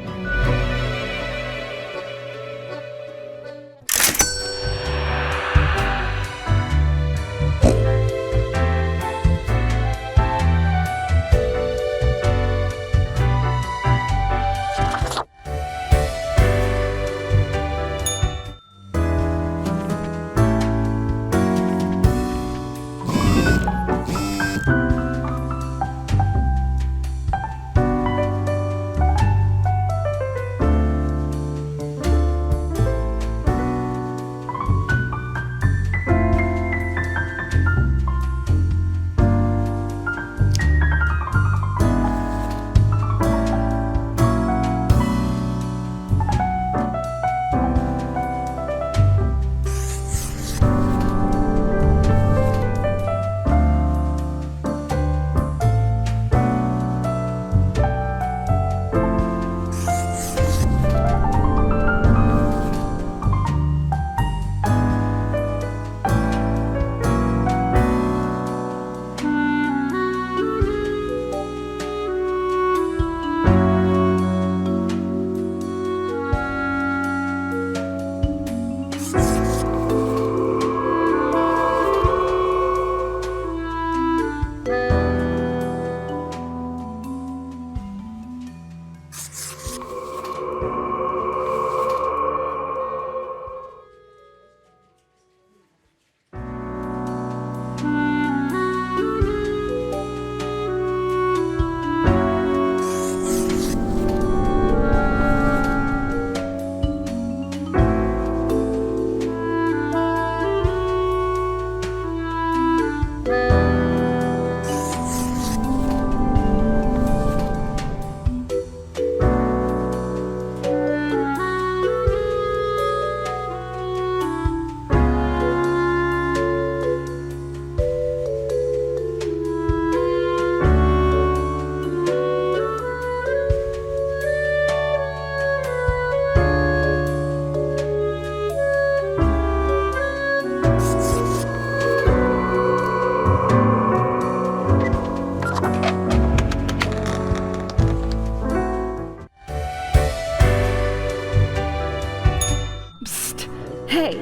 Hey,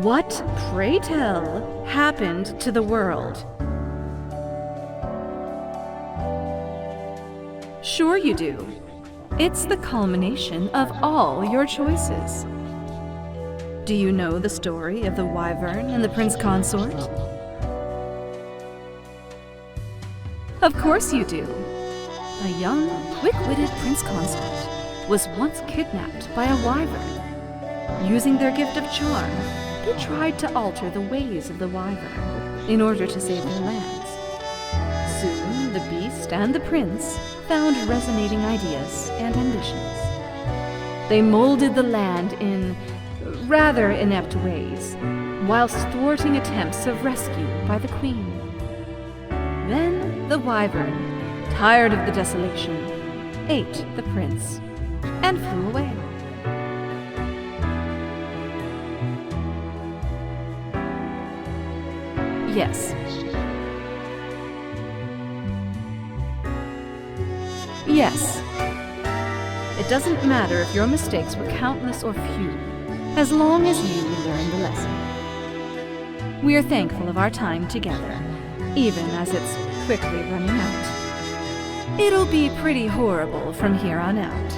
what, pray tell, happened to the world? Sure you do. It's the culmination of all your choices. Do you know the story of the wyvern and the prince consort? Of course you do. A young, quick-witted prince consort was once kidnapped by a wyvern. Using their gift of charm, they tried to alter the ways of the wyvern in order to save their lands. Soon, the beast and the prince found resonating ideas and ambitions. They molded the land in rather inept ways, whilst thwarting attempts of rescue by the queen. Then the wyvern, tired of the desolation, ate the prince and flew away. Yes. Yes. It doesn't matter if your mistakes were countless or few, as long as you learn the lesson. We are thankful of our time together, even as it's quickly running out. It'll be pretty horrible from here on out.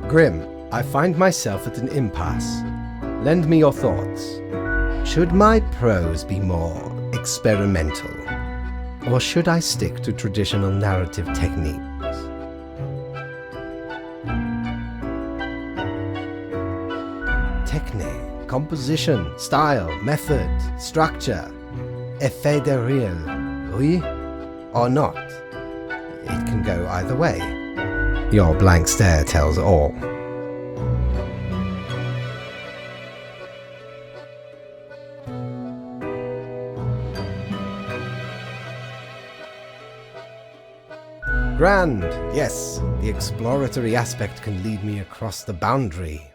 Grim, I find myself at an impasse. Lend me your thoughts. Should my prose be more experimental, or should I stick to traditional narrative techniques? Technique, composition, style, method, structure, effet de rire, oui or not? It can go either way. Your blank stare tells all. Grand, yes. The exploratory aspect can lead me across the boundary.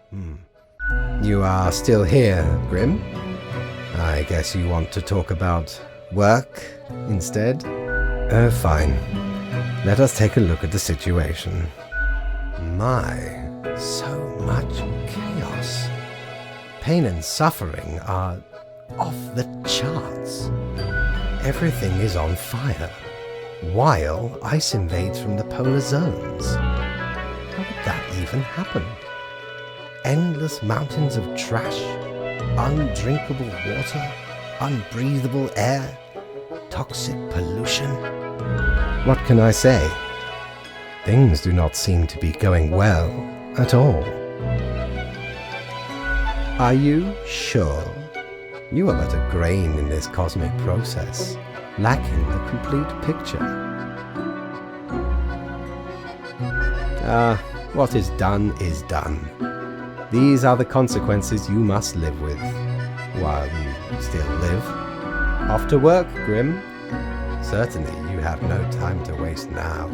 You are still here, Grim? I guess you want to talk about work instead? Fine. Let us take a look at the situation. My, so much chaos. Pain and suffering are off the charts. Everything is on fire, while ice invades from the polar zones. How would that even happen? Endless mountains of trash, undrinkable water, unbreathable air, toxic pollution. What can I say? Things do not seem to be going well at all. Are you sure? You are but a grain in this cosmic process, lacking the complete picture. What is done is done. These are the consequences you must live with, while you still live. Off to work, Grim. Certainly you have no time to waste now.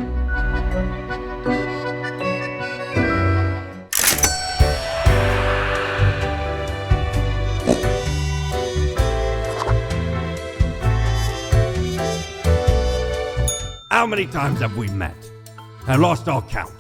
How many times have we met? I lost all count.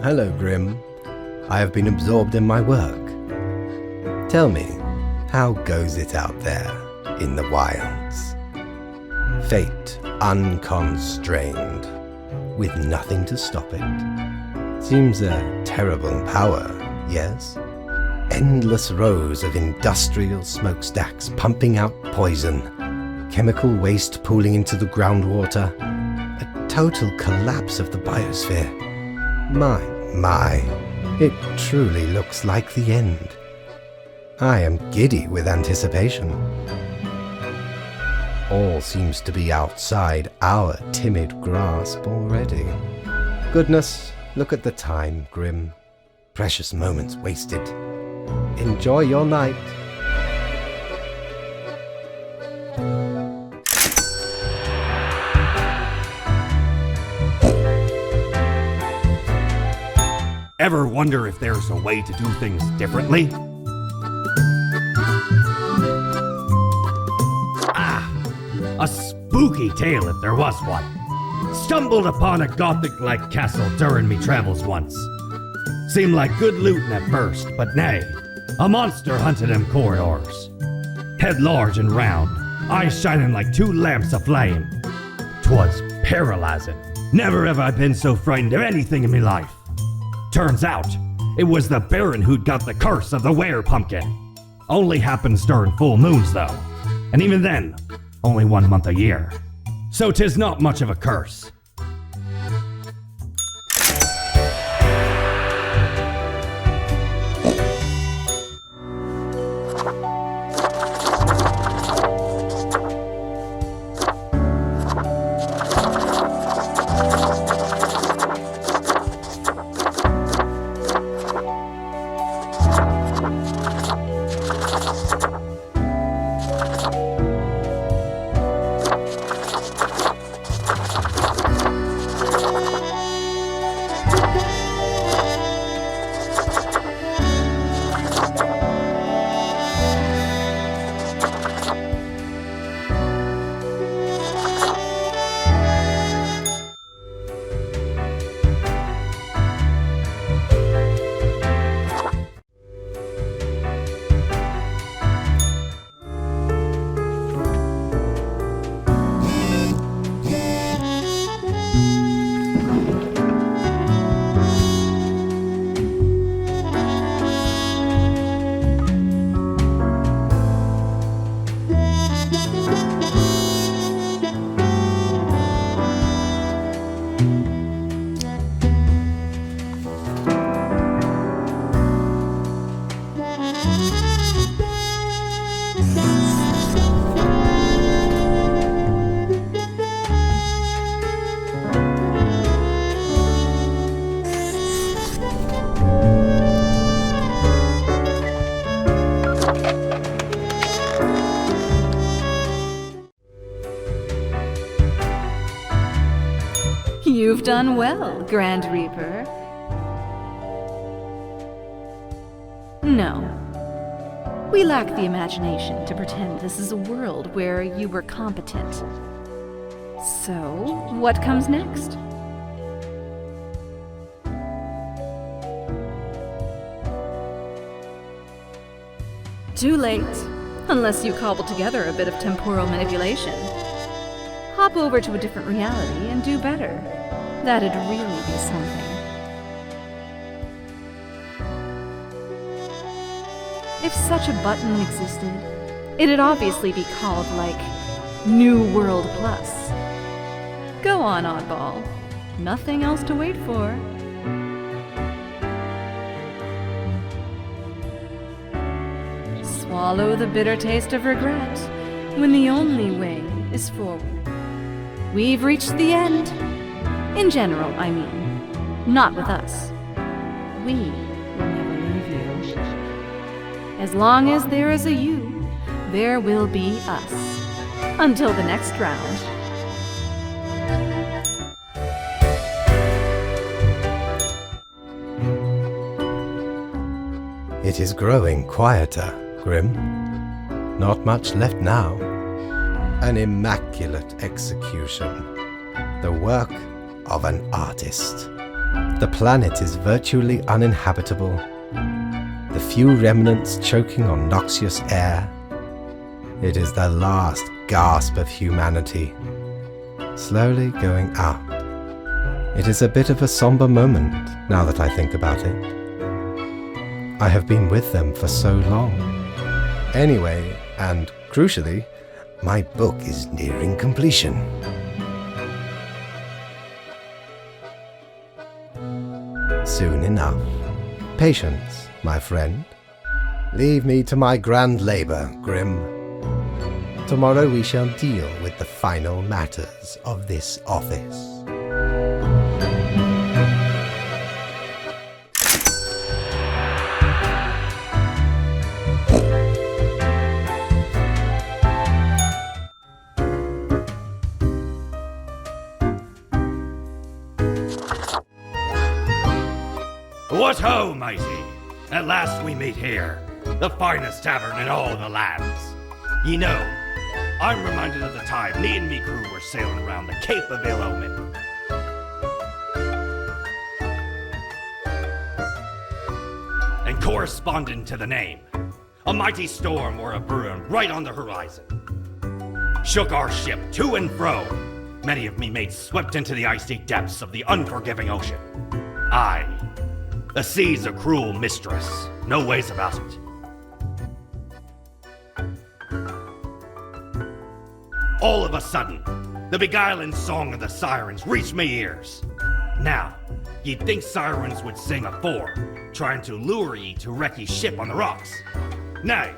Hello, Grim. I have been absorbed in my work. Tell me, how goes it out there in the wilds? Fate unconstrained, with nothing to stop it. Seems a terrible power, yes? Endless rows of industrial smokestacks pumping out poison, chemical waste pooling into the groundwater, a total collapse of the biosphere. My, it truly looks like the end. I am giddy with anticipation. All seems to be outside our timid grasp already. Goodness, look at the time, Grim. Precious moments wasted. Enjoy your night. Ever wonder if there's a way to do things differently? A spooky tale if there was one. Stumbled upon a gothic-like castle during me travels once. Seemed like good looting at first, but nay, a monster hunted them corridors. Head large and round, eyes shining like two lamps aflame. 'Twas paralyzing. Never have I been so frightened of anything in me life. Turns out, it was the Baron who'd got the curse of the were-pumpkin. Only happens during full moons, though. And even then, only 1 month a year. So 'tis not much of a curse. You've done well, Grand Reaper. No. We lack the imagination to pretend this is a world where you were competent. So, what comes next? Too late, unless you cobble together a bit of temporal manipulation. Hop over to a different reality and do better. That'd really be something. If such a button existed, it'd obviously be called, like, New World Plus. Go on, oddball. Nothing else to wait for. Swallow the bitter taste of regret when the only way is forward. We've reached the end. In general, I mean. Not with us. We will never leave you. As long as there is a you, there will be us. Until the next round. It is growing quieter, Grim. Not much left now. An immaculate execution. The work of an artist. The planet is virtually uninhabitable. The few remnants choking on noxious air. It is the last gasp of humanity, slowly going out. It is a bit of a somber moment, now that I think about it. I have been with them for so long. Anyway, and crucially, my book is nearing completion. Soon enough. Patience, my friend. Leave me to my grand labor, Grim. Tomorrow we shall deal with the final matters of this office. What ho, matey! At last we meet here, the finest tavern in all the lands. Ye know, I'm reminded of the time me and me crew were sailing around the Cape of Ill Omen. And corresponding to the name, a mighty storm were a-brewing right on the horizon. Shook our ship to and fro. Many of me mates swept into the icy depths of the unforgiving ocean. Aye, the sea's a cruel mistress, no ways about it. All of a sudden, the beguiling song of the sirens reached me ears. Now, you'd think sirens would sing afore, trying to lure ye to wreck ye ship on the rocks. Nay,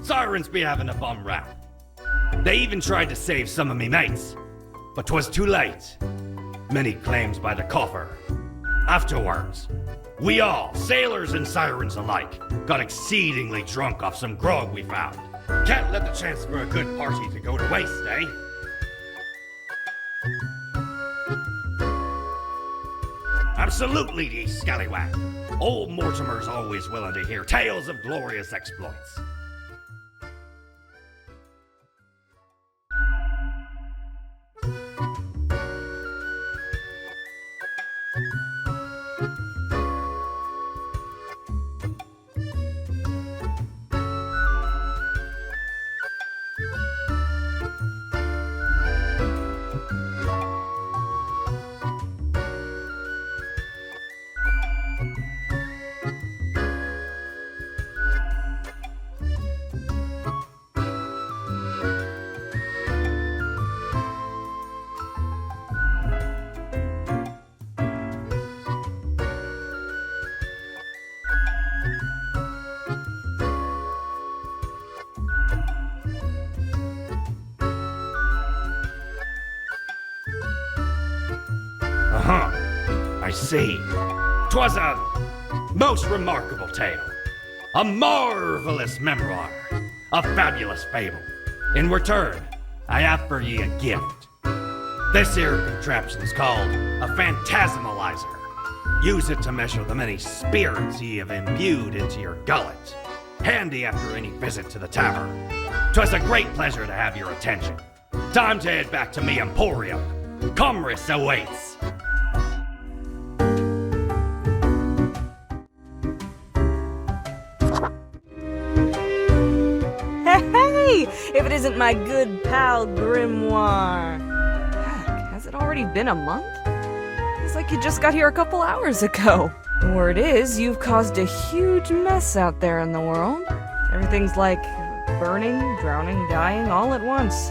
sirens be having a bum round. They even tried to save some of me mates, but 'twas too late. Many claims by the coffer. Afterwards, we all, sailors and sirens alike, got exceedingly drunk off some grog we found. Can't let the chance for a good party to go to waste, eh? Absolutely, ye scallywag. Old Mortimer's always willing to hear tales of glorious exploits. I see. 'Twas a most remarkable tale. A marvelous memoir. A fabulous fable. In return, I have for ye a gift. This here contraption's called a phantasmalizer. Use it to measure the many spirits ye have imbued into your gullet. Handy after any visit to the tavern. 'Twas a great pleasure to have your attention. Time to head back to me emporium. Commerce awaits. Hey, if it isn't my good pal Grimoire. Heck, has it already been a month? It's like you just got here a couple hours ago. Word is, you've caused a huge mess out there in the world. Everything's like burning, drowning, dying all at once.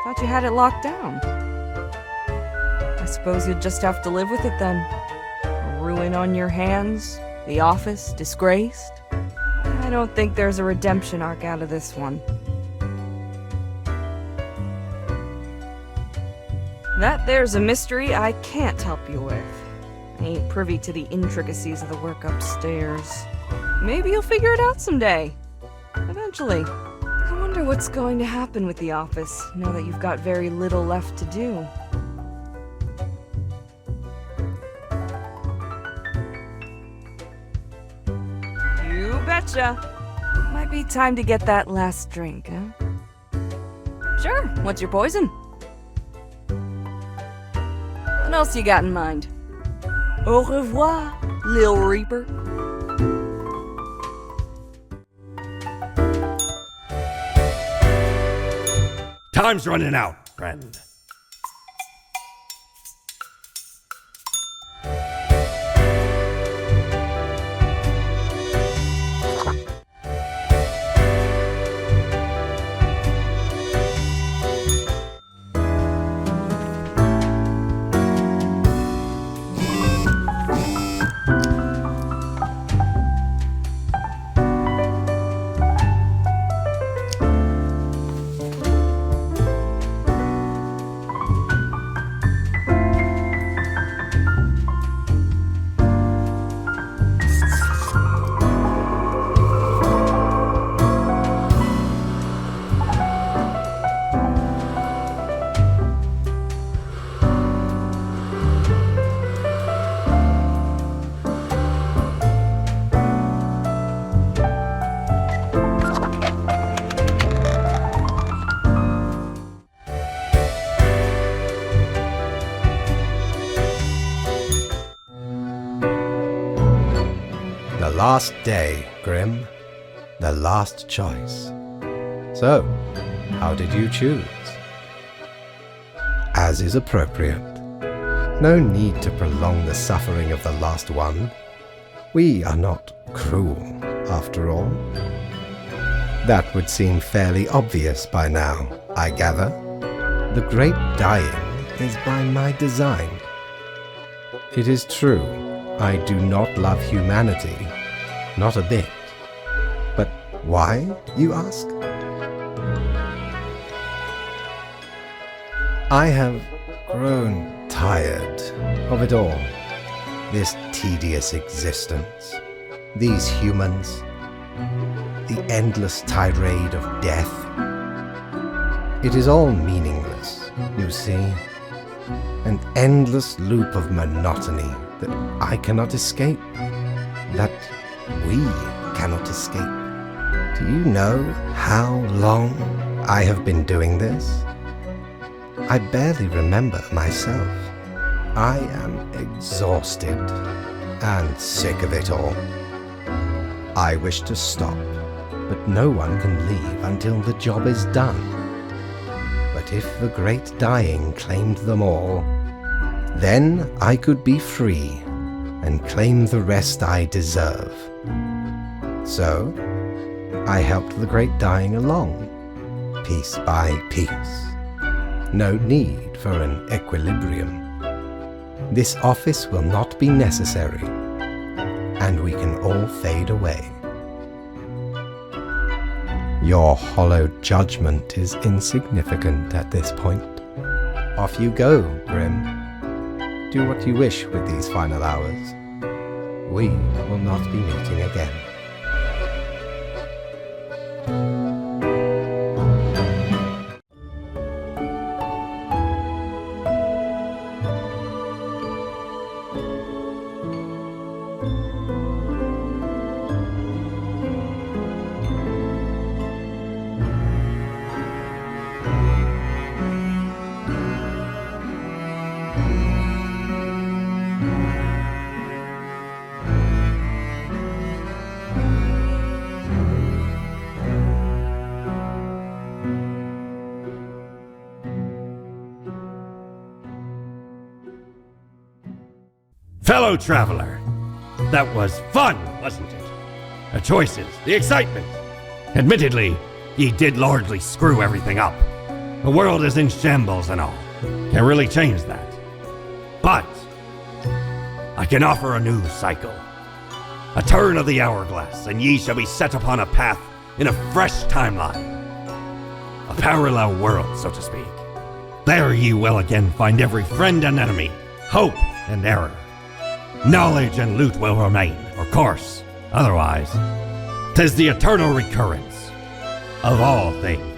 Thought you had it locked down. I suppose you'll just have to live with it then. A ruin on your hands, the office disgraced. I don't think there's a redemption arc out of this one. That there's a mystery I can't help you with. I ain't privy to the intricacies of the work upstairs. Maybe you'll figure it out someday. Eventually. I wonder what's going to happen with the office now that you've got very little left to do. You betcha. Might be time to get that last drink, huh? Sure, what's your poison? What else you got in mind? Au revoir, Lil Reaper. Time's running out, friend. The last day, Grim. The last choice. So, how did you choose? As is appropriate. No need to prolong the suffering of the last one. We are not cruel, after all. That would seem fairly obvious by now, I gather. The great dying is by my design. It is true, I do not love humanity, not a bit. But why, you ask? I have grown tired of it all. This tedious existence, these humans, the endless tirade of death. It is all meaningless, you see. An endless loop of monotony that I cannot escape, that we cannot escape. Do you know how long I have been doing this? I barely remember myself. I am exhausted and sick of it all. I wish to stop, but no one can leave until the job is done. But if the great dying claimed them all, then I could be free and claim the rest I deserve. So, I helped the great dying along, piece by piece. No need for an equilibrium. This office will not be necessary, and we can all fade away. Your hollow judgment is insignificant at this point. Off you go, Grim. Do what you wish with these final hours. We will not be meeting again. Fellow traveler, that was fun, wasn't it? The choices, the excitement. Admittedly, ye did largely screw everything up. The world is in shambles and all. Can't really change that. But I can offer a new cycle. A turn of the hourglass, and ye shall be set upon a path in a fresh timeline. A parallel world, so to speak. There ye will again find every friend and enemy, hope and error. Knowledge and loot will remain, of course. Otherwise, 'tis the eternal recurrence of all things.